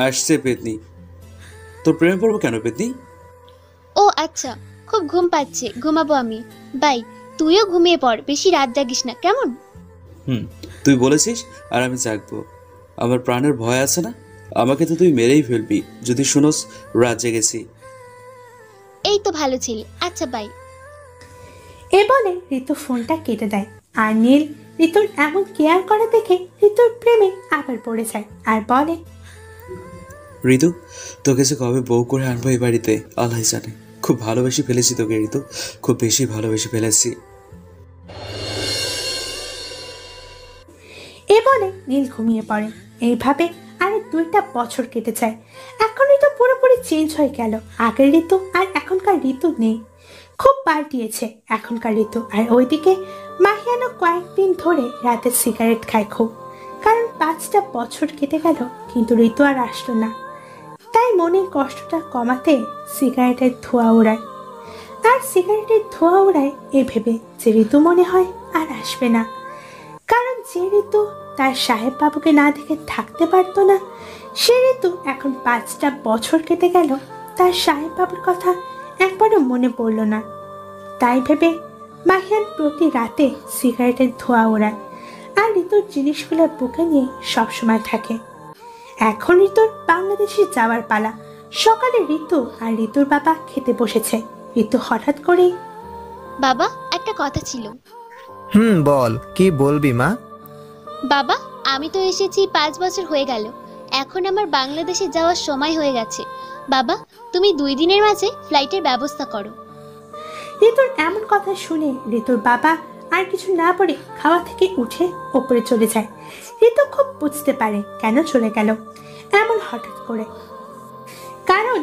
আসছে পেতনি। তোর প্রেমে পড়বো কেন পেতনি? ও আচ্ছা, খুব ঘুম পাচ্ছে, ঘুমাবো আমি। বাই, তুইও ঘুমিয়ে পড়, বেশি রাত জাগিস না কেমন? তুই বলেছিস আর আমি জাগবো। আমার প্রাণের ভয় আছে না? আমাকে তো তুই মেরেই ফেলবি যদি শুনোস রাত জেগেছি। এই তো ভালো ছিল। আচ্ছা বাই। এ বলে ঋতু ফোনটা কেটে দেয়। আর নীল ঋতুর এমন কেয়ার করে দেখে ঋতুর প্রেমে আবার পড়ে যায় আর বলে, ঋতু, তোকে যে কবে বউ করে আনবো এই বাড়িতে আল্লাহ জানে। খুব ভালোবেসে ফেলেছি তোকে ঋতু, খুব বেশি ভালোবেসে ফেলেছি। এ বলে নীল ঘুমিয়ে পড়ে। এইভাবে আরো 2টা বছর কেটে যায়। এখন ঋতু পুরোপুরি চেঞ্জ হয়ে গেল। আগের ঋতু আর এখনকার ঋতু নেই, খুব পাল্টিয়েছে এখনকার ঋতু। আর ওইদিকে মাহিয়ানও কয়েকদিন ধরে রাতে সিগারেট খায় খুব, কারণ 5টা বছর কেটে গেল কিন্তু ঋতু আর আসলো না। তাই মনের কষ্টটা কমাতে সিগারেটের ধোঁয়া ওড়ায়। আর সিগারেটের ধোঁয়া ওড়ায় এ ভেবে যে ঋতু মনে হয় আর আসবে না, কারণ যে ঋতু তার সাহেব বাবুকে না দেখে থাকতে পারতো না, সে ঋতু এখন 5টা বছর কেটে গেল তার সাহেব বাবুর কথা একবারও মনে পড়ল না। তাই ভেবে মাহিয়ান প্রতি রাতে সিগারেটের ধোঁয়া ওড়ায় আর ঋতুর জিনিসগুলো বুকে নিয়ে সবসময় থাকে। এখন ঋতুর বাংলাদেশে যাওয়ার পালা। সকালে ঋতু আর ঋতুর বাবা খেতে বসেছে। ঋতু হঠাৎ করেই, বাবা একটা কথা ছিল। বল, কি বলবি মা? বাবা, আমি তো এসেছি 5 বছর হয়ে গেল, এখন আমার বাংলাদেশে যাওয়ার সময় হয়ে গেছে। বাবা, তুমি 2 দিনের মাঝে ফ্লাইটের ব্যবস্থা করো। ঋতুর এমন কথা শুনে ঋতুর বাবা আর কিছু না বলে খাওয়া থেকে উঠে ওপরে চলে যায়। ঋতু খুব বুঝতে পারে কেন চলে গেল এমন হঠাৎ করে, কারণ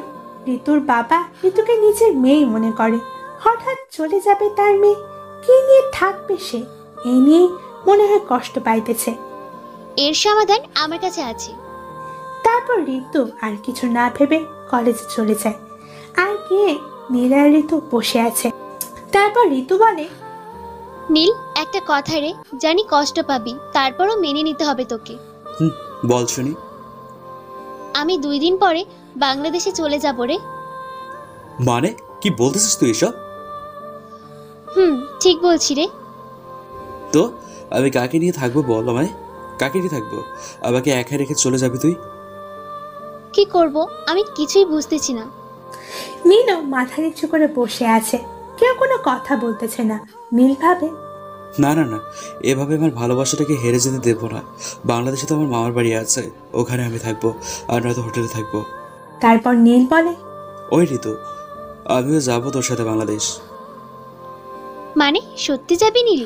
ঋতুর বাবা ঋতুকে নিজের মেয়ে মনে করে। হঠাৎ চলে যাবে তার মেয়ে, কি নিয়ে থাকবে সে, এই নিয়ে মনে হয় কষ্ট পাইতেছে। এর সমাধান আমার কাছে আছে। তারপর ঋতু আর কিছু না ভেবে কলেজে চলে যায়। আর গিয়ে নীল আর ঋতু বসে আছে। তারপর ঋতু বলে, নীল, একটা কথা রে, জানি কষ্ট পাবি, তারপরও মেনে নিতে হবে তোকে। বল শুনি। আমি 2 দিন পরে বাংলাদেশে চলে যাব রে। মানে কি বলতেছিস তুই এসব? ঠিক বলছি রে। তো আমি কাকে নিয়ে থাকবো বল আমায়? কাকে নিয়ে থাকবো? আমাকে একা রেখে চলে যাবি তুই? কি করব আমি কিছুই বুঝতেছি না। নীলও মাথা নিচু করে বসে আছে, কেউ কোনো কথা বলতেছে না। নীল ভাবে, না না না, এভাবে আমার ভালোবাসাটাকে হেরে যেতে দেবো না। বাংলাদেশে তো আমার মামার বাড়ি আছে, ওখানে আমি থাকবো, আর নয়তো হোটেলে থাকবো। তারপর নীল বলে, ওই ঋতু, আমিও যাবো তোর সাথে বাংলাদেশ। মানে সত্যি যাবি নীল?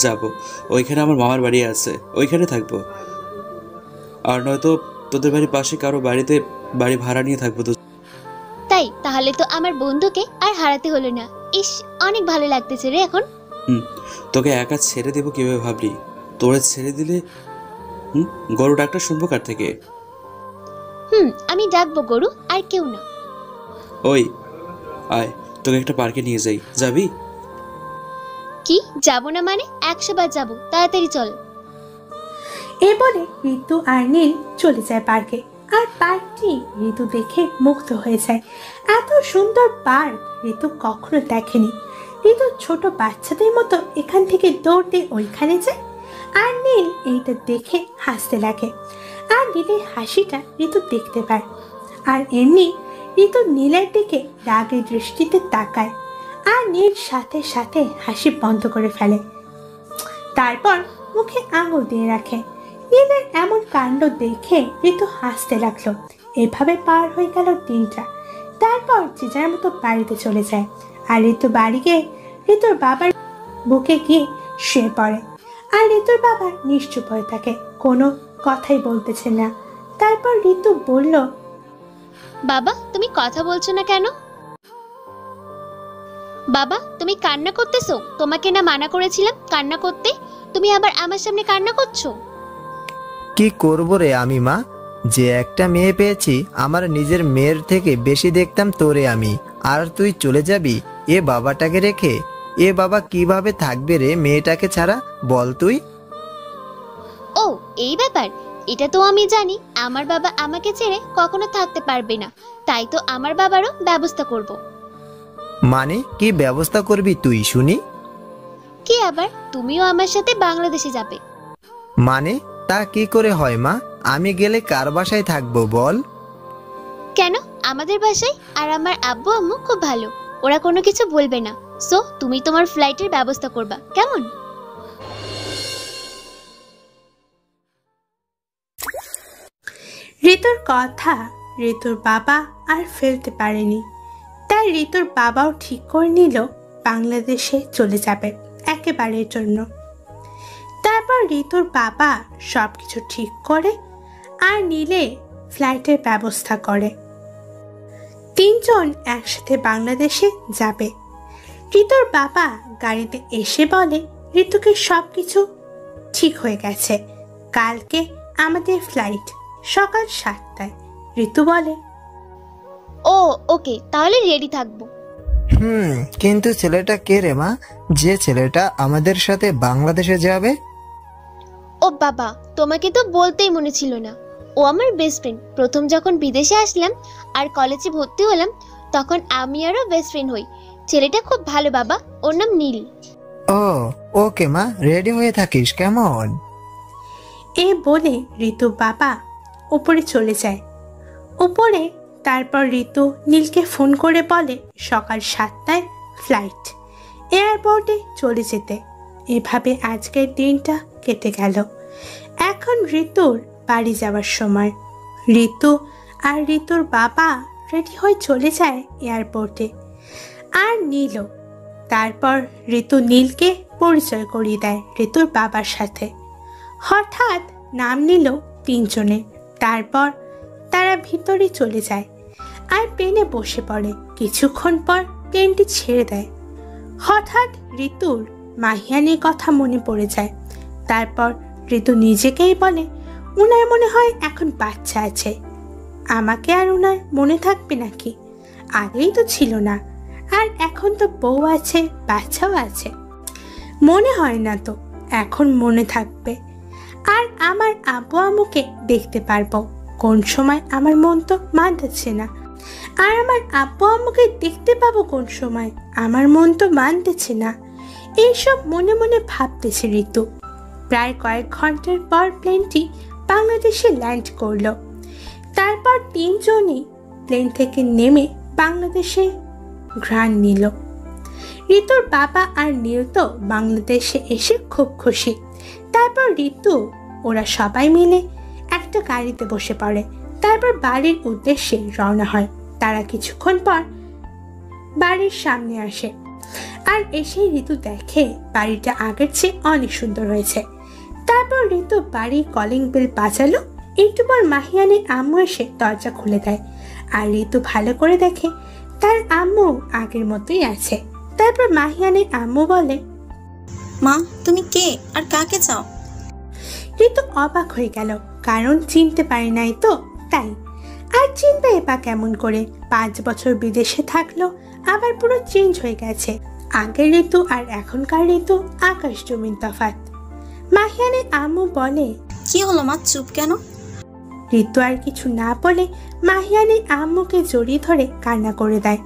যাবো, ওইখানে আমার মামার বাড়ি আছে, ওইখানে থাকবো। আর নয়তো তোদের বাড়ির পাশে কারো বাড়িতে বাড়ি ভাড়া নিয়ে থাকবো। তো তাই তাহলে তো আমার বন্ধুকে আর হারাতে হলো না। ইস, অনেক ভালো লাগতেছে রে এখন। তোকে একা ছেড়ে দেবো কিভাবে ভাবলি? তোরে ছেড়ে দিলে গরু ডাকটা শুনবো কার থেকে? আমি ডাকবো গরু, আর কেউ না। ওই আয়, তোকে একটা পার্কে নিয়ে যাই, যাবি? কি যাবো না মানে? 100 বার যাবো, তাড়াতাড়ি চল। এ বলে ঋতু আর নীল চলে যায় পার্কে। আর পার্কটি ঋতু দেখে মুগ্ধ হয়ে যায়। এত সুন্দর পার্ক ঋতু কখনো দেখেনি। ঋতু ছোট বাচ্চাদের মতো এখান থেকে দৌড়তে ওইখানে যায়। আর নীল এইটা দেখে হাসতে লাগে। আর নীলের হাসিটা ঋতু দেখতে পায়। আর এমনি ঋতু নীলের দিকে রাগের দৃষ্টিতে তাকায়। আর নীল সাথে সাথে হাসি বন্ধ করে ফেলে, তারপর মুখে আঙুল দিয়ে রাখে। নীলের এমন কাণ্ড দেখে ঋতু হাসতে লাগলো। এভাবে পার হয়ে গেল দিনটা। তারপর যে যার মতো বাড়িতে চলে যায়। আর ঋতু বাড়ি গিয়ে ঋতুর বাবার বুকে গিয়ে শুয়ে পড়ে। আর ঋতুর বাবা নিশ্চুপ হয়ে থাকে, কোনো কথাই বলতেছে না। তারপর ঋতু বলল, বাবা তুমি কথা বলছো না কেন? বাবা তুমি কান্না করতেছো? তোমাকে না মানা করেছিলাম কান্না করতে, তুমি আবার আমার সামনে কান্না করছো? কি করবো রে আমি মা, যে একটা মেয়ে পেয়েছি, আমার নিজের মেয়ের থেকে বেশি দেখতাম তোরে আমি। আর তুই চলে যাবি এ বাবাটাকে রেখে? এ বাবা কিভাবে থাকবে রে মেয়েটাকে ছাড়া, বল তুই? ও এই ব্যাপার, এটা তো আমি জানি। আমার বাবা আমাকে ছেড়ে কখনো থাকতে পারবে না, তাই তো আমার বাবারও ব্যবস্থা করব। মানে কি ব্যবস্থা করবি তুই শুনি? কি আবার, তুমিও আমার সাথে বাংলাদেশে যাবে। মানে তা কি করে হয় মা? আমি গেলে কার বাসায় থাকবো বল? কেন, আমাদের বাসায়। আর আমার আব্বু আম্মু খুব ভালো, ওরা কোনো কিছু বলবে না। সো তুমি তোমার ফ্লাইটের ব্যবস্থা করবা, কেমন? ঋতুর কথা ঋতুর বাবা আর ফেলতে পারেনি, তাই ঋতুর বাবাও ঠিক করে নিল বাংলাদেশে চলে যাবে একেবারের জন্য। তারপর ঋতুর বাবা সব কিছু ঠিক করে আর নীলে ফ্লাইটের ব্যবস্থা করে। 3 জন একসাথে বাংলাদেশে যাবে। ঋতুর বাবা গাড়িতে এসে বলে ঋতুকে সব কিছু ঠিক হয়ে গেছে, কালকে আমাদের ফ্লাইট সকাল 7টায়। ঋতু বলে, ও ওকে, তাহলে রেডি থাকবো। কিন্তু ছেলেটা কে রে মা, যে ছেলেটা আমাদের সাথে বাংলাদেশে যাবে? ও বাবা, তোমাকে তো বলতেই মনে ছিল না। ও আমার বেস্ট ফ্রেন্ড। প্রথম যখন বিদেশে আসলাম আর কলেজে ভর্তি হলাম, তখন আমি আরও বেস্ট ফ্রেন্ড হই। ছেলেটা খুব ভালো বাবা, ওর নাম নীল। ও ওকে মা, রেডি হয়ে থাকিস কেমন? এ বলে ঋতু বাবা উপরে চলে যায়। উপরে তারপর ঋতু নীলকে ফোন করে বলে সকাল 7টায় ফ্লাইট, এয়ারপোর্টে চলে যেতে। এভাবে আজকের দিনটা কেটে গেল। এখন ঋতুর বাড়ি যাওয়ার সময়। ঋতু আর ঋতুর বাবা রেডি হয়ে চলে যায় এয়ারপোর্টে, আর নীলও। তারপর ঋতু নীলকে পরিচয় করিয়ে দেয় ঋতুর বাবার সাথে। হঠাৎ নাম নিল 3 জনে। তারপর তারা ভিতরে চলে যায় আর প্লেনে বসে পড়ে। কিছুক্ষণ পর প্লেনটি ছেড়ে দেয়। হঠাৎ ঋতুর মাহিয়ানের কথা মনে পড়ে যায়। তারপর ঋতু নিজেকেই বলে, উনার মনে হয় এখন বাচ্চা আছে, আমাকে আর উনার মনে থাকবে নাকি? আগেই তো ছিল না, আর এখন তো বউ আছে, বাচ্চাও আছে, মনে হয় না তো এখন মনে থাকবে। আর আমার আব্বু আম্মুকে দেখতে পারবো, কোন সময় আমার মন তো মানতেছে না। আর আমার আব্বু আম্মুকে দেখতে পাবো কোন সময়, আমার মন তো মানতেছে না। এইসব মনে মনে ভাবতেছে ঋতু। প্রায় কয়েক ঘন্টার পর প্লেনটি বাংলাদেশে ল্যান্ড করলো। তারপর 3 জনই প্লেন থেকে নেমে বাংলাদেশে ঘ্রাণ নিল। ঋতুর বাবা আর নীল তো বাংলাদেশে এসে খুব খুশি। তারপর ঋতু ওরা সবাই মিলে একটা গাড়িতে বসে পড়ে। তারপর বাড়ির উদ্দেশ্যে রওনা হয়। তারা কিছুক্ষণ পর বাড়ির সামনে আসে, আর এসে ঋতু দেখে বাড়িটা আগের চেয়ে অনেক সুন্দর হয়েছে। তারপর ঋতু বাড়ির কলিং বেল বাজালো। একটু পর মাহিয়ানের আম্মু এসে দরজা খুলে দেয়, আর ঋতু ভালো করে দেখে তার আম্মু আগের মতোই আছে। তারপর মাহিয়ানের আম্মু বলে, মা তুমি কে আর কাকে চাও? ঋতু অবাক হয়ে গেল, কারণ চিনতে পারে নাই তো তাই। আর চিনবে বা কেমন করে? 5 বছর বিদেশে থাকলো, আবার পুরো চেঞ্জ হয়ে গেছে। আগের ঋতু আর এখনকার ঋতু আকাশ জমিন তফাৎ। মাহিয়ানের আম্মু বলে, কি হলো মা, চুপ কেন? ঋতু আর কিছু না বলে মাহিয়ানের আম্মুকে জড়িয়ে ধরে কান্না করে দেয়।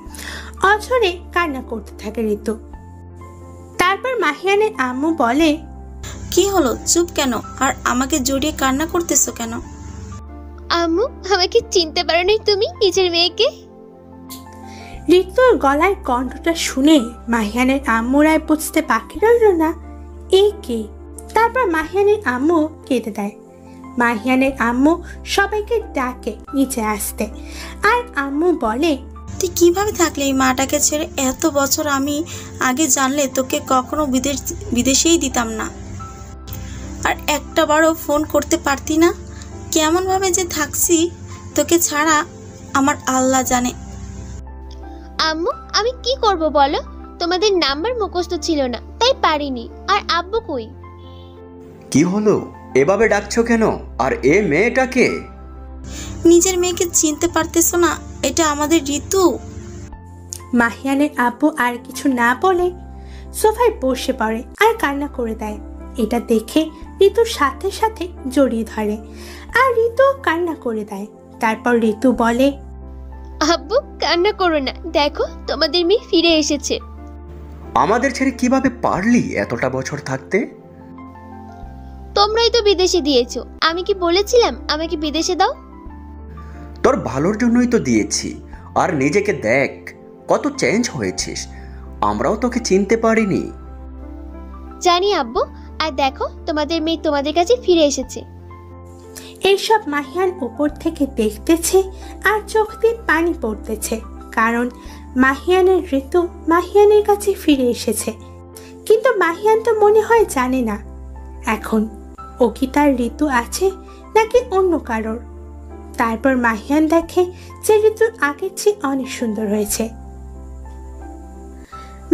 অঝরে কান্না করতে থাকে ঋতু। তারপর মাহিয়ানের আম্মু বলে, কি হলো, চুপ কেন আর আমাকে জড়িয়ে কান্না করতেছো কেন? আম্মু, আমাকে চিনতে পারো নাই তুমি নিজের মেয়েকে? ঋতুর গলায় কণ্ঠটা শুনে মাহিয়ানের আম্মুর আর বুঝতে বাকি রইল না এ কে। তারপর মাহিয়ানের আম্মু কেঁদে দেয়। মাহিয়ানের আম্মু সবাইকে ডাকে নিচে আসতে, আর আম্মু বলে, তুই কিভাবে থাকলে এই মাটাকে ছেড়ে এত বছর? আমি আগে জানলে তোকে কখনো বিদেশেই দিতাম না, আর একটা বারও ফোন করতে পারতি না। কেমন ভাবে যে থাকছি তোকে ছাড়া আমার আল্লাহ জানে। আম্মু, আমি কি করব বলো? তোমাদের নাম্বার মুখস্থ ছিল না, তাই পারিনি। আর আব্বু কই? কি হলো, এভাবে ডাকছো কেন? আর এ মেয়েটাকে? নিজের মেয়েকে চিনতে পারতেছো না? এটা আমাদের ঋতু। মাহিয়ানের আব্বু আর কিছু না বলে সোফায় বসে পড়ে আর কান্না করে দেয়। এটা দেখে ঋতুর সাথে সাথে জড়িয়ে ধরে, আর ঋতু কান্না করে দেয়। তারপর ঋতু বলে, আব্বু কান্না করো না, দেখো তোমাদের মেয়ে ফিরে এসেছে। আমাদের ছেড়ে কিভাবে পারলি এতটা বছর থাকতে? তোমরাই তো বিদেশে দিয়েছো, আমি কি বলেছিলাম আমাকে বিদেশে দাও? তোর ভালোর জন্যই তো দিয়েছি। আর নিজেকে দেখ, কত চেঞ্জ হয়েছিস, আমরাও তোকে চিনতে পারিনি। জানি আব্বু, আর দেখো তোমাদের মেয়ে তোমাদের কাছে ফিরে এসেছে। এইসব মাহিয়ান উপর থেকে দেখতেছে আর চোখ দিয়ে পানি পড়তেছে, কারণ মাহিয়ানের ঋতু মাহিয়ানের কাছে ফিরে এসেছে। কিন্তু মাহিয়ান তো মনে হয় জানে না এখন ও কি তার ঋতু আছে নাকি অন্য কারোর। তারপর মাহিয়ান দেখে যে ঋতু আগের চেয়ে অনেক সুন্দর হয়েছে।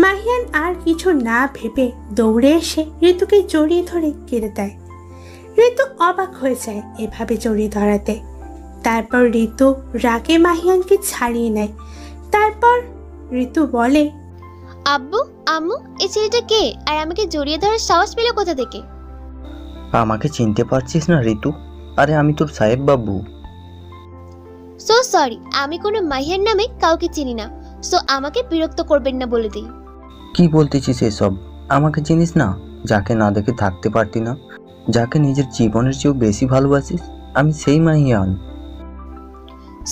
মাহিয়ান আর কিছু না ভেবে দৌড়ে এসে ঋতুকে জড়িয়ে ধরে কেঁদে দেয়। ঋতু অবাক হয়ে যায় এভাবে জড়িয়ে ধরাতে। তারপর ঋতু রাগে মাহিয়ানকে ছাড়িয়ে নেয়। তারপর ঋতু বলে, আব্বু আম্মু, এই ছেলেটা কে আর আমাকে জড়িয়ে ধরার সাহস পেল কোথা থেকে? আমাকে চিনতে পারছিস না ঋতু? আরে আমি তোর সাহেব বাবু। সো সরি, আমি কোনো মাহিয়ার নামে কাউকে চিনি না, সো আমাকে বিরক্ত করবেন না বলে দিই। কি বলতেছিস এসব? আমাকে চিনিস না? যাকে না দেখে থাকতে পারতি না, যাকে নিজের জীবনের চেয়েও বেশি ভালোবাসিস, আমি সেই মাহিয়ান।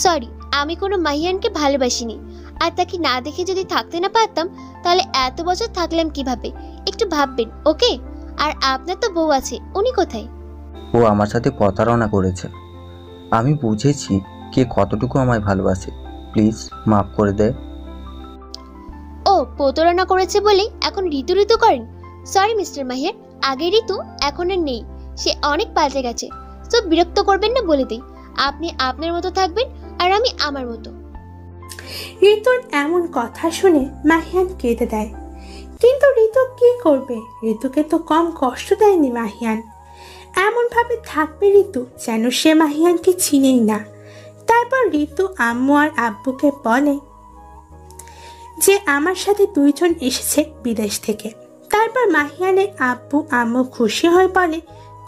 সরি, আমি কোনো মাহিয়ানকে ভালোবাসিনি। আর তাকে না দেখে যদি থাকতে না পারতাম তাহলে এত বছর থাকলাম কিভাবে, একটু ভাববেন ওকে? আর আপনার তো বউ আছে, উনি কোথায়? ও আমার সাথে প্রতারণা করেছে। আমি বুঝেছি কে কতটুকু আমায় ভালোবাসে। প্লিজ মাফ করে দে। ও প্রতারণা করেছে বলে এখন ঋতু ঋতু করেন? সরি মিস্টার মাহিয়ার, আগে ঋতু এখন আর নেই, সে অনেক পাল্টে গেছে। সো বিরক্ত করবেন না বলে দিই। আপনি আপনার মতো থাকবেন আর আমি আমার মতো। ঋতুর এমন কথা শুনে মাহিয়ান কেঁদে দেয়। কিন্তু ঋতু কি করবে? ঋতুকে তো কম কষ্ট দেয়নি মাহিয়ান। এমন ভাবে থাকবে ঋতু যেন সে মাহিয়ানকে চিনেই না। তারপর ঋতু আম্মু আর আব্বুকে বলে যে আমার সাথে দুইজন এসেছে বিদেশ থেকে। তারপর মাহিয়ানের আব্বু আম্মু খুশি হয়ে বলে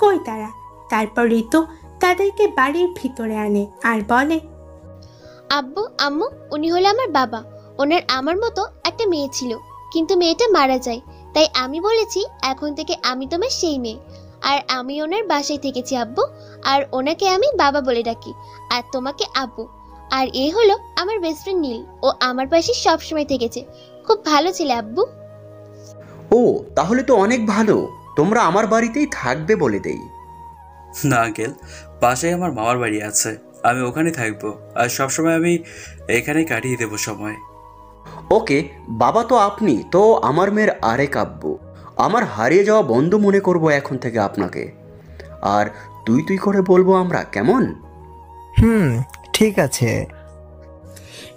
কই তারা। তারপর ঋতু তাদেরকে বাড়ির ভিতরে আনে আর বলে, আব্বু আম্মু, উনি হলো আমার বাবা। ওনার আমার মতো একটা মেয়ে ছিল, কিন্তু মেয়েটা মারা যায়। তাই আমি বলেছি এখন থেকে আমি তোমার সেই মেয়ে। আর আমি ওনার বাসায় থেকেছি আব্বু, আর ওনাকে আমি বাবা বলে ডাকি, আর তোমাকে আব্বু। আর এ হলো আমার বেস্ট ফ্রেন্ড নীল, ও আমার পাশে সবসময় থেকেছে। খুব ভালো ছেলে আব্বু। ও তাহলে তো অনেক ভালো, তোমরা আমার বাড়িতেই থাকবে বলে দেই। না আঙ্কেল, পাশেই আমার মামার বাড়ি আছে, আমি ওখানে থাকবো আর সবসময় আমি এখানে কাটিয়ে দেবো সময়। ওকে বাবা, তো আপনি তো আমার মেয়ের আরেক আব্বু। আমার হারিয়ে যাওয়া বন্ধু মনে করব এখন থেকে আপনাকে, আর তুই তুই করে বলবো আমরা, কেমন? ঠিক আছে।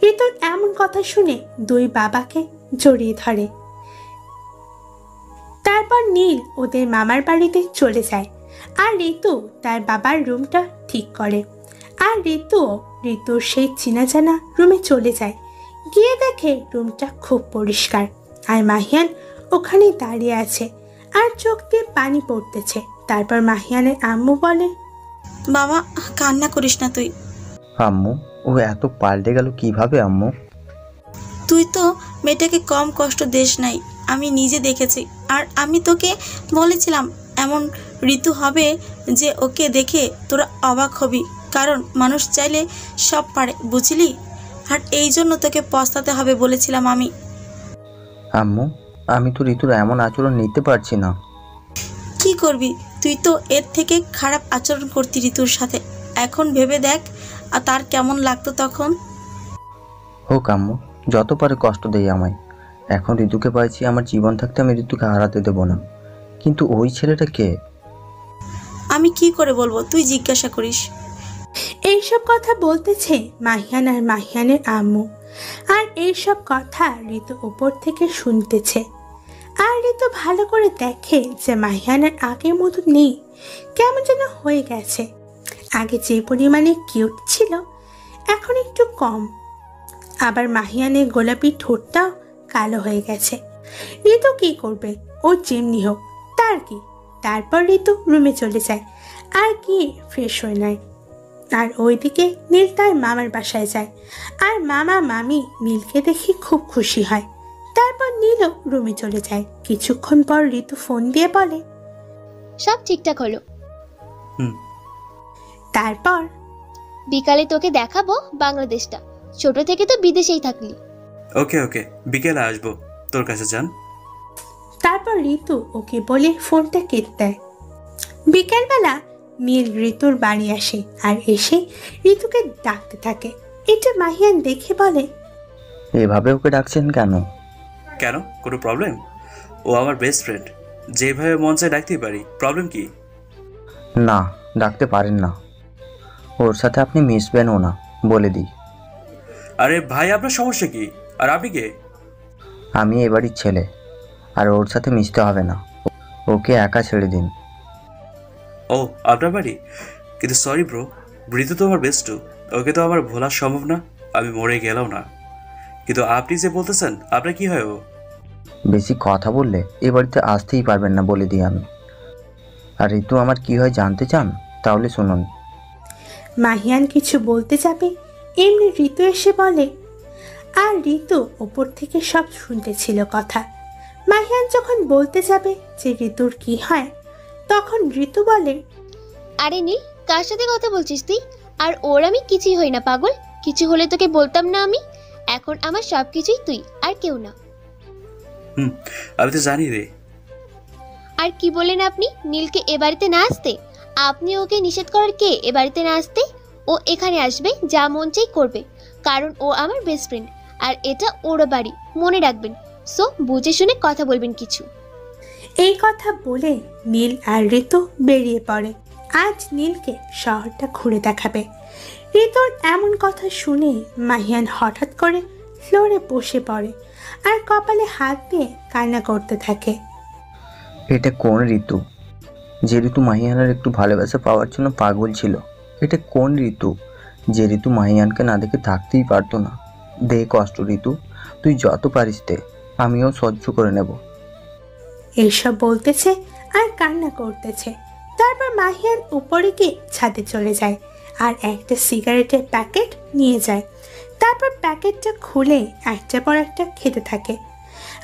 ঋতুর এমন কথা শুনে দুই বাবাকে জড়িয়ে ধরে। তারপর নীল ওদের মামার বাড়িতে চলে যায় আর ঋতু তার বাবার রুমটা ঠিক করে। আর ঋতুর সেই চেনা জানা রুমে চলে যায়। গিয়ে দেখে রুমটা খুব পরিষ্কার আর মাহিয়ান ওখানে দাঁড়িয়ে আছে আর চোখ দিয়ে পানি পড়তেছে। তারপর মাহিয়ানের আম্মু বলে, বাবা কান্না করিস না তুই। আম্মু, ও এত পাল্টে গেল কিভাবে আম্মু? তুই তো মেয়েটাকে কম কষ্ট দিস নাই, আমি নিজে দেখেছি। আর আমি তোকে বলেছিলাম এমন ঋতু হবে যে ওকে দেখে তোরা অবাক হবি, কারণ মানুষ চাইলে সব পারে, বুঝলি? আর এই জন্য তোকে পস্তাতে হবে বলেছিলাম আমি। আম্মু, আমি তো ঋতুর এমন আচরণ নিতে পারছি না। কি করবি? তুই তো এর থেকে খারাপ আচরণ করতি ঋতুর সাথে। এখন ভেবে দেখ আর তার কেমন লাগতো তখন। হোক আম্মু, যত পারে কষ্ট দেই আমায়। এখন ঋতুকে পাইছি, আমার জীবন থাকতে আমি ঋতুকে হারাতে দেবো না। কিন্তু ওই ছেলেটা কে? আমি কি করে বলবো, তুই জিজ্ঞাসা করিস। এইসব কথা বলতেছে মাহিয়ান আর মাহিয়ানের আম্মু। আর এইসব কথা ঋতু উপর থেকে শুনতেছে। আর ঋতু ভালো করে দেখে যে মাহিয়ানের আগের মতো নেই, কেমন যেন হয়ে গেছে। আগে যে পরিমাণে কিউট ছিল এখন একটু কম। আবার মাহিয়ানের গোলাপি ঠোঁটটাও কালো হয়ে গেছে। ঋতু কি করবে? ও যেমনি হোক, তার কি। তারপর ঋতু রুমে চলে যায় আর গিয়ে ফ্রেশ হয়ে নেয়। আর ওইদিকে নীল তার মামার বাসায় যায় আর মামা মামি নীলকে দেখে খুব খুশি হয়। তারপর নীলও রুমে চলে যায়। কিছুক্ষণ পর ঋতু ফোন দিয়ে বলে, সব ঠিকঠাক হলো। তারপর বিকালে তোকে দেখাবো বাংলাদেশটা, ছোট থেকে তো বিদেশেই থাকলি। ওকে ওকে, বিকেলে আসবো তোর কাছে, যান। তারপর ঋতু ওকে বলে ফোনটা কেটে দেয়। বিকেলবেলা নীল ঋতুর বাড়ি আসে আর এসে ঋতুকে ডাকতে থাকে। এটা মাহিয়ান দেখে বলে, এভাবে ওকে ডাকছেন কেন? কেন, কোনো প্রবলেম? ও আমার বেস্ট ফ্রেন্ড, যেভাবে মন চায় ডাকতেই পারি, প্রবলেম কি? না, ডাকতে পারেন না। ওর সাথে আপনি মিশবেনও না, বলে দিই। আরে ভাই, আপনার সমস্যা কি? আর আপনি কে? আমি এ বাড়ির ছেলে, আর ওর সাথে মিশতে হবে না। ওকে একা ছেড়ে দিন। ও, আপনার বাড়ি? কিন্তু সরি ব্রো, ঋতু তো আমার বেস্টু, ওকে তো আমার ভোলা সম্ভব না, আমি মরে গেলাম না। কিন্তু আপনি যে বলতেছেন, আপনার কি হয় ও? বেশি কথা বললে এ বাড়িতে আসতেই পারবেন না, বলে দিই আমি। আর ঋতু আমার কি হয় জানতে চান? তাহলে শুনুন। মাহিয়ান কিছু বলতে যাবে, এমনি ঋতু এসে বলে। আর ঋতু ওপর থেকে সব শুনতেছিল কথা। মাহিয়ান যখন বলতে যাবে যে ঋতুর কি হয়, তখন ঋতু বলে, আরে নীল, কার সাথে কথা বলছিস তুই? আর ওর আমি কিছুই হই না পাগল, কিছু হলে তোকে বলতাম না আমি? এখন আমার সব কিছুই তুই, আর কেউ না। আমি তো জানি রে। আর কি বলেন আপনি নীলকে এ বাড়িতে না আসতে? আপনি ওকে নিষেধ করার কে এ বাড়িতে না আসতে? ও এখানে আসবে, যা মন চাই করবে, কারণ ও আমার বেস্ট ফ্রেন্ড, আর এটা ওর বাড়ি, মনে রাখবেন। সো বুঝে শুনে কথা বলবেন কিছু। এই কথা বলে নীল আর ঋতু বেরিয়ে পড়ে। আজ নীলকে শহরটা ঘুরে দেখাবে। ঋতুর এমন কথা শুনে মাহিয়ান হঠাৎ করে ফ্লোরে বসে পড়ে আর কপালে হাত দিয়ে কান্না করতে থাকে। এটা কোন ঋতু? যে ঋতু মাহিয়ানের একটু ভালোবাসা পাওয়ার জন্য পাগল ছিল। এটা কোন ঋতু? যে ঋতু মাহিয়ানকে না দেখে থাকতেই পারতো না। দে কষ্ট ঋতু, তুই যত পারিস দে, আমিও সহ্য করে নেব। এইসব বলতেছে আর কান্না করতেছে। তারপর মাহিয়ান উপরে গিয়ে ছাদে চলে যায় আর একটা সিগারেটের প্যাকেট নিয়ে যায়। তারপর প্যাকেটটা খুলে একটার পর একটা খেতে থাকে।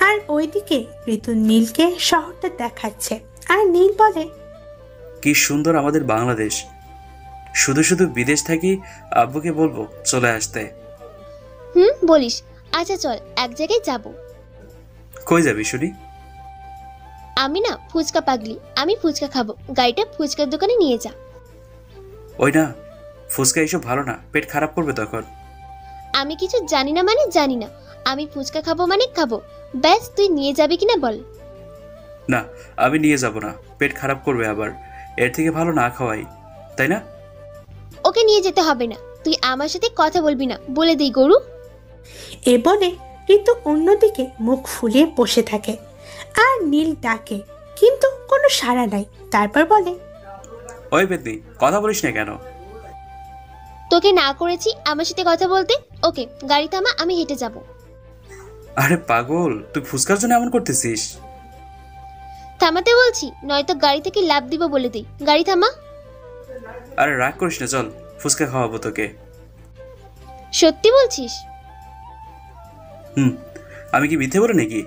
আর ওইদিকে ঋতু নীলকে শহরটা দেখাচ্ছে। আর নীল বলে, কি সুন্দর আমাদের বাংলাদেশ, শুধু শুধু বিদেশ থাকি, আব্বুকে বলবো চলে আসতে। বলিস? আচ্ছা চল, এক জায়গায় যাব। কই যাবি শুনি? আমি না ফুচকা পাগলি, আমি ফুচকা খাবো, গাড়িটা ফুচকার দোকানে নিয়ে যা। ওই না, ফুচকা এইসব ভালো না, পেট খারাপ করবে তখন। আমি কিছু জানি না মানে জানি না, আমি ফুচকা খাবো মানে খাবো, ব্যাস তুই নিয়ে যাবি কিনা বল। না, আমি নিয়ে যাব না, পেট খারাপ করবে আবার, এর থেকে ভালো না খাওয়াই, তাই না? ওকে নিয়ে যেতে হবে না, তুই আমার সাথে কথা বলবি না, বলে দিই গরু। এ বলে ঋতু অন্যদিকে মুখ ফুলিয়ে বসে থাকে। আর নীল ডাকে, কিন্তু কোনো সাড়া নাই। তারপর বলে, ওই বেদনি, কথা বলিস না কেন? তোকে না করেছি আমার সাথে কথা বলতে? ওকে, গাড়ি থামা, আমি হেঁটে যাব। আরে পাগল, তুই ফুচকার জন্য এমন করতেছিস? থামাতে বলছি, নয়তো গাড়ি থেকে লাফ দিব বলে দিই। গাড়ি থামা। আরে রাগ করিস না, চল ফুচকা খাওয়াবো তোকে। সত্যি বলছিস? আমি কি মিথ্যে বলে নাকি?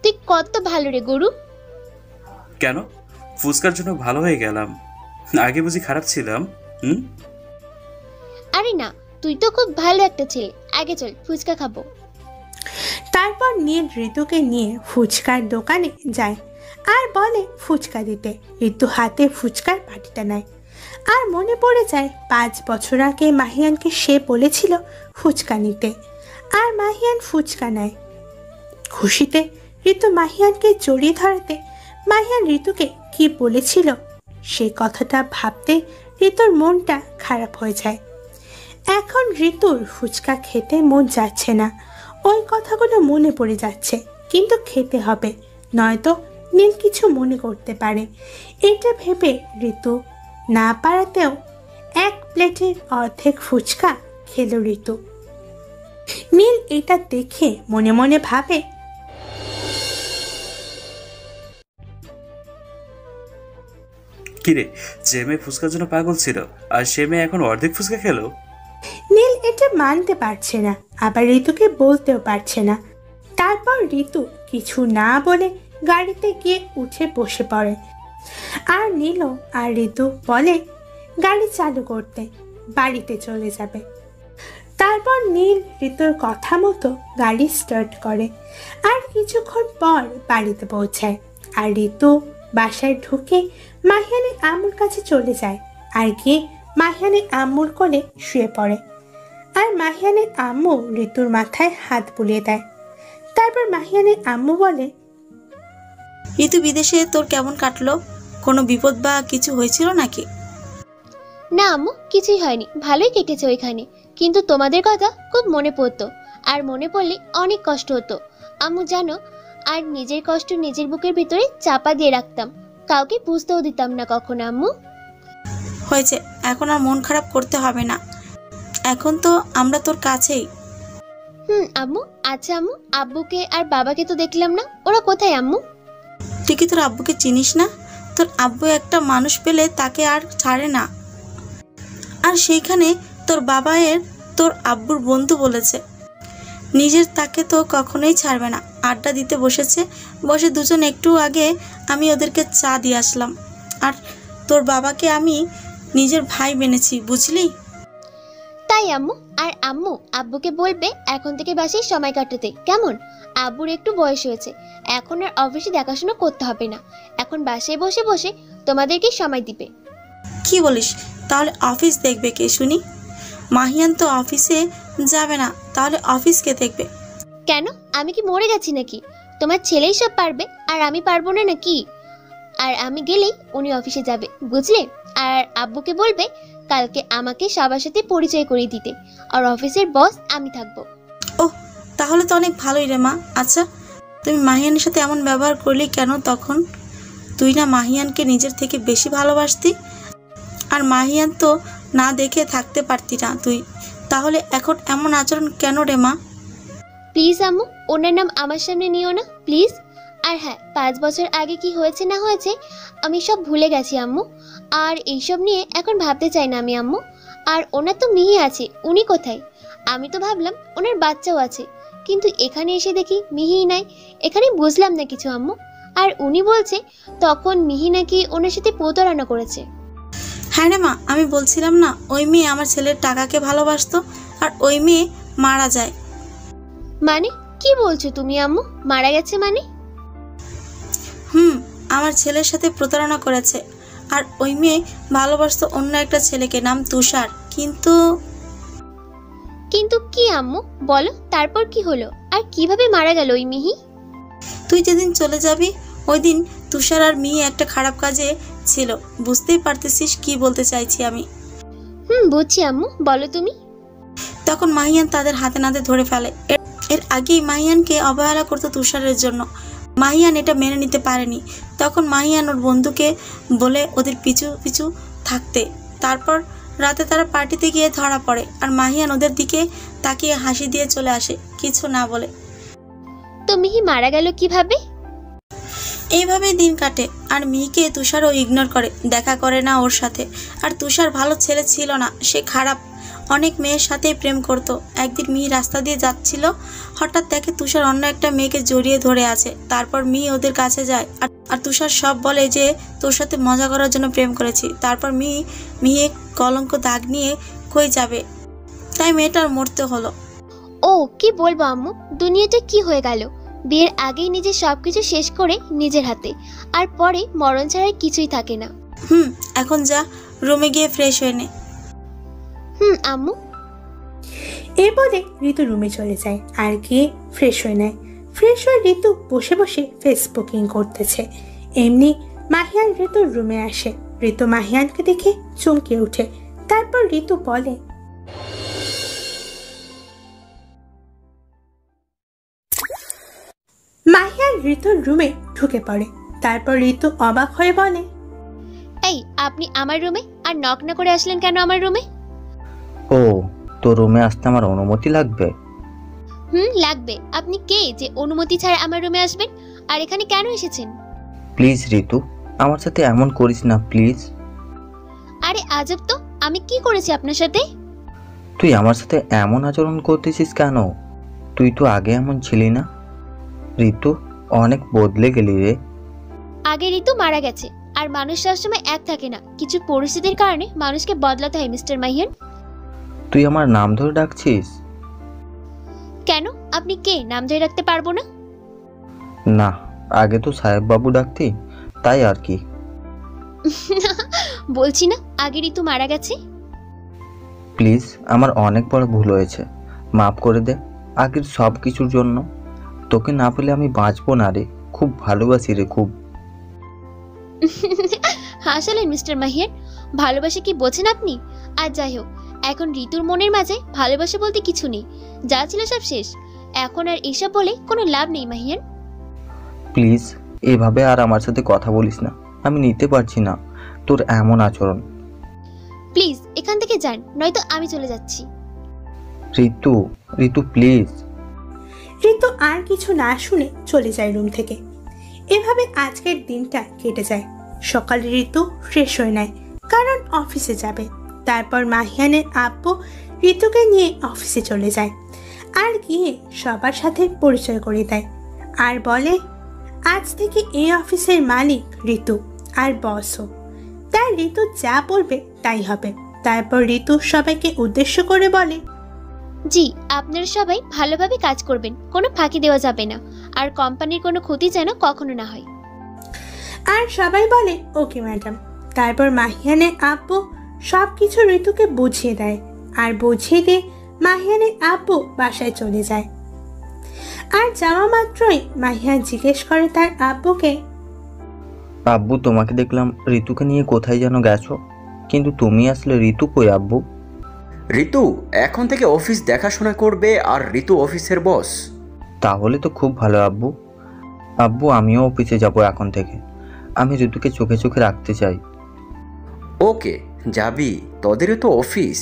তুই কত ভালো রে গরু। কেন, ফুচকার জন্য ভালো হয়ে গেলাম? আগে বুঝি খারাপ ছিলাম? আরে না, তুই তো খুব ভালো একটা ছেলে, আগে চল ফুচকা খাবো। তারপর নীল ঋতুকে নিয়ে ফুচকার দোকানে যায় আর বলে ফুচকা দিতে। ঋতু হাতে ফুচকার বাটিটা নেয় আর মনে পড়ে যায় 5 বছর আগে মাহিয়ানকে সে বলেছিল ফুচকা নিতে। আর মাহিয়ান ফুচকা নেয়। খুশিতে ঋতু মাহিয়ানকে জড়িয়ে ধরাতে মাহিয়ান ঋতুকে কি বলেছিল সে কথাটা ভাবতে ঋতুর মনটা খারাপ হয়ে যায়। এখন ঋতুর ফুচকা খেতে মন যাচ্ছে না। ওই কথাগুলো মনে পড়ে যাচ্ছে, কিন্তু খেতে হবে, নয়তো নীল কিছু মনে করতে পারে। এটা ভেবে ঋতু না পারাতেও 1 প্লেটের অর্ধেক ফুচকা খেলো ঋতু। নীল এটা দেখে মনে মনে ভাবে, কিরে, যে মেয়ে ফুচকার জন্য পাগল ছিল আর সে মেয়ে এখন অর্ধেক ফুচকা খেলো। নীল এটা মানতে পারছে না, আবার ঋতুকে বলতেও পারছে না। তারপর ঋতু কিছু না বলে গাড়িতে গিয়ে উঠে বসে পড়ে। আর নীল আর ঋতু বলে গাড়ি চালু করতে, বাড়িতে চলে যাবে। তারপর নীল ঋতুর কথা মতো গাড়ি স্টার্ট করে আর কিছুক্ষণ পর বাড়িতে পৌঁছায়। আর ঋতু বাসায় ঢুকে মাহিয়ানের আম্মুর কাছে চলে যায় আর গিয়ে মাহিয়ানের আম্মুর কোলে শুয়ে পড়ে। আর মাহিয়ানের আম্মু ঋতুর মাথায় হাত বুলিয়ে দেয়। তারপর মাহিয়ানের আম্মু বলে, ঋতু বিদেশে তোর কেমন কাটলো? কোনো বিপদ বা কিছু হয়েছিল নাকি? না আম্মু, কিছুই হয়নি, ভালোই কেটেছে ওইখানে। কিন্তু তোমাদের কথা খুব মনে পড়তো, আর মনে পড়লে অনেক কষ্ট হতো আম্মু জানো। আর নিজের কষ্ট নিজের বুকের ভিতরে চাপা দিয়ে রাখতাম, কাউকে বুঝতেও দিতাম না কখনো আম্মু। হয়েছে, এখন আর মন খারাপ করতে হবে না, এখন তো আমরা তোর কাছেই। আম্মু। আচ্ছা আম্মু, আব্বুকে আর বাবাকে তো দেখলাম না, ওরা কোথায় আম্মু? তুই কি তোর আব্বুকে চিনিস না? তোর আব্বু একটা মানুষ পেলে তাকে আর ছাড়ে না। আর সেইখানে তোর বাবায়ের তোর আব্বুর বন্ধু বলেছে নিজের তাকে তো কখনোই ছাড়বে না। আড্ডা দিতে বসে দুজন একটু আগে আমি ওদেরকে চা দিয়ে আসলাম। আর তোর বাবাকে আমি নিজের ভাই মেনেছি, বুঝলি? তাই আম্মু। আর আম্মু, আব্বুকে বলবে এখন থেকে বাসায় সময় কাটাতে, কেমন? আব্বুর একটু বয়স হয়েছে, এখন আর অফিসে দেখাশোনা করতে হবে না, এখন বাসায় বসে বসে তোমাদেরকে সময় দিবে। কি বলিস? তাহলে অফিস দেখবে কে শুনি? মাহিয়ান তো অফিসে যাবে না, তাহলে অফিস কে দেখবে? কেন, আমি কি মরে গেছি নাকি? তোমার ছেলেই সব পারবে আর আমি পারবো না নাকি? আর আমি গেলেই উনি অফিসে যাবে, বুঝলে? আর আব্বুকে বলবে কালকে আমাকে সবার সাথে পরিচয় করিয়ে দিতে, আর অফিসের বস আমি থাকবো। ওহ, তাহলে তো অনেক ভালোই রে মা। আচ্ছা, তুমি মাহিয়ানের সাথে এমন ব্যবহার করলি কেন তখন? তুই না মাহিয়ানকে নিজের থেকে বেশি ভালোবাসতি? আর মাহিয়ান তো না দেখে থাকতে পারতি না তুই, তাহলে এখন এমন আচরণ কেন রে মা? প্লিজ আম্মু, ওনার নাম আমার সামনে নিও না প্লিজ। আর হ্যাঁ, 5 বছর আগে কি হয়েছে না হয়েছে আমি সব ভুলে গেছি আম্মু, আর এইসব নিয়ে এখন ভাবতে চাই না আমি আম্মু। আর ওনার তো মিহি আছে, উনি কোথায়? আমি তো ভাবলাম ওনার বাচ্চাও আছে, কিন্তু এখানে এসে দেখি মিহি নাই। এখানে বুঝলাম না কিছু আম্মু। আর উনি বলছে তখন মিহি নাকি ওনার সাথে প্রতারণা করেছে। হ্যাঁ রে মা, আমি বলছিলাম না ওই মেয়ে আমার ছেলের টাকাকে ভালোবাসতো, আর ওই মেয়ে মারা যায়। মানে কি বলছো তুমি আম্মু? মারা গেছে মানে? আমার ছেলের সাথে প্রতারণা করেছে, আর ওই মেয়ে ভালোবাসতো অন্য একটা ছেলেকে, নাম তুষার। কিন্তু কি আম্মু বলো, তারপর কি হলো? আর কিভাবে মারা গেল ওই মিহি? তুই যেদিন চলে যাবি ওই দিন তুষার আর মিহি একটা খারাপ কাজে ছিল, বুঝতেই পারতেছিস কি বলতে চাইছি আমি? বুঝছি আম্মু, বলো তুমি। তখন মাহিয়ান তাদের হাতে নাতে ধরে ফেলে। এর আগেই মাহিয়ানকে অবহেলা করতো তুষারের জন্য। মাহিয়ান এটা মেনে নিতে পারেনি। তখন মাহিয়ান ওর বন্ধুকে বলে ওদের পিছু পিছু থাকতে। তারপর রাতে তারা পার্টিতে গিয়ে ধরা পড়ে, আর মাহিয়ান ওদের দিকে তাকিয়ে হাসি দিয়ে চলে আসে, কিছু না বলে। তো মিহি মারা গেল কিভাবে? এইভাবেই দিন কাটে, আর মিহিকে তুষারও ইগনোর করে, দেখা করে না ওর সাথে। আর তুষার ভালো ছেলে ছিল না, সে খারাপ, অনেক মেয়ের সাথে প্রেম করত। একদিন মিহি রাস্তা দিয়ে যাচ্ছিল, হঠাৎ দেখে তুষার অন্য একটা মেয়েকে জড়িয়ে ধরে আছে। তারপর মিহি ওদের কাছে যায়, আর তুষার সব বলে যে তোর সাথে মজা করার জন্য প্রেম করেছি। তারপর মিহি কলঙ্ক দাগ নিয়ে কই যাবে, তাই মেয়েটার মরতে হলো। ও কি বলবো আম্মু, দুনিয়াটা কি হয়ে গেল! বিয়ের আগেই নিজের সবকিছু শেষ করে নিজের হাতে, আর পরে মরণ ছাড়া কিছুই থাকে না। এখন যা, রুমে গিয়ে ফ্রেশ হয়ে নে। আম্মু। এই বলে ঋতু রুমে চলে যায় আর গিয়ে ফ্রেশ হয়ে নেয়। ফ্রেশ হয়ে ঋতু বসে বসে ফেসবুকিং করতেছে। এমনি মাহিয়ান ঋতুর রুমে আসে। ঋতু মাহিয়ানকে দেখে চমকে ওঠে। তারপর ঋতু বলে, মাহিয়ান ঋতুর রুমে ঢুকে পড়ে। তারপর ঋতু অবাক হয়ে বলে, এই আপনি আমার রুমে, আর নক না করে আসলেন কেন আমার রুমে? ও, তো রুমে আসতে আমার অনুমতি লাগবে? লাগবে। আপনি কে যে অনুমতি ছাড়া আমার রুমে আসবেন? আর এখানে কেন এসেছেন? প্লিজ ঋতু, আমার সাথে এমন করিস না প্লিজ। আরে আজব তো, আমি কি করেছি আপনার সাথে? তুই আমার সাথে এমন আচরণ করতেছিস কেন? তুই তো আগে এমন ছিলি না। ঋতু, অনেক বদলে গেলি রে। আগে ঋতু মারা গেছে, আর মানুষ সবসময় এক থাকে না, কিছু পরিস্থিতির কারণে মানুষকে বদলাতে হয় মিস্টার মাহিয়ান। তুই আমার নাম ধরে ডাকছিস কেন? আপনি কে নাম ধরে রাখতে পারবো না? না, আগে তো সাহেব বাবু ডাকতি, তাই আর কি। বলছি না আগে ঋতু মারা গেছে। প্লিজ, আমার অনেক বড় ভুল হয়েছে, মাফ করে দে আগের সব কিছুর জন্য। তোকে না পেলে আমি বাঁচবো না রে, খুব ভালোবাসি রে, খুব। হাসালেন মিস্টার মাহিয়ান, ভালোবাসা কি বোঝেন আপনি? আর যাই হোক, এখন ঋতুর মনের মাঝে ভালোবাসা বলতে কিছু নেই, যা ছিল সব শেষ। এখন আর এসব বলে কোনো লাভ নেই মাহিয়ান। প্লিজ এভাবে আর আমার সাথে কথা বলিস না, আমি নিতে পারছি না তোর এমন আচরণ। প্লিজ এখান থেকে যান, নয়তো আমি চলে যাচ্ছি। ঋতু, ঋতু প্লিজ। ঋতু আর কিছু না শুনে চলে যায় রুম থেকে। এভাবে আজকের দিনটা কেটে যায়। সকালে ঋতু ফ্রেশ হয়ে নেয়, কারণ অফিসে যাবে। তারপর মাহিয়ানের আব্বু ঋতুকে নিয়ে অফিসে চলে যায় আর গিয়ে সবার সাথে পরিচয় করে দেয় আর বলে আজ থেকে এই অফিসের মালিক ঋতু আর বসও। তাই ঋতু যা বলবে তাই হবে। তারপর ঋতু সবাইকে উদ্দেশ্য করে বলে, জি, আপনারা সবাই ভালোভাবে কাজ করবেন, কোনো ফাঁকি দেওয়া যাবে না, আর কোম্পানির কোনো ক্ষতি যেন কখনো না হয়। আর সবাই বলে ওকে ম্যাডাম। তারপর মাহিয়ানের আব্বু সব কিছু ঋতুকে বুঝিয়ে দেয় আর বুঝিয়ে দিয়ে মাহিয়ানের আব্বু বাসায় চলে যায়। আর যাওয়া মাত্রই মাহিয়ান জিজ্ঞেস করে তার আব্বুকে, আব্বু তোমাকে দেখলাম ঋতুকে নিয়ে কোথায় যেন গেছো, কিন্তু তুমি আসলে ঋতু কই আব্বু? ঋতু এখন থেকে অফিস দেখাশোনা করবে আর ঋতু অফিসের বস। তাহলে তো খুব ভালো আব্বু। আব্বু আমিও অফিসে যাব এখন থেকে, আমি ঋতুকে চোখে চোখে রাখতে চাই। ওকে যাবি, তোদেরও তো অফিস,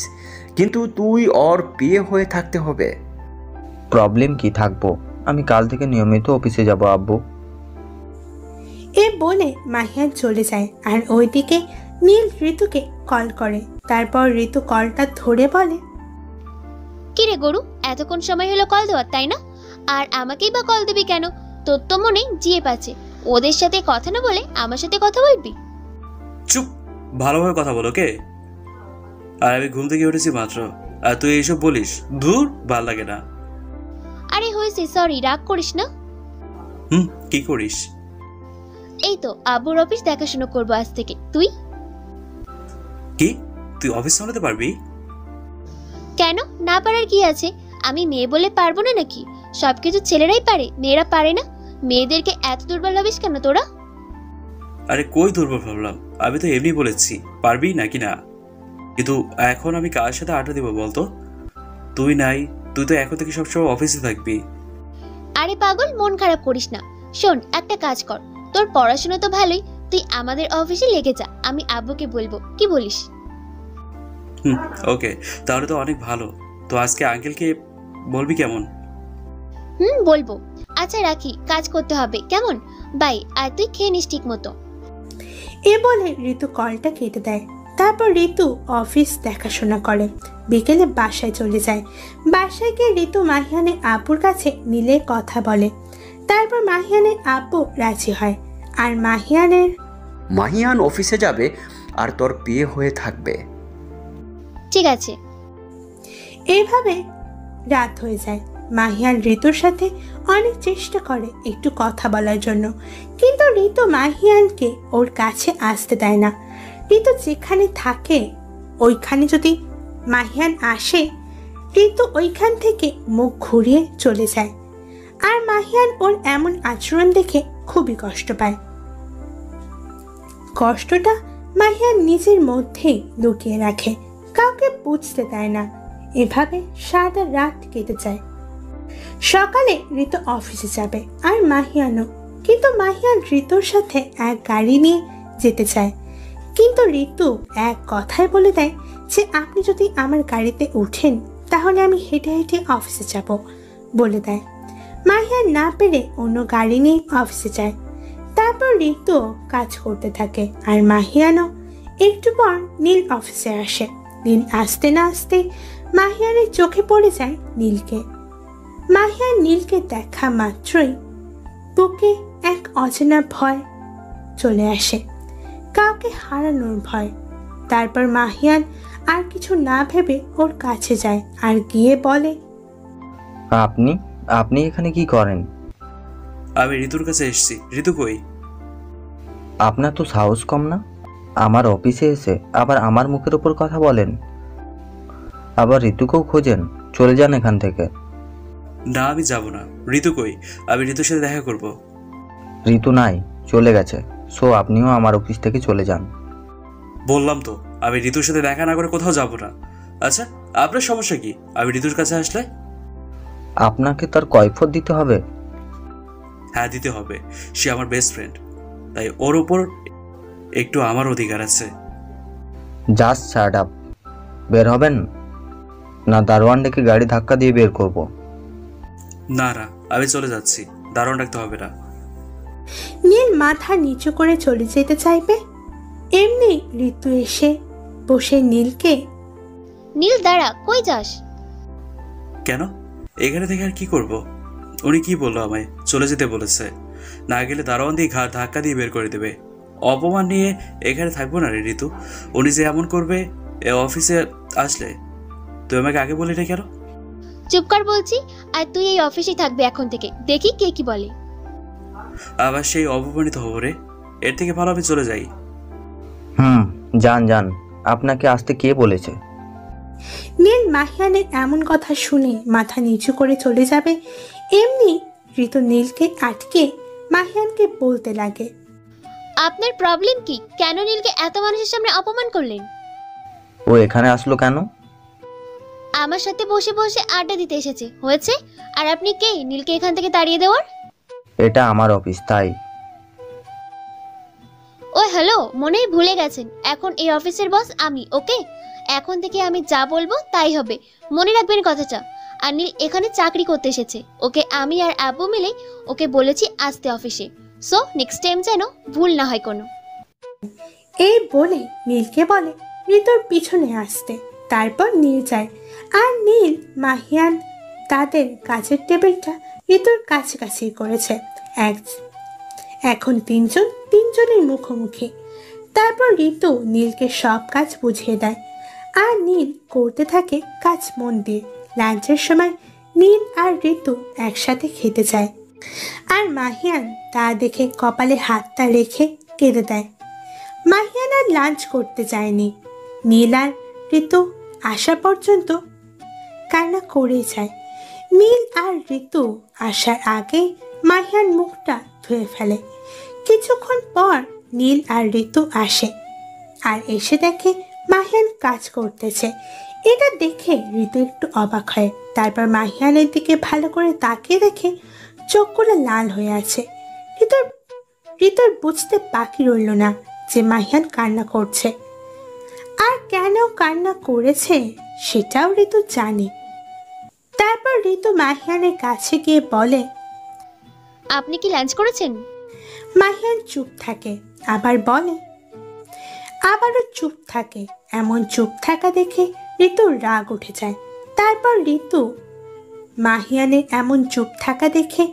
কিন্তু তুই ওর বিয়ে হয়ে থাকতে হবে। প্রবলেম কি, থাকবো, আমি কাল থেকে নিয়মিত অফিসে যাব আব্বু। এ বলে মাহিয়ান চলে যায় আর ওইদিকে নীল ঋতুকে কল করে। তারপর ঋতু কলটা ধরে বলে, কিরে গরু, এতক্ষণ সময় হলো কল দেওয়ার, তাই না? আর আমাকেই বা কল দিবি কেন? তোর তো মনে জিয়ে পাচ্ছে, ওদের সাথে কথা না বলে আমার সাথে কথা বলবি? চুপ, ভালোভাবে কথা বলো কে? আর আমি ঘুম থেকে উঠেছি মাত্র, আর তুই এইসব বলিস? ধুর, ভাল লাগে না। আরে হয়েছে, সরি, রাগ করিস না। কি করিস? এই তো আব্বুর অফিস দেখাশোনা করবো আজ থেকে। তুই কি, তুই অফিস সামলাতে পারবি? কেন, না পারার কি আছে? আমি মেয়ে বলে পারবো না নাকি? সবকিছু ছেলেরাই পারে, মেয়েরা পারে না? মেয়েদেরকে এত দুর্বল ভাবিস কেন তোরা? আরে কই দুর্বল ভাবলাম, আমি তো এমনি বলেছি পারবি নাকি না। কিন্তু এখন আমি কার সাথে আড্ডা দিব বলতো? তুই নাই, তুই তো এখন থেকে সবসময় অফিসে থাকবি। আরে পাগল, মন খারাপ করিস না। শোন, একটা কাজ কর, তোর পড়াশোনা তো ভালোই, তুই আমাদের অফিসে লেগে যা, আমি আব্বুকে বলবো, কি বলিস? ওকে, তাহলে তো অনেক ভালো। তো আজকে আঙ্কেলকে বলবি কেমন? বলবো। আচ্ছা রাখি, কাজ করতে হবে, কেমন? বাই। আর তুই খেয়ে নিস ঠিক মতো। এ বলে ঋতু কলটা কেটে দেয়। তারপর ঋতু অফিস দেখাশোনা করে, বিকেলে বাসায় চলে যায়। বাসায় গিয়ে ঋতু মাহিয়ানের আব্বুর কাছে নীলের কথা বলে। তারপর মাহিয়ানের আব্বু রাজি হয় আর মাহিয়ান অফিসে যাবে আর তোর বিয়ে হয়ে থাকবে। ঠিক আছে। এইভাবে রাত হয়ে যায়। মাহিয়ান ঋতুর সাথে অনেক চেষ্টা করে একটু কথা বলার জন্য, কিন্তু ঋতু মাহিয়ানকে ওর কাছে আসতে দেয় না। ঋতু যেখানে থাকে ওইখানে যদি মাহিয়ান আসে, ঋতু ওইখান থেকে মুখ ঘুরিয়ে চলে যায়। আর মাহিয়ান ওর এমন আচরণ দেখে খুবই কষ্ট পায়। কষ্টটা মাহিয়ান নিজের মধ্যেই লুকিয়ে রাখে, কাউকে বুঝতে দেয় না। এভাবে সারা রাত কেটে যায়। সকালে ঋতু অফিসে যাবে আর মাহিয়ানও, কিন্তু মাহিয়ান ঋতুর সাথে এক গাড়ি নিয়ে যেতে চায়, কিন্তু ঋতু এক কথায় বলে দেয় যে আপনি যদি আমার গাড়িতে উঠেন তাহলে আমি হেঁটে হেঁটে অফিসে যাব বলে দেয়। মাহিয়ান না পেরে অন্য গাড়ি নিয়ে অফিসে যায়। তারপর ঋতু কাজ করতে থাকে আর মাহিয়ানও। একটু পর নীল অফিসে আসে। নীল আসতে না আসতে মাহিয়ানের চোখে পড়ে যায় নীলকে। মাহিয়ান নীলকে দেখা মাত্রই বুকে এক অচেনা ভয় চলে আসে, কাউকে হারানোর ভয়। তারপর মাহিয়ান আর কিছু না ভেবে ওর কাছে যায় আর গিয়ে বলে, আপনি আপনি এখানে কি করেন? আমি ঋতুর কাছে এসেছি। ঋতু কই? আপনার তো সাহস কম না, আমার অফিসে এসে আবার আমার মুখের উপর কথা বলেন, আবার ঋতুকেও খোঁজেন। চলে যান এখান থেকে। না, আমি যাব না। ঋতু কই? আমি ঋতুর সাথে দেখা করব। ঋতু নাই, চলে গেছে। সো আপনিও আমার অফিস থেকে চলে যান। বললাম তো আমি ঋতুর সাথে দেখা না করে কোথাও যাব না। আচ্ছা, আপনার সমস্যা কি আমি ঋতুর কাছে আসলে? আপনাকে তার কৈফিয়ত দিতে হবে? হ্যাঁ, দিতে হবে। সে আমার বেস্ট ফ্রেন্ড, তাই ওর উপর একটু আমার অধিকার আছে। Just shut up. বের হবেন না দারোয়ান ডেকে গাড়ি ধাক্কা দিয়ে বের করব? না না, আমি চলে যাচ্ছি, দারুণ রাখতে হবে না। নীল মাথা নিচু করে চলে যেতে চাইবে, এমনি ঋতু এসে বসে নীলকে। নীল দাঁড়া, কই যাস? কেন? এখানে থেকে আর কি করব? উনি কি বললো? আমায় চলে যেতে বলেছে। না গেলে দারোয়ান দিয়ে ঘাড় ধাক্কা দিয়ে বের করে দেবে। অপমান নিয়ে এখানে থাকবো না রে ঋতু। উনি যে এমন করবে এ অফিসে আসলে। তুই আমাকে আগে বলি না কেন? চুপ কর বলছি। আর তুই এই অফিসেই থাকবি এখন থেকে, দেখি কে কি বলে। আবার সেই অপমানিত হবো রে। এর থেকে ভালো আমি চলে যাই। যান যান, আপনাকে আসতে কে বলেছে? নীল মাহিয়ানের এমন কথা শুনে মাথা নিচু করে চলে যাবে, এমনি ঋতু নীলকে আটকে মাহিয়ানকে বলতে লাগে, আপনার প্রবলেম কি? কেন নীলকে এত মানুষের সামনে অপমান করলেন? ও এখানে আসলো কেন? আমার সাথে বসে বসে আড্ডা দিতে এসেছে, হয়েছে। আর আপনি কে নীলকে এখান থেকে তাড়িয়ে দেওয়ার? এটা আমার অফিস, তাই। ও হ্যালো, মনেই ভুলে গেছেন, এখন এই অফিসের বস আমি। ওকে, এখন থেকে আমি যা বলবো তাই হবে, মনে রাখবেন কথাটা। আর নীল এখানে চাকরি করতে এসেছে, ওকে আমি আর আব্বু মিলে ওকে বলেছি আসতে অফিসে। সো নেক্সট টাইম যেন ভুল না হয় কোনো। এই বলে নীলকে বলে ঋতুর পিছনে আসতে। তারপর নীল যায়, আর নীল মাহিয়ান তাদের কাজের টেবিলটা ঋতুর কাছাকাছি করেছে। এখন তিনজনের মুখোমুখি। তারপর ঋতু নীলকে সব কাজ বুঝিয়ে দেয়, আর নীল করতে থাকে কাজ মন দিয়ে। লাঞ্চের সময় নীল আর ঋতু একসাথে খেতে যায়, আর মাহিয়ান তা দেখে কপালে হাতটা রেখে কেঁদে দেয়। মাহিয়ান আর লাঞ্চ করতে যায়নি। নীল আর ঋতু আসা পর্যন্ত কান্না করেই যায়। নীল আর ঋতু আসার আগে মাহিয়ান মুখটা ধুয়ে ফেলে। কিছুক্ষণ পর নীল আর ঋতু আসে, আর এসে দেখে মাহিয়ান কাজ করতেছে। এটা দেখে ঋতু একটু অবাক হয়। তারপর মাহিয়ানের দিকে ভালো করে তাকিয়ে দেখে চোখগুলো লাল হয়ে আছে। ঋতুর বুঝতে বাকি রইল না যে মাহিয়ান কান্না করছে, আর কেন কান্না করেছে সেটাও ঋতু জানে। তারপর ঋতু মাহিয়ানের কাছে গিয়ে বলে, আপনি কি লাঞ্চ করেছেন? মাহিয়ান চুপ থাকে, আবার বলে, আবারও চুপ থাকে। এমন চুপ থাকা দেখে ঋতুর রাগ উঠে যায়। তারপর ঋতু মাহিয়ানের এমন চুপ থাকা দেখে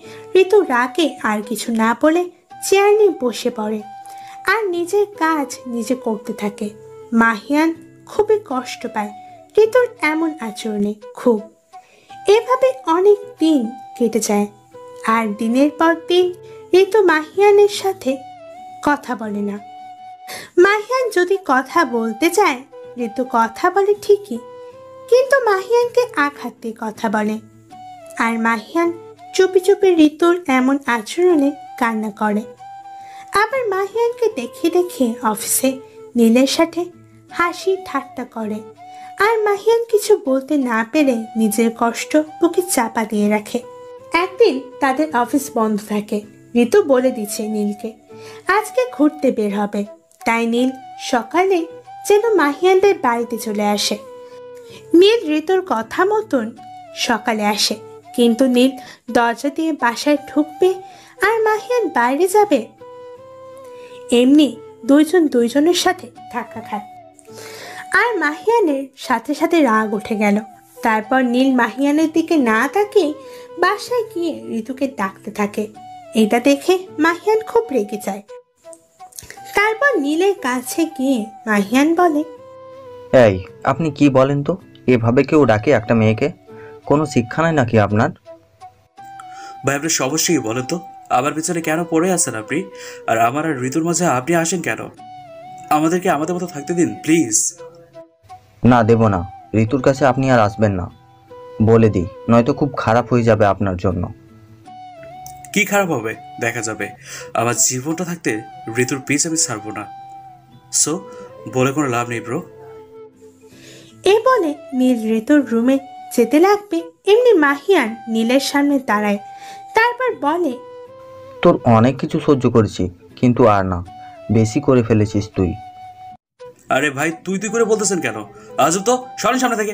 ঋতু রাগে আর কিছু না বলে চেয়ার নিয়ে বসে পড়ে, আর নিজের কাজ নিজে করতে থাকে। মাহিয়ান খুবই কষ্ট পায় ঋতুর এমন আচরণে, খুব। এভাবে অনেক দিন কেটে যায়, আর দিনের পর দিন ঋতু মাহিয়ানের সাথে কথা বলে না। মাহিয়ান যদি কথা বলতে চায় ঋতু কথা বলে ঠিকই, কিন্তু মাহিয়ানকে আঘাত দিয়ে কথা বলে। আর মাহিয়ান চুপি চুপি ঋতুর এমন আচরণে কান্না করে। আবার মাহিয়ানকে দেখে দেখে অফিসে নীলের সাথে হাসি ঠাট্টা করে, আর মাহিয়ান কিছু বলতে না পেরে নিজের কষ্ট বুকে চাপা দিয়ে রাখে। একদিন তাদের অফিস বন্ধ থাকে। ঋতু বলে দিচ্ছে নীলকে আজকে ঘুরতে বের হবে, তাই নীল সকালে যেন মাহিয়ানদের বাড়িতে চলে আসে। নীল ঋতুর কথা মতন সকালে আসে, কিন্তু নীল দরজা দিয়ে বাসায় ঢুকবে আর মাহিয়ান বাইরে যাবে, এমনি দুইজনের সাথে ধাক্কা খায়। আর মাহিয়ানের সাথে সাথে রাগ উঠে গেল। তারপর নীল মাহিয়ানের দিকে না তাকিয়ে বাসায় গিয়ে ঋতুকে ডাকতে থাকে। এটা দেখে মাহিয়ান খুব রেগে যায়। তারপর নীলের কাছে গিয়ে মাহিয়ান বলে, এই আপনি কি বলেন তো? এভাবে কেউ ডাকে একটা মেয়েকে? কোনো শিক্ষা নাই নাকি আপনার? ভাই, আপনার সমস্যা কি বলেন তো? আমার পিছনে কেন পড়ে আছেন আপনি? আর আমার আর ঋতুর মাঝে আপনি আসেন কেন? আমাদেরকে আমাদের মতো থাকতে দিন প্লিজ। না, দেব না। ঋতুর কাছে আপনি আর আসবেন না, বলে দিই, নয়তো খুব খারাপ হয়ে যাবে আপনার জন্য। কি খারাপ হবে দেখা যাবে। আমার জীবনটা থাকতে ঋতুর পিছ আমি ছাড়বো না। সো বলে কোনো লাভ নেই ব্রো। এই বলে নীল ঋতুর রুমে যেতে লাগবে, এমনি মাহিয়ান নীলের সামনে দাঁড়ায়। তারপর বলে, তোর অনেক কিছু সহ্য করেছি, কিন্তু আর না, বেশি করে ফেলেছিস তুই। আরে ভাই তুই তুই করে বলতেছেন কেন? আজব তো, সরেন সামনে থেকে।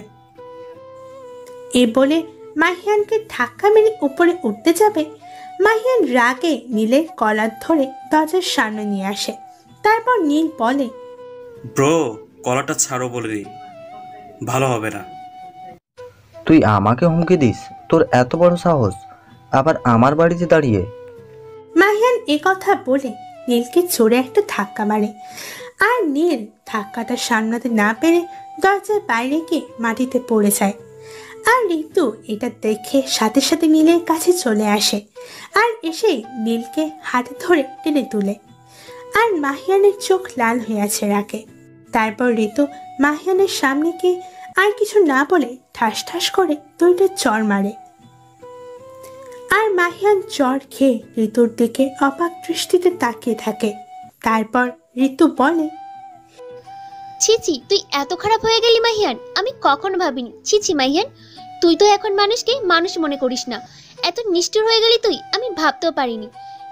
এই বলে মাহিয়ানকে ধাক্কা মেরে উপরে উঠতে যাবে। মাহিয়ান রাগে নীলের কলার ধরে দরজার সামনে নিয়ে আসে। তারপর নীল বলে, ব্রো কলারটা ছাড়ো বলে দিই, ভালো হবে না। তুই আমাকে হুমকি দিস? তোর এত বড় সাহস, আবার আমার বাড়িতে দাঁড়িয়ে? মাহিয়ান এ কথা বলে নীলকে জোরে একটা ধাক্কা মারে, আর নীল ধাক্কাটা সামলাতে না পেরে দরজার বাইরে গিয়ে মাটিতে পড়ে যায়। আর ঋতু এটা দেখে সাথে সাথে নীলের কাছে চলে আসে, আর এসে নীলকে হাতে ধরে টেনে তুলে। আর মাহিয়ানের চোখ লাল হয়ে আছে রাগে। তারপর ঋতু মাহিয়ানের সামনে গিয়ে আর কিছু না বলে ঠাস ঠাস করে দুইটা চড় মারে। আর মাহিয়ান চড় খেয়ে ঋতুর দিকে অবাক দৃষ্টিতে তাকিয়ে থাকে। তারপর ঋতু বলে, ছিছি, তুই এত খারাপ হয়ে গেলি মাহিয়ান, আমি কখনো ভাবিনি। ছিছি মাহিয়ান, তুই তো এখন মানুষকে মানুষ মনে করিস না। এত নিষ্ঠুর হয়ে গেলি তুই, আমি ভাবতেও পারিনি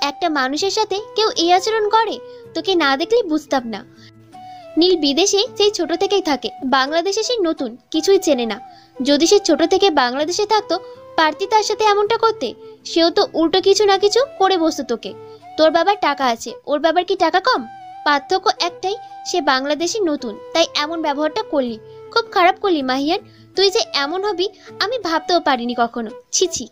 একটা মানুষের সাথে কেউ এই আচরণ করে। তোকে না দেখলে বুঝতাম না। নীল বিদেশে সেই ছোট থেকেই থাকে, বাংলাদেশে সে নতুন, কিছুই চেনে না। যদি সে ছোট থেকে বাংলাদেশে থাকতো, পারতি তার সাথে এমনটা করতে? সেও তো উল্টো কিছু না কিছু করে বসতো তোকে। তোর বাবার টাকা আছে, ওর বাবার কি টাকা কম? পার্থক্য একটাই, সে বাংলাদেশে নতুন, তাই এমন ব্যবহারটা করলি। খুব খারাপ করলি মাহিয়ান, তুই যে এমন হবি আমি ভাবতেও পারিনি কখনো। ছিছি,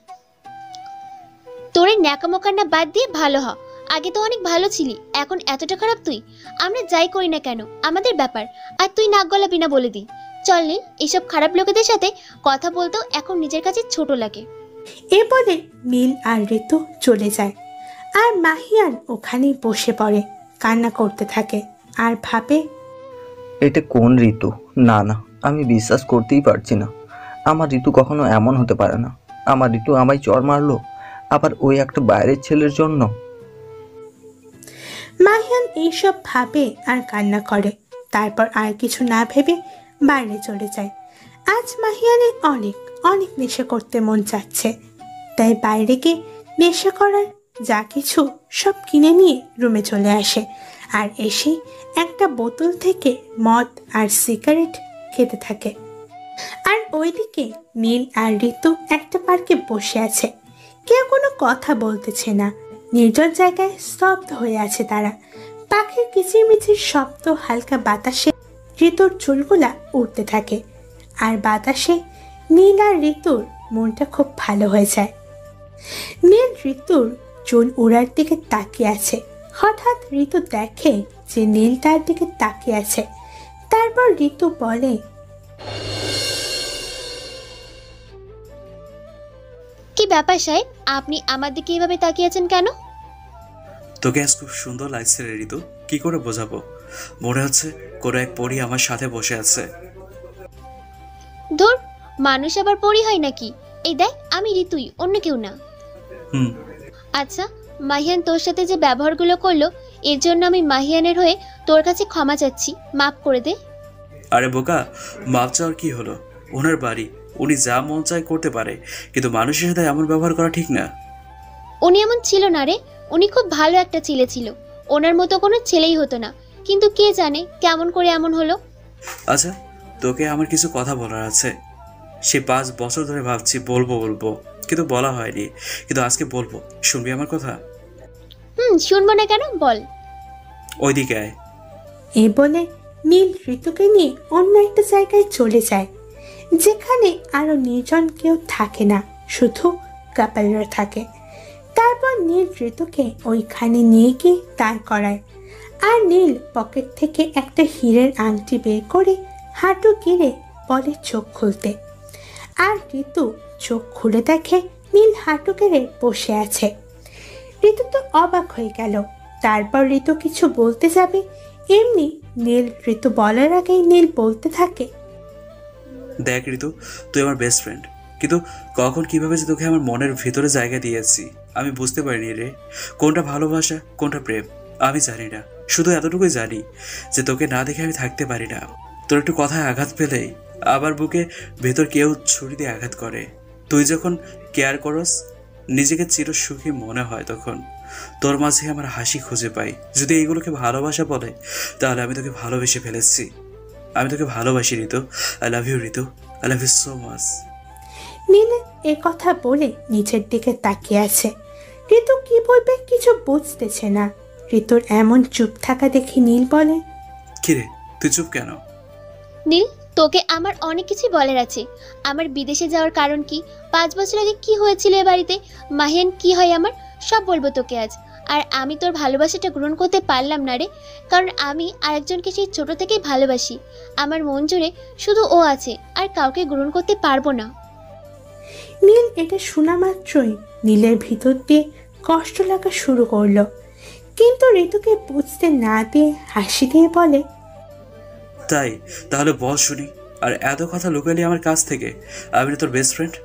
তোর এই ন্যাকামোকান্না বাদ দিয়ে ভালো হ। আগে তো অনেক ভালো ছিলি, এখন এতটা খারাপ তুই? আমরা যাই করি না কেন আমাদের ব্যাপার, আর তুই নাক গলাবি না বলে দিই। চল নীল, এইসব খারাপ লোকেদের সাথে কথা বলতেও এখন নিজের কাছে ছোট লাগে। এ বলে নীল আর ঋতু চলে যায়। আর মাহিয়ান ওখানেই বসে পড়ে, কান্না করতে থাকে আর ভাবে, এটা কোন ঋতু? না না, আমি বিশ্বাস করতেই পারছি না। আমার ঋতু কখনো এমন হতে পারে না। আমার ঋতু আমায় চড় মারলো, আবার ওই একটা বাইরের ছেলের জন্য। মাহিয়ান এইসব ভাবে আর কান্না করে। তারপর আর কিছু না ভেবে বাইরে চলে যায়। আজ মাহিয়ানের অনেক অনেক নেশা করতে মন চাচ্ছে, তাই বাইরে গিয়ে নেশা করার যা কিছু সব কিনে নিয়ে রুমে চলে আসে। আর এসে একটা বোতল থেকে মদ আর সিগারেট খেতে থাকে। আর ওইদিকে নীল আর ঋতু একটা পার্কে বসে আছে, কেউ কোনো কথা বলতেছে না। নির্জন জায়গায় স্তব্ধ হয়ে আছে তারা। পাখির কিচিরমিচির শব্দ, হালকা বাতাসে ঋতুর চুলগুলা উঠতে থাকে। আর বাতাসে নীল আর ঋতুর মনটা খুব ভালো হয়ে যায়। নীল ঋতুর চুল উড়ার দিকে তাকিয়ে আছে। হঠাৎ ঋতু দেখে যে নীল তার দিকে তাকিয়ে আছে। তারপর ঋতু বলে, কি ব্যাপার সাহেব, আপনি আমার দিকে এভাবে তাকিয়েছেন কেন? তোকে আজ খুব সুন্দর লাগছে রে ঋতু, কি করে বোঝাবো? মনে হচ্ছে কোনো এক পরী আমার সাথে বসে আছে। ধুর, মানুষ আবার পরী হয় নাকি? এই দেখ, আমি ঋতুই, অন্য কেউ না। আচ্ছা মাহিয়ান তোর সাথে যে ব্যবহারগুলো করলো, এর জন্য আমি মাহিয়ানের হয়ে তোর কাছে ক্ষমা চাচ্ছি, মাফ করে দে। আরে বোকা, মাপ চাওয়ার কি হলো? ওনার বাড়ি, উনি যা মন চায় করতে পারে, কিন্তু মানুষের সাথে এমন ব্যবহার করা ঠিক না। উনি এমন ছিল না রে, উনি খুব ভালো একটা ছেলে ছিল। ওনার মতো কোনো ছেলেই হতো না, কিন্তু কে জানে কেমন করে এমন হলো। আচ্ছা, তোকে আমার কিছু কথা বলার আছে। সে 5 বছর ধরে ভাবছি বলবো, কিন্তু বলা হয়নি, কিন্তু আজকে বলবো। শুনবি আমার কথা? শুনবো না কেন, বল। ওইদিকে আয়। এ বলে নীল ঋতুকে নিয়ে অন্য একটা জায়গায় চলে যায়, যেখানে আরো নির্জন কেউ থাকে না, শুধু কাপলরা থাকে। তারপর নীল ঋতুকে ওইখানে নিয়ে গিয়ে দাঁড় করায়। আর নীল পকেট থেকে একটা হীরের আংটি বের করে হাঁটু গিরে বলে চোখ খুলতে। আর ঋতু চোখ খুলে দেখে নীল হাঁটু গেড়ে বসে আছে। ঋতু তো অবাক হয়ে গেল। তারপর ঋতু কিছু বলতে যাবে, এমনি ঋতু বলার আগেই নীল বলতে থাকে, দেখ ঋতু, তুই আমার বেস্ট ফ্রেন্ড, কিন্তু কখন কিভাবে যে তোকে আমার মনের ভিতরে জায়গা দিয়েছি আমি বুঝতে পারিনি রে। কোনটা ভালোবাসা কোনটা প্রেম আমি জানি না, শুধু এতটুকুই জানি যে তোকে না দেখে আমি থাকতে পারি না। তোর একটু কথায় আঘাত পেলেই আবার বুকে ভেতর কেউ ছুরি দিয়ে আঘাত করে। তুই যখন কেয়ার করস নিজেকে চির সুখী মনে হয়, তখন তোর মাঝে আমার হাসি খুঁজে পাই। যদি এইগুলোকে ভালোবাসা বলে তাহলে আমি তোকে ভালোবেসে ফেলেছি। আমি তোকে ভালোবাসি Ritu. I love you Ritu, I love you so much. Neel এ কথা বলে নিচের দিকে তাকিয়ে আছে। ঋতু কি বলবে কিছু বুঝতেছে না। ঋতুর এমন চুপ থাকা দেখে নীল বলে, কিরে তুই চুপ কেন? নীল, তোকে আমার অনেক কিছু বলার আছে। আমার বিদেশে যাওয়ার কারণ কি, 5 বছর আগে কি হয়েছিল এ বাড়িতে, মাহিয়ান কি হয় আমার, সব বলবো তোকে আজ। আর আমি তোর ভালোবাসাটা গ্রহণ করতে পারলাম না রে, কারণ আমি আরেকজনকে সেই ছোট থেকেই ভালোবাসি। আমার মন জুড়ে শুধু ও আছে, আর কাউকে গ্রহণ করতে পারবো না। নীল এটা শোনা মাত্রই নীলের ভিতর দিয়ে কষ্ট লাগা শুরু করলো, কিন্তু ঋতুকে বুঝতে না দিয়ে হাসি দিয়ে বলে, তাই তাহলে বল শুনি, আর এত কথা লুকালি আমার কাছ থেকে? আমি তোর বেস্ট ফ্রেন্ড।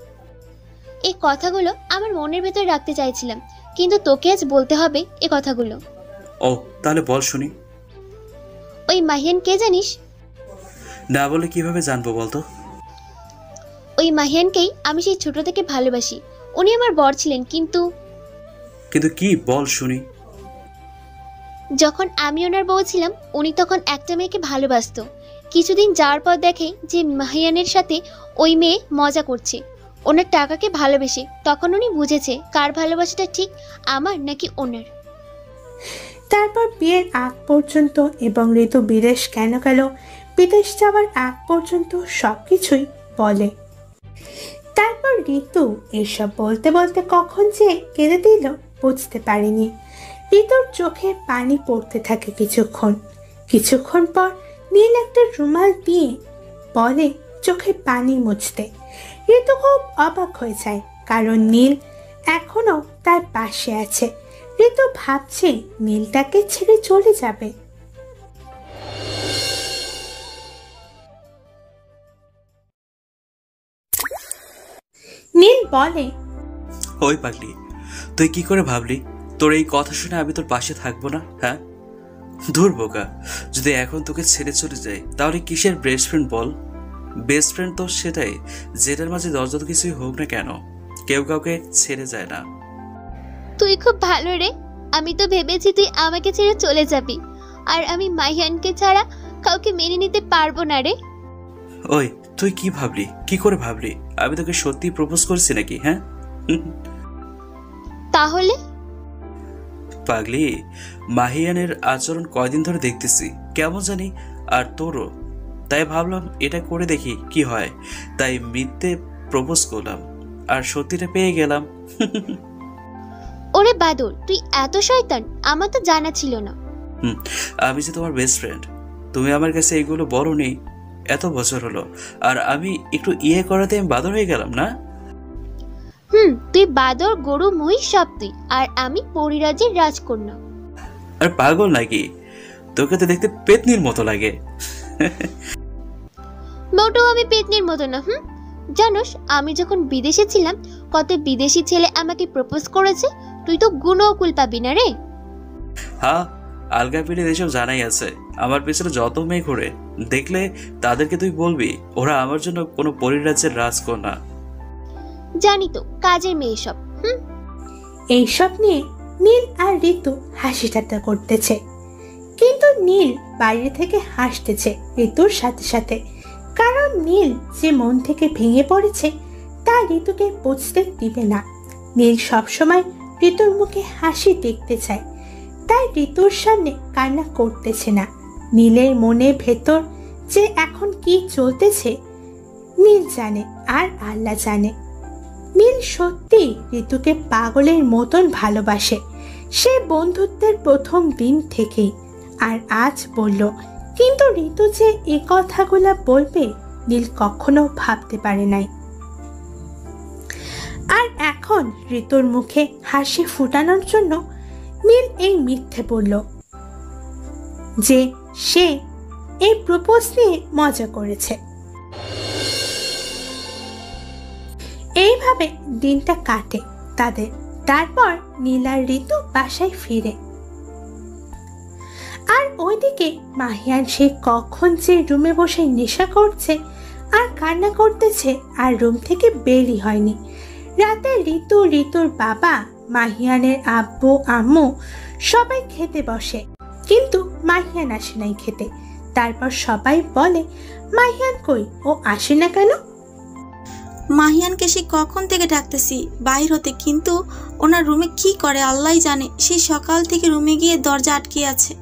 এই কথাগুলো আমার মনের ভেতর রাখতে চাইছিলাম, কিন্তু তোকে আজ বলতে হবে এই কথাগুলো। ও তাহলে বল শুনি। ওই মাহিয়ান কে জানিস? না বলে কিভাবে জানবো বলতো? ওই মাহিয়ানকেই আমি সেই ছোট থেকে ভালোবাসি। উনি আমার বর ছিলেন, কিন্তু কি বল শুনি। যখন আমি ওনার বউ ছিলাম উনি তখন একটা মেয়েকে ভালোবাসতো। কিছুদিন যাওয়ার পর দেখে যে মাহিয়ানের সাথে ওই মেয়ে মজা করছে, ওনার টাকাকে ভালোবেসে, তখন উনি বুঝেছে কার ভালোবাসাটা ঠিক, আমার নাকি ওনার। তারপর বিয়ের আগ পর্যন্ত এবং ঋতু বিদেশ কেন গেল, বিদেশ যাওয়ার আগ পর্যন্ত সবকিছুই বলে। তারপর ঋতু এসব বলতে বলতে কখন যে কেঁদে দিল বুঝতে পারেনি। ঋতুর চোখে পানি পড়তে থাকে কিছুক্ষণ পর নীল একটা রুমাল দিয়ে বলে চোখে পানি মুছতে। ঋতু খুব অবাক হয়ে যায়, কারণ নীল এখনো তার পাশে আছে। ঋতু ভাবছে নীল তাকে ছেড়ে চলে যাবে। নীল বলে, ওই পাগলি, তুই কি করে ভাবলি তোর এই কথা শুনে আমি তোর পাশে থাকবো না? হ্যাঁ দূর বোকা, যদি এখন তোকে ছেড়ে চলে যাই তাহলে কিসের বেস্ট ফ্রেন্ড বল? বেস্ট ফ্রেন্ড তো সেটাই যেটার মাঝে যত কিছুই হোক না কেন কেউ কাউকে ছেড়ে যায় না। তুই খুব ভালো রে, আমি তো ভেবেছি তুই আমাকে ছেড়ে চলে যাবি, আর আমি মাহিয়ানকে ছাড়া কাউকে মেনে নিতে পারবো না রে। ওই তুই কি ভাবলি, কি করে ভাবলি আমি তোকে সত্যি প্রপোজ করছি নাকি? হ্যাঁ তাহলে পাগলি, মাহিয়ানের আচরণ কয়দিন ধরে দেখতেছি কেমন জানি, আর তোরও, তাই ভাবলাম এটা করে দেখি কি হয়। তাই মিথ্যে প্রপোজ করলাম আর সত্যিটা পেয়ে গেলাম। ওরে বাদর, তুই এত শয়তান, আমার তো জানা ছিল না। আমি যে তোমার বেস্ট ফ্রেন্ড, তুমি আমার কাছে এইগুলো বড় নেই, এত বছর হলো, আর আমি একটু করাতে আমি বাদর হয়ে গেলাম না? তুই বাদর, গরু, মহিষ সব তুই, আর আমি পরিরাজ্যের রাজকন্যা। আর পাগল নাকি? তোকে তো দেখতে পেতনির মতো লাগে। মোটেও আমি পেতনির মতো না। জানোস আমি যখন বিদেশে ছিলাম কত বিদেশি ছেলে আমাকে প্রপোজ করেছে, তুই তো গুণও কুল পাবি না রে। হ্যাঁ, আলগা পিড়ে এসব জানাই আছে। আমার পেছনে যত মেয়ে ঘুরে দেখলে তাদেরকে তুই বলবি ওরা আমার জন্য কোনো পরিরাজ্যের রাজকন্যা। জানি তো, কাজের মেয়ে সব। এইসব নিয়ে নীল আর ঋতু হাসি ঠাট্টা করতেছে, কিন্তু নীল বাইরে থেকে হাসতেছে ঋতুর সাথে সাথে, কারণ নীল যে মন থেকে ভেঙে পড়েছে তা ঋতুকে বুঝতে দিবে না। নীল সবসময় ঋতুর মুখে হাসি দেখতে চায়, তাই ঋতুর সামনে কান্না করতেছে না। নীলের মনে ভেতর যে এখন কি চলতেছে নীল জানে, আর আল্লাহ জানে। নীল সত্যি ঋতুকে পাগলের মতন ভালোবাসে, সে বন্ধুত্বের প্রথম দিন থেকেই। আর আজ বলল, কিন্তু ঋতু যে এ কথাগুলা বলবে নীল কখনো ভাবতে পারে নাই। আর এখন ঋতুর মুখে হাসি ফুটানোর জন্য নীল এই মিথ্যে বলল যে সে এই প্রপোজ নিয়ে মজা করেছে। এইভাবে দিনটা কাটে তাদের। তারপর নীল আর ঋতু বাসায় ফিরে। আর ওইদিকে মাহিয়ান সে কখন যে রুমে বসে নেশা করছে আর কান্না করতেছে, আর রুম থেকে বেরই হয়নি। রাতে ঋতুর বাবা, মাহিয়ানের আব্বু আম্মু সবাই খেতে বসে, কিন্তু মাহিয়ান আসে নাই খেতে। তারপর সবাই বলে, মাহিয়ান কই, ও আসে না কেন? মাহিয়ানকে সে কখন থেকে ডাকতেছি বাইর হতে, কিন্তু ওনার রুমে কি করে আল্লাহই জানে। সেই সকাল থেকে রুমে গিয়ে দরজা আটকে আছে।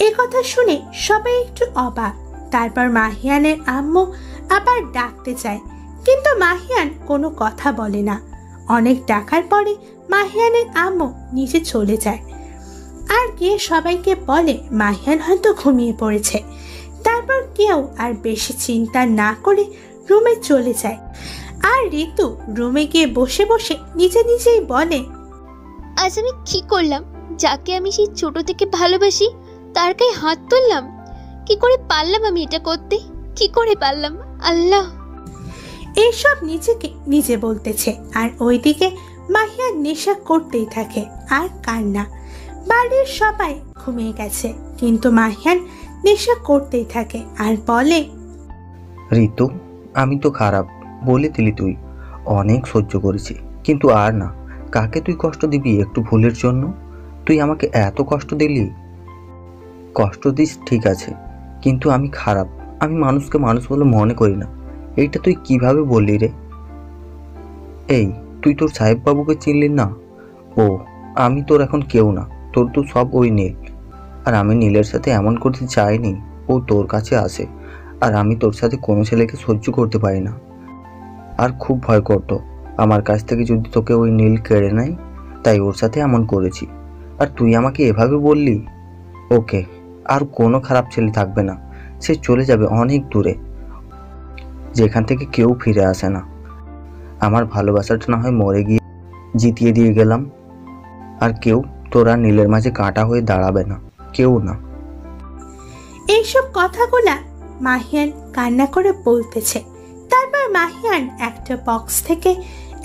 এ কথা শুনে সবাই একটু অবাক। তারপর মাহিয়ানের আম্মু আবার ডাকতে চায়, কিন্তু মাহিয়ান কোনো কথা বলে না। অনেক ডাকার পরে মাহিয়ানের আম্মু নিচে চলে যায় আর গিয়ে সবাইকে বলে মাহিয়ান হয়তো ঘুমিয়ে পড়েছে। তারপর কেউ আর বেশি চিন্তা না করে রুমে চলে যায়। আর ঋতু রুমে গিয়ে বসে বসে নিজেই বলে, আজ আমি কি করলাম? যাকে আমি সেই ছোট থেকে ভালোবাসি তার গায়ে হাত তুললাম। কি করে পারলাম আমি এটা করতে? কি করে পারলাম আল্লাহ? এইসব নিজেকে নিজে বলতেছে। আর ওইদিকে মাহিয়ান নেশা করতেই থাকে আর কান্না। বাড়ির সবাই ঘুমিয়ে গেছে, কিন্তু মাহিয়ান নেশা করতেই থাকে আর বলে, ঋতু আমি তো খারাপ বলে দিলি, তুই অনেক সহ্য করেছি, কিন্তু আর না। কাকে তুই কষ্ট দিবি একটু ভুলের জন্য? তুই আমাকে এত কষ্ট দিলি। কষ্ট দিস ঠিক আছে, কিন্তু আমি খারাপ, আমি মানুষকে মানুষ বলে মনে করি না। এইটা তুই কিভাবে বললি রে? এই তুই তোর সাহেব বাবুকে চিনলি না? ও আমি তোর এখন কেউ না, তোর তো সব ওই নীল। আর আমি নীলের সাথে এমন করতে চাইনি, ও তোর কাছে আসে। আর আমি তোর সাথে কোনো ছেলেকে সহ্য করতে পারি না। আর খুব ভয় করতো আমার কাছ থেকে যদি তোকে ওই নীল কেড়ে নেয়, তাই ওর সাথে এমন করেছি। আর তুই আমাকে এভাবে বললি? ওকে আর কোনো খারাপ ছেলে থাকবে না, সে চলে যাবে অনেক দূরে, যেখান থেকে কেউ ফিরে আসে না। আমার ভালোবাসাটা না হয় মরে গিয়ে জিতিয়ে দিয়ে গেলাম, আর কেউ তোরা নীলের মাঝে কাঁটা হয়ে দাঁড়াবে না, কেউ না। এইসব কথাগুলা মাহিয়ান কান্না করে বলতেছে। তারপর মাহিয়ান একটা বক্স থেকে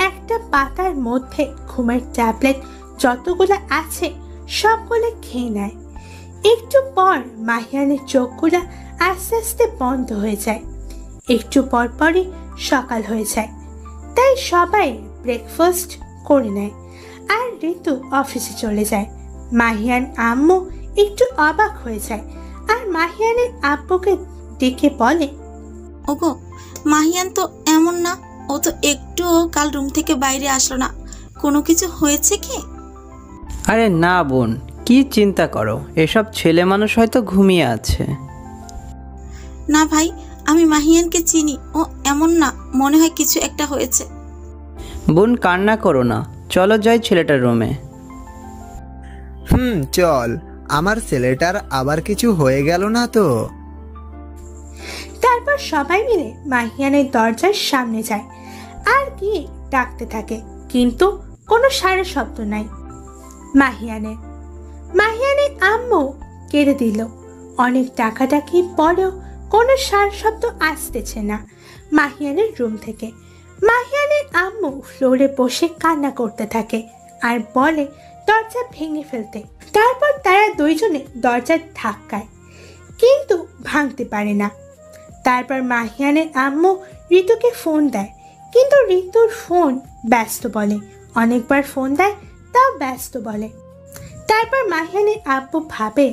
একটা পাতার মধ্যে ঘুমের ট্যাবলেট যতগুলো আছে সবগুলো খেয়ে নেয়। একটু পর মাহিয়ানের চোখগুলা আস্তে আস্তে বন্ধ হয়ে যায়। একটু পর পরই সকাল হয়ে যায়, তাই সবাই ব্রেকফাস্ট করে নেয় আর ঋতু অফিসে চলে যায়। মাহিয়ান আম্মু একটু অবাক হয়ে যায় আর মাহিয়ানের আব্বুকে ডেকে বলে, ওগো মাহিয়ান তো এমন না, ও তো একটুও কাল রুম থেকে বাইরে আসলো না। কোনো কিছু হয়েছে কি? আরে না বোন, কি চিন্তা করো, এসব ছেলে মানুষ হয়তো ঘুমিয়ে আছে। না ভাই, আমি মাহিয়ানকে চিনি, ও এমন না, মনে হয় কিছু একটা হয়েছে। বোন কান্না করো না, চলো যাই ছেলেটার রুমে। চল, আমার ছেলেটার আবার কিছু হয়ে গেল না তো? তারপর সবাই মিলে মাহিয়ানের দরজার সামনে যায় আর গিয়ে ডাকতে থাকে, কিন্তু কোনো সাড়া শব্দ নাই। মাহিয়ানের আম্মু কেড়ে দিল। অনেক ডাকাডাকি পরেও কোনো সাড়া শব্দ আসতেছে না মাহিয়ানের রুম থেকে। মাহিয়ানের আম্মু ফ্লোরে বসে কান্না করতে থাকে আর বলে দরজা ভেঙে ফেলতে। তারপর তারা দুইজনে দরজা ধাক্কায়, কিন্তু ভাঙতে পারে না। তারপর মাহিয়ানের আম্মু ঋতুকে ফোন দেয়, কিন্তু ঋতুর ফোন ব্যস্ত বলে। অনেকবার ফোন দেয়, তাও ব্যস্ত বলে। তারপর মাহিয়ানের আব্বু ভাবে,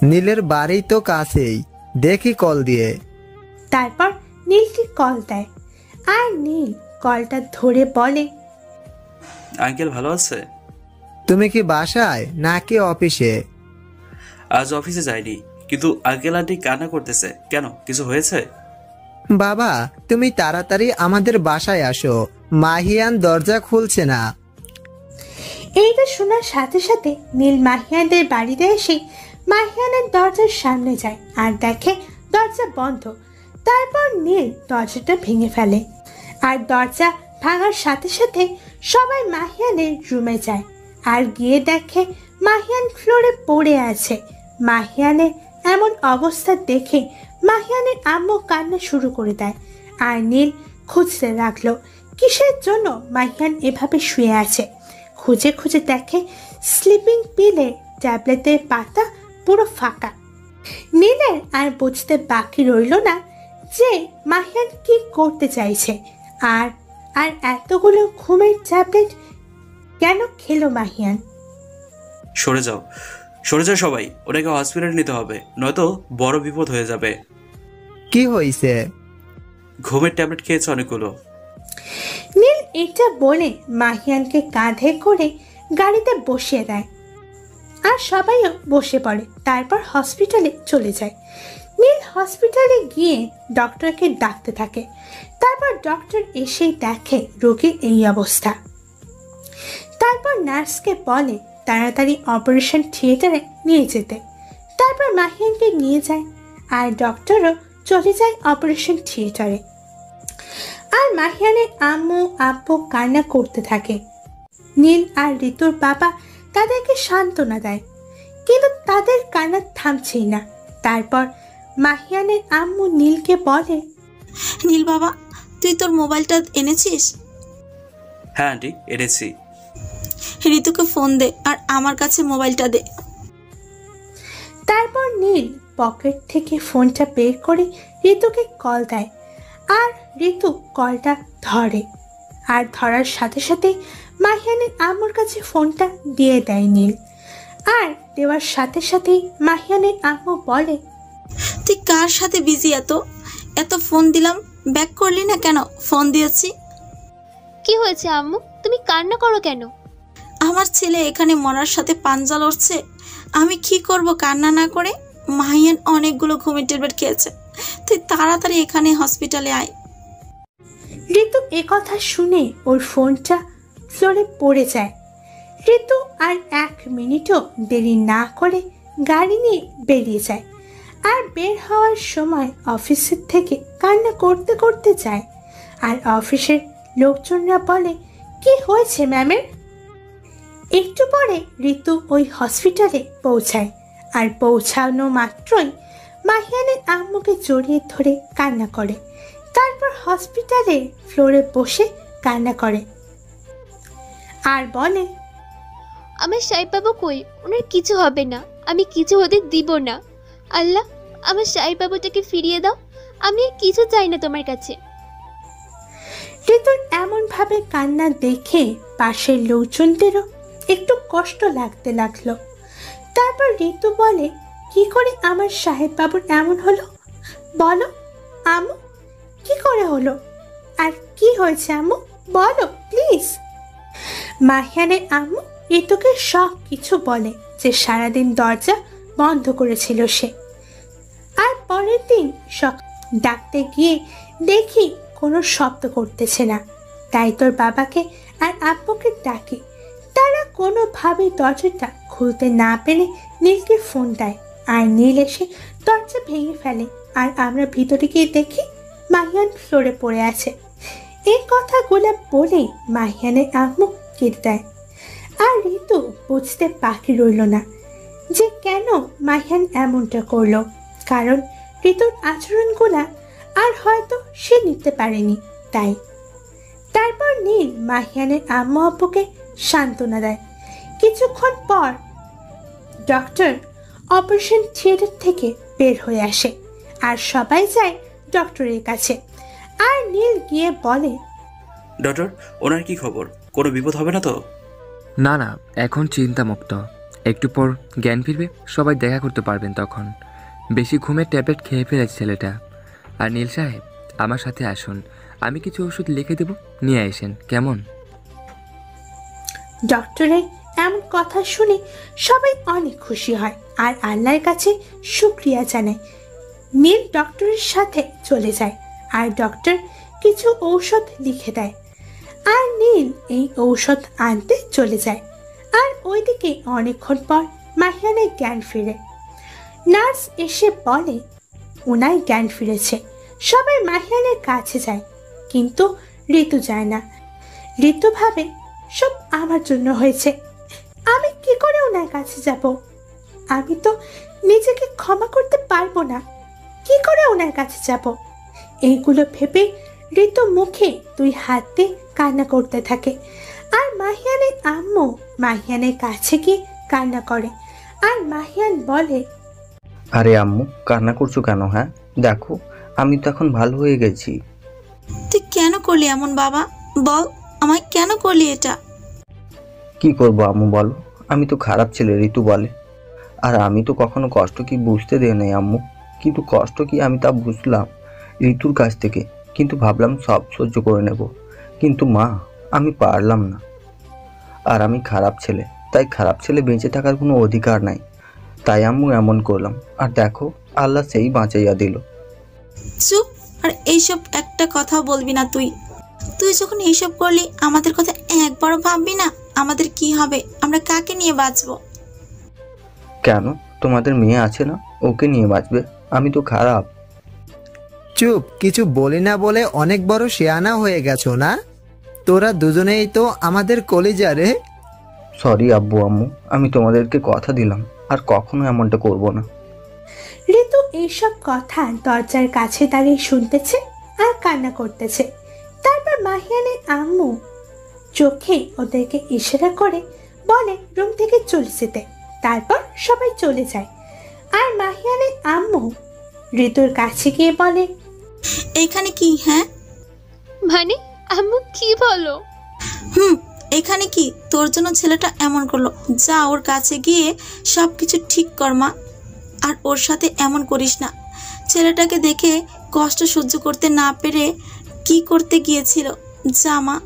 নীলের বাড়ি তো কাছেই, দেখি কল দিয়ে। তারপর নীলকে কল দেয় আর নীল কলটা ধরে বলে, আঙ্কেল ভালো আছে? তুমি কি বাসায় নাকি অফিসে? আজ অফিসে যাইনি, কিন্তু আঙ্কেল আন্টি কান্না করতেছে কেন? কিছু হয়েছে? বাবা তুমি তাড়াতাড়ি আমাদের বাসায় আসো, মাহিয়ান দরজা খুলছে না। এইটা শোনার সাথে সাথে নীল মাহিয়ানদের বাড়িতে এসে মাহিয়ানের দরজার সামনে যায় আর দেখে দরজা বন্ধ। তারপর নীল দরজাটা ভেঙে ফেলে আর দরজা ভাঙার সাথে সাথে সবাই মাহিয়ানের রুমে যায় আর গিয়ে দেখে মাহিয়ান ফ্লোরে পড়ে আছে। মাহিয়ানের এমন অবস্থা দেখে মাহিয়ানের আম্মু কান্না শুরু করে দেয়। আর নীল খুঁজতে লাগলো কিসের জন্য মাহিয়ান এভাবে শুয়ে আছে। খুঁজে খুঁজে দেখে স্লিপিং পিলে ট্যাবলেটের পাতা পুরো ফাঁকা। নীলের আর বুঝতে বাকি রইল না যে মাহিয়ান কি করতে চাইছে, আর আর এতগুলো ঘুমের ট্যাবলেট কেন খেলো মাহিয়ান। সরে যাও সবাই, ওনাকে হসপিটালে নিতে হবে, নয়তো বড় বিপদ হয়ে যাবে। কি হয়েছে? ঘুমের ট্যাবলেট খেয়েছে অনেকগুলো। নীল এটা বলে মাহিয়ানকে কাঁধে করে গাড়িতে বসিয়ে দেয় আর সবাইও বসে পড়ে। তারপর হসপিটালে চলে যায়। নীল হসপিটালে গিয়ে ডক্টরকে ডাকতে থাকে। তারপর ডক্টর এসেই দেখে রোগীর এই অবস্থা। তারপর নার্সকে বলে তাড়াতাড়ি অপারেশন থিয়েটারে নিয়ে যেতে। তারপর মাহিয়ানকে নিয়ে যায় আর ডক্টরও চলে যায় অপারেশন থিয়েটারে। আর মাহিয়ানের আম্মু আব্বু কান্না করতে থাকে। নীল আর ঋতুর বাবা তাদেরকে সান্ত্বনা দেয়, কিন্তু তাদের কান্না থামছেই না। তারপর মাহিয়ানের আম্মু নীলকে বলে, নীল বাবা, তুই তোর মোবাইলটা এনেছিস? হ্যাঁ আন্টি, এনেছি। ঋতুকে ফোন দে আর আমার কাছে মোবাইলটা দে। তারপর নীল পকেট থেকে ফোনটা বের করে ঋতুকে কল দেয় আর ঋতু কলটা ধরে। আর ধরার সাথে সাথে মাহিয়ানের আম্মুর কাছে ফোনটা দিয়ে দেয় নীল। আর দেওয়ার সাথে সাথেই মাহিয়ানের আম্মু বলে, তুই কার সাথে বিজি? এত ফোন দিলাম, ব্যাক করলি না কেন? ফোন দিয়েছি। কি হয়েছে আম্মু, তুমি কান্না করো কেন? আমার ছেলে এখানে মরার সাথে পাঞ্জা লড়ছে, আমি কি করব কান্না না করে? মাহিয়ান অনেকগুলো ঘুমের ট্যাবলেট খেয়েছে, তুই তাড়াতাড়ি এখানে হসপিটালে আয়। ঋতু একথা শুনে ওর ফোনটা ফ্লোরে পড়ে যায়। ঋতু আর 1 মিনিটও দেরি না করে গাড়ি নিয়ে বেরিয়ে যায়। আর বের হওয়ার সময় অফিসের থেকে কান্না করতে করতে যায়। আর অফিসের লোকজনরা বলে, কি হয়েছে ম্যামের? একটু পরে ঋতু ওই হসপিটালে পৌঁছায়। আর পৌঁছানো মাত্রই মাহিয়ানের আম্মুকে জড়িয়ে ধরে কান্না করে। তারপর হসপিটালে ফ্লোরে বসে কান্না করে আর বলে, আমার সাহেব বাবু কই? ওনার কিছু হবে না, আমি কিছু হতে দিব না। আল্লাহ, আমার সাহেব বাবুটাকে ফিরিয়ে দাও, আমি আর কিছু চাই না তোমার কাছে। ঋতুর এমন ভাবে কান্না দেখে পাশের লোকজনদেরও একটু কষ্ট লাগতে লাগলো। তারপর ঋতু বলে, কি করে আমার সাহেব বাবুর এমন হলো বলো আম্মু, কি করে হলো? আর কি হয়েছে আম্মু, বলো প্লিজ। মাহিয়ানের আম্মু ঋতুকে সব কিছু বলে যে সারাদিন দরজা বন্ধ করেছিল সে। আর পরের দিন ডাকতে গিয়ে দেখি কোনো শব্দ করতেছে না। তাই তোর বাবাকে আর আব্বুকে ডাকি। তারা কোনোভাবে দরজাটা খুলতে না পেরে নীলকে ফোন দেয়। আর নীল এসে দরজা ভেঙে ফেলে। আর আমরা ভিতরে গিয়ে দেখি মাহিয়ান ফ্লোরে পড়ে আছে। এই কথাগুলো বলেই মাহিয়ানের আম্মু কেটে দেয়। আর ঋতু বুঝতে বাকি রইল না যে কেন মাহিয়ান এমনটা করলো, কারণ ঋতুর আচরণগুলা আর হয়তো সে নিতে পারেনি তাই। তারপর নীল মাহিয়ানের আম্মু আব্বুকে সান্ত্বনা দেয়। কিছুক্ষণ পর ডক্টর অপারেশন থিয়েটার থেকে বের হয়ে আসে আর সবাই যায় ডক্টরের কাছে। আর নীল গিয়ে বলে, ডক্টর, ওনার কি খবর? কোনো বিপদ হবে না তো? না না, এখন চিন্তামুক্ত। একটু পর জ্ঞান ফিরবে, সবাই দেখা করতে পারবেন তখন। বেশি ঘুমের ট্যাবলেট খেয়ে ফেলেছে ছেলেটা। আর নীল সাহেব, আমার সাথে আসুন, আমি কিছু ওষুধ লিখে দেব, নিয়ে আসেন কেমন? ডক্টরের এমন কথা শুনে সবাই অনেক খুশি হয় আর আল্লাহর কাছে শুকরিয়া জানায়। নীল ডক্টরের সাথে চলে যায় আর ডক্টর কিছু ঔষধ লিখে দেয়। আর নীল এই ঔষধ আনতে চলে যায়। আর ওইদিকে অনেকক্ষণ পর মাহিয়ানের জ্ঞান ফিরে। নার্স এসে বলে ওনার জ্ঞান ফিরেছে। সবাই মাহিয়ানের কাছে যায়, কিন্তু ঋতু যায় না। ঋতু ভাবে সব আমার জন্য হয়েছে, আমি কি করে ওনার কাছে যাব? আমি তো নিজেকে ক্ষমা করতে পারবো না, কি করে ওনার কাছে যাব? এইগুলো ভেবে ঋতু মুখে 2 হাত দিয়ে কান্না করতে থাকে। আর মাহিয়ানের আম্মু মাহিয়ানের কাছে গিয়ে কান্না করে। আর মাহিয়ান বলে, আরে আম্মু, কান্না করছো কেন? হ্যাঁ, দেখো আমি তো এখন ভালো হয়ে গেছি। তুই কেন করলি এমন বাবা? বল আমায়, কেন করলি এটা? কি করবো আম্মু বলো, আমি তো খারাপ ছেলে, ঋতু বলে। আর আমি তো কখনো কষ্ট কি বুঝতে দেই নাই আম্মু, কিন্তু কষ্ট কি আমি তা বুঝলাম ঋতুর কাছ থেকে। কিন্তু ভাবলাম সব সহ্য করে নেব, কিন্তু মা আমি পারলাম না। আর আমি খারাপ ছেলে, তাই খারাপ ছেলে বেঁচে থাকার কোনো অধিকার নাই। তাই আম্মু এমন করলাম, আর দেখো আল্লাহ সেই বাঁচাইয়া দিল। চুপ! আর এইসব একটা কথা বলবি না তুই। তুই যখন এইসব করলি আমাদের কথা একবারও ভাববি না? আমাদের কি হবে? আমরা কাকে নিয়ে বাঁচবো? কেন, তোমাদের মেয়ে আছে না, ওকে নিয়ে বাঁচবে। আমি তো খারাপ। চুপ, কিছু বলি না বলে অনেক বড় শেয়ানা হয়ে গেছো না? তোরা দুজনেই তো আমাদের কলিজা রে। সরি আব্বু আম্মু, আমি তোমাদেরকে কথা দিলাম আর কখনো এমনটা করব না। ঋতু এইসব কথা দরজার কাছে দাঁড়িয়ে শুনতেছে আর কান্না করতেছে। তারপর মাহিয়ানের আম্মু চোখে ওদেরকে ইশারা করে বলে রুম থেকে চলে যেতে। তারপর সবাই চলে যায়। আর মাহিয়ানের আম্মু ঋতুর কাছে গিয়ে বলে, এখানে কি? হ্যাঁ মানে আম্মু কি বলো? এখানে কি? তোর জন্য ছেলেটা এমন করলো, যা ওর কাছে গিয়ে সবকিছু ঠিক কর মা। আর ওর সাথে এমন করিস না। ছেলেটাকে দেখে কষ্ট সহ্য করতে না পেরে কি করতে গিয়েছিল, যা মা।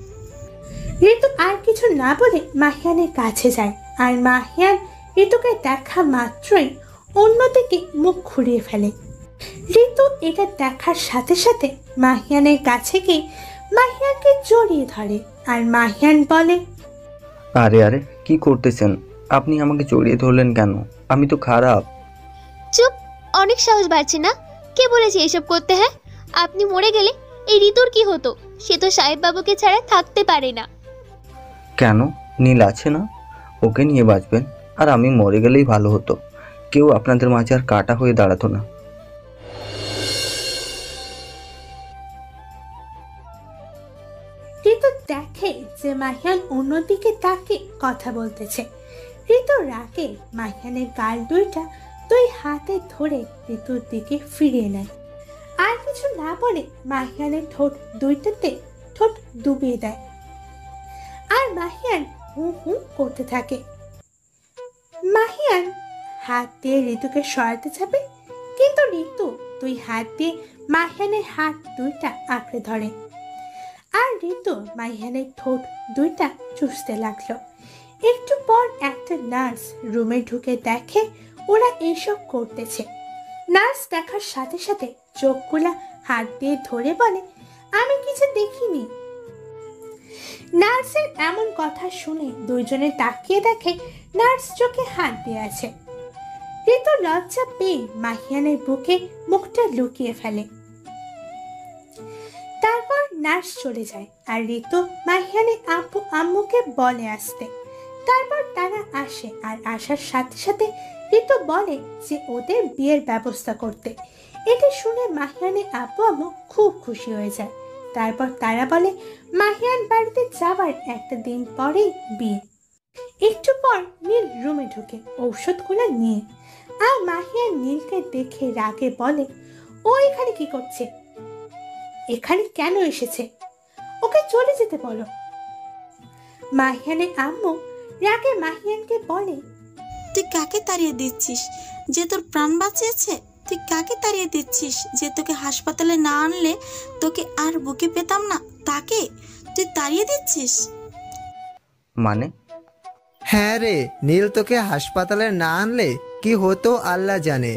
ঋতু আর কিছু না বলে মাহিয়ানের কাছে যায়। আর মাহিয়ান ঋতুকে দেখা মাত্রই অন্যদিকে মুখ ঘুরিয়ে ফেলে। ঋতু এটা দেখার সাথে সাথে মাহিয়ানের কাছে গিয়ে মাহিয়ানকে জড়িয়ে ধরে। আর মাহিয়ান বলে, আরে আরে কি করতেছেন আপনি? আমাকে জড়িয়ে ধরলেন কেন? আমি তো খারাপ। চুপ! অনেক সাহস বাড়ছে না? কে বলেছে এসব করতে? হ্যাঁ, আপনি মরে গেলে এই ঋতুর কি হতো? সে তো সাহেব বাবুকে ছাড়া থাকতে পারে না। কেন? নীল আছে না, ওকে নিয়ে বাঁচবেন। আর আমি মরে গেলেই ভালো হতো, কেউ আপনাদের মাঝে আর কাটা হয়ে দাঁড়াতো না। ঋতু দেখে যে মাহিয়ান অন্যদিকে তাকে কথা বলতেছে। ঋতু রাগে মাহিয়ানের গাল 2 হাতে ধরে ঋতুর দিকে ফিরিয়ে নেয়। আর কিছু না বলে মাহিয়ানের ঠোঁট 2টাতে ঠোঁট ডুবিয়ে দেয়। আর মাহিয়ান হু হু করতে থাকে। মাহিয়ান হাত দিয়ে ঋতুকে সরাতে যাবে, কিন্তু ঋতু 2 হাত দিয়ে মাহিয়ানের হাত 2টা আঁকড়ে ধরে। আর ঋতু মাহিয়ানের ঠোঁট 2টা চুষতে লাগলো। একটু পর একটা নার্স রুমে ঢুকে দেখে ওরা এসব করতেছে। নার্স দেখার সাথে সাথে চোখগুলা হাত দিয়ে ধরে বলে, আমি কিছু দেখিনি। নার্সের এমন কথা শুনে 2 জনে তাকিয়ে দেখে নার্স চোখে হাত দিয়ে আছে। ঋতু লজ্জা পেয়ে মাহিয়ানের বুকে মুখটা লুকিয়ে ফেলে। তারপর নার্স চলে যায়। আর ঋতু মাহিয়ানের আব্বু আম্মুকে বলে আসতে। তারপর তারা আসে। আর আসার সাথে সাথে ঋতু বলে যে ওদের বিয়ের ব্যবস্থা করতে। এটা শুনে মাহিয়ানের আব্বু আম্মু খুব খুশি হয়ে যায়। তারপর তারা বলে মাহিয়ান বাড়িতে যাবার একটা দিন পরেই বিয়ে। একটু পর নীল রুমে ঢুকে ঔষধগুলো নিয়ে। আর মাহিয়ান নীলকে দেখে রাগে বলে, ও এখানে কি করছে? এখানে কেন এসেছে? ওকে চলে যেতে বলো। মাহিয়ানের আম্মু রাগে মাহিয়ানকে বলে, তুই কাকে তাড়িয়ে দিচ্ছিস যে তোর প্রাণ বাঁচিয়েছে? তুই কাকে তাড়িয়ে দিচ্ছিস যে তোকে হাসপাতালে না আনলে তোকে আর বুকে পেতাম না, তাকে তুই তাড়িয়ে দিচ্ছিস? মানে? হ্যাঁ রে, নীল তোকে হাসপাতালে না আনলে কি হতো আল্লাহ জানে।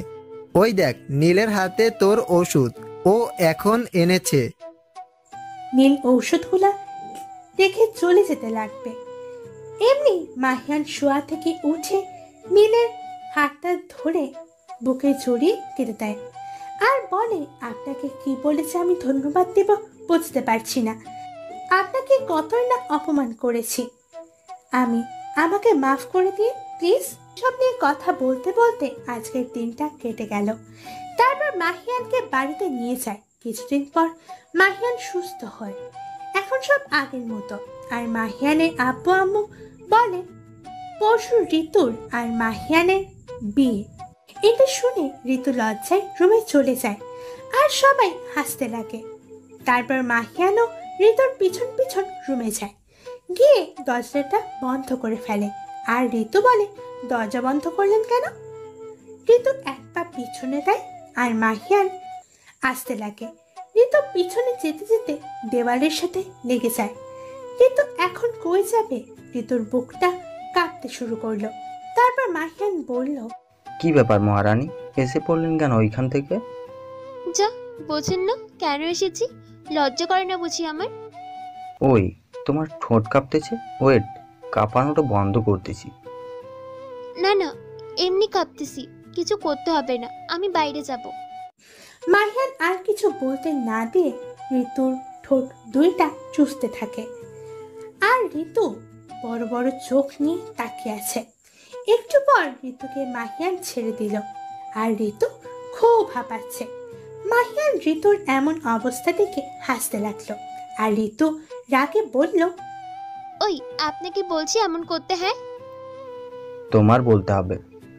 ওই দেখ নীলের হাতে তোর ওষুধ, ও এখন এনেছে। নীল ঔষধগুলা রেখে চলে যেতে লাগবে। এমনি মাহিয়ান শোয়া থেকে উঠে নীলের হাতটা ধরে বুকে জড়িয়ে কেটে দেয়। আর বলে, আপনাকে কি বলেছে আমি ধন্যবাদ দেব বুঝতে পারছি না। আপনাকে কতই না অপমান করেছি। আমাকে মাফ করে দিয়ে প্লিজ। সব নিয়ে কথা বলতে বলতে আজকের দিনটা কেটে গেল। তারপর মাহিয়ানকে বাড়িতে নিয়ে যায়। কিছুদিন পর মাহিয়ান সুস্থ হয়। এখন সব আগের মতো। আর মাহিয়ানের আব্বু আম্মু বলে পরশু ঋতুর আর মাহিয়ানের বিয়ে। এটা শুনে ঋতু লজ্জায় রুমে চলে যায় আর সবাই হাসতে লাগে। তারপর মাহিয়ানও ঋতুর পিছন পিছন রুমে যায়, গিয়ে দরজাটা বন্ধ করে ফেলে। আর ঋতু বলে দরজা বন্ধ করলেন কেন? ঋতু এক পা পিছনে দেয় আর মাহিয়ান আসতে লাগে। ঋতু পিছনে যেতে যেতে দেওয়ালের সাথে লেগে যায়। ঋতু এখন কই যাবে? ঋতুর বুকটা কাঁপতে শুরু করলো। তারপর মাহিয়ান বলল, কি ব্যাপার মহারানী, এসে পড়লেন কেন ওইখান থেকে? যা, বোঝেন না কেন এসেছি? লজ্জা করে না বুঝি আমার? ওই তোমার ঠোঁট কাঁপতেছে, ওয়েট, কাঁপানোটা বন্ধ করতেছি। না না, এমনি কাঁপতেছি, কিছু করতে হবে না, আমি বাইরে যাব। মাহিয়ান আর কিছু বলতে না দিয়ে ঋতুর ঠোঁট দুইটা চুষতে থাকে। আর ঋতু বড় বড় চোখ নিয়ে তাকিয়ে আছে। একটু পর ঋতুকে মাহিয়ান ছেড়ে দিল। আর ঋতু খুব হাঁপাচ্ছে। মাহিয়ান ঋতুর এমন অবস্থা দেখে হাসতে লাগলো। আর ঋতু রাগে বলল, ওই আপনাকে বলছি এমন করতে? হ্যাঁ, তোমার বলতে হবে,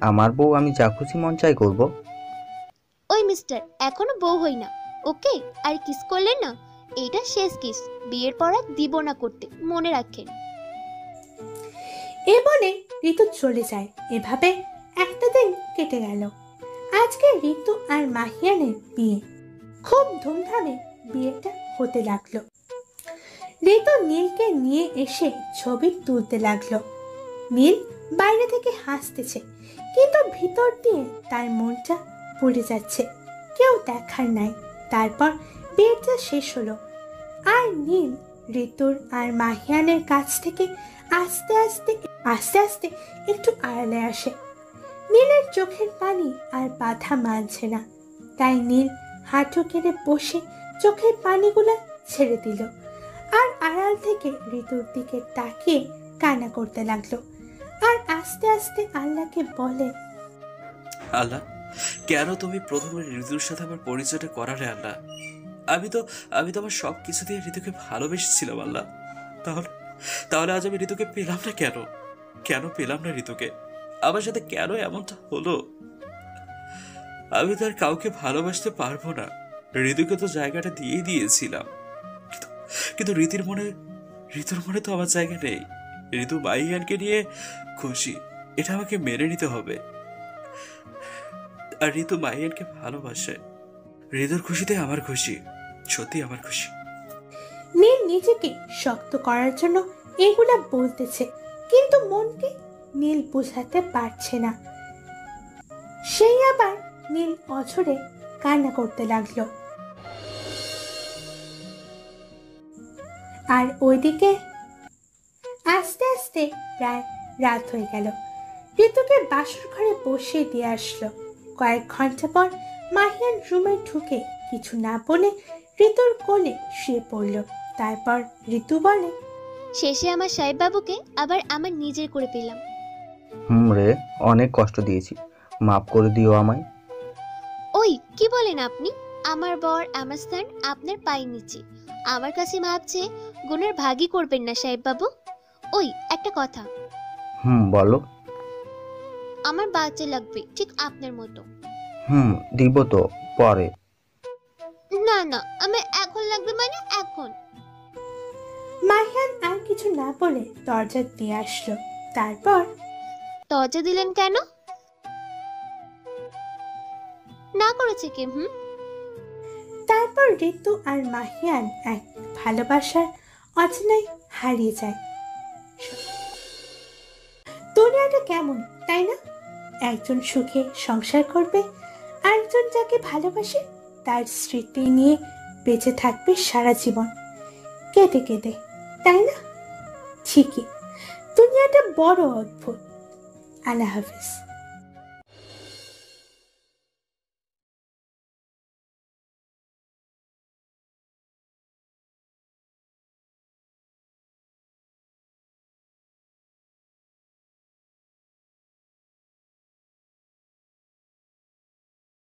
আমার বউ, আমি যা খুশি মন চাই করব। ওই মিস্টার, এখনো বউ হই না, ওকে? আর কিস করলেন না, এইটা শেষ কিস, বিয়ের পর আর দিব না করতে, মনে রাখেন। এ বলে ঋতু চলে যায়। এভাবে একটা দিন কেটে গেল। আজকে ঋতু আর মাহিয়ানের বিয়ে। খুব ধুমধামে বিয়েটা হতে লাগলো। ঋতু নীলকে নিয়ে এসে ছবি তুলতে লাগলো। নীল বাইরে থেকে হাসতেছে, কিন্তু ভিতর দিয়ে তার মনটা পড়ে যাচ্ছে। কেউ দেখার নাই। তারপর বিয়েটা শেষ হলো। আর নীল ঋতুর আর মাহিয়ানের কাছ থেকে আস্তে আস্তে আস্তে আস্তে একটু আড়ালে আসে। নীলের চোখের পানি আর বাধা মানছে না, তাই নীল হাঁটু কেড়ে বসে চোখের পানিগুলো ছেড়ে দিল। আর আড়াল থেকে ঋতুর দিকে তাকিয়ে কান্না করতে লাগলো। আর আস্তে আস্তে আল্লাহকে বলে, আল্লাহ, কেন তুমি প্রথমে ঋতুর সাথে আমার পরিচয়টা করালে? আল্লাহ, আমি তো আমার সব কিছু দিয়ে ঋতুকে ভালোবেসেছিলাম। আল্লাহ, তাহলে আজ আমি ঋতুকে পেলাম না কেন? কেন পেলাম না ঋতুকে? আমার সাথে কেন এমনটা হলো? আমি তো আর কাউকে ভালোবাসতে পারবো না। ঋতুকে তো জায়গাটা দিয়েই দিয়েছিলাম, কিন্তু ঋতুর মনে তো আমার জায়গা নেই। ঋতু মাহিয়ানকে নিয়ে খুশি, এটা আমাকে মেনে নিতে হবে। আর ঋতু মাহিয়ানকে ভালোবাসে। ঋতুর খুশিতে আমার খুশি, সত্যি আমার খুশি। নীল নিজেকে শক্ত করার জন্য এগুলা বলতেছে, কিন্তু মনকে নীল বোঝাতে পারছে না। সেই আবার নীল অঝরে কান্না করতে লাগলো। আর ওইদিকে আস্তে আস্তে প্রায় রাত হয়ে গেল। ঋতুকে বাসর ঘরে বসিয়ে দিয়ে আসলো। কয়েক ঘন্টা পর মাহিয়ান রুমে ঢুকে কিছু না বলে ঋতুর কোলে শুয়ে পড়ল। তারপর ঋতু বলে, শেষে আমার সাহেব বাবুকে আবার আমার নিজের করে পেলাম। রে, অনেক কষ্ট দিয়েছি, মাফ করে দিও আমায়। ওই কি বলেন আপনি? আমার বর, আমার স্থান আপনার পায়ের নিচে। আমার কাছে মাপ চেয়ে গুণের ভাগই করবেন না সাহেব বাবু। ওই একটা কথা। বলো। আমার বাচ্চা লাগবে, ঠিক আপনার মতো। দিব তো পরে। না না, আমার এখন লাগবে, মানে এখন। মাহিয়ান আর কিছু না বলে দরজা দিয়ে আসলো। তারপর, দরজা দিলেন কেন? না করেছে কে? তারপর ঋতু আর মাহিয়ান এক ভালোবাসার অচেনায় হারিয়ে যায়। দুনিয়াটা কেমন, তাই না? একজন সুখে সংসার করবে, আরেকজন যাকে ভালোবাসে তার স্মৃতি নিয়ে বেঁচে থাকবে সারা জীবন, কেঁদে কেঁদে, তাই না? ঠিকই, দুনিয়াটা বড় অদ্ভুত। আল্লাহ হাফিজ।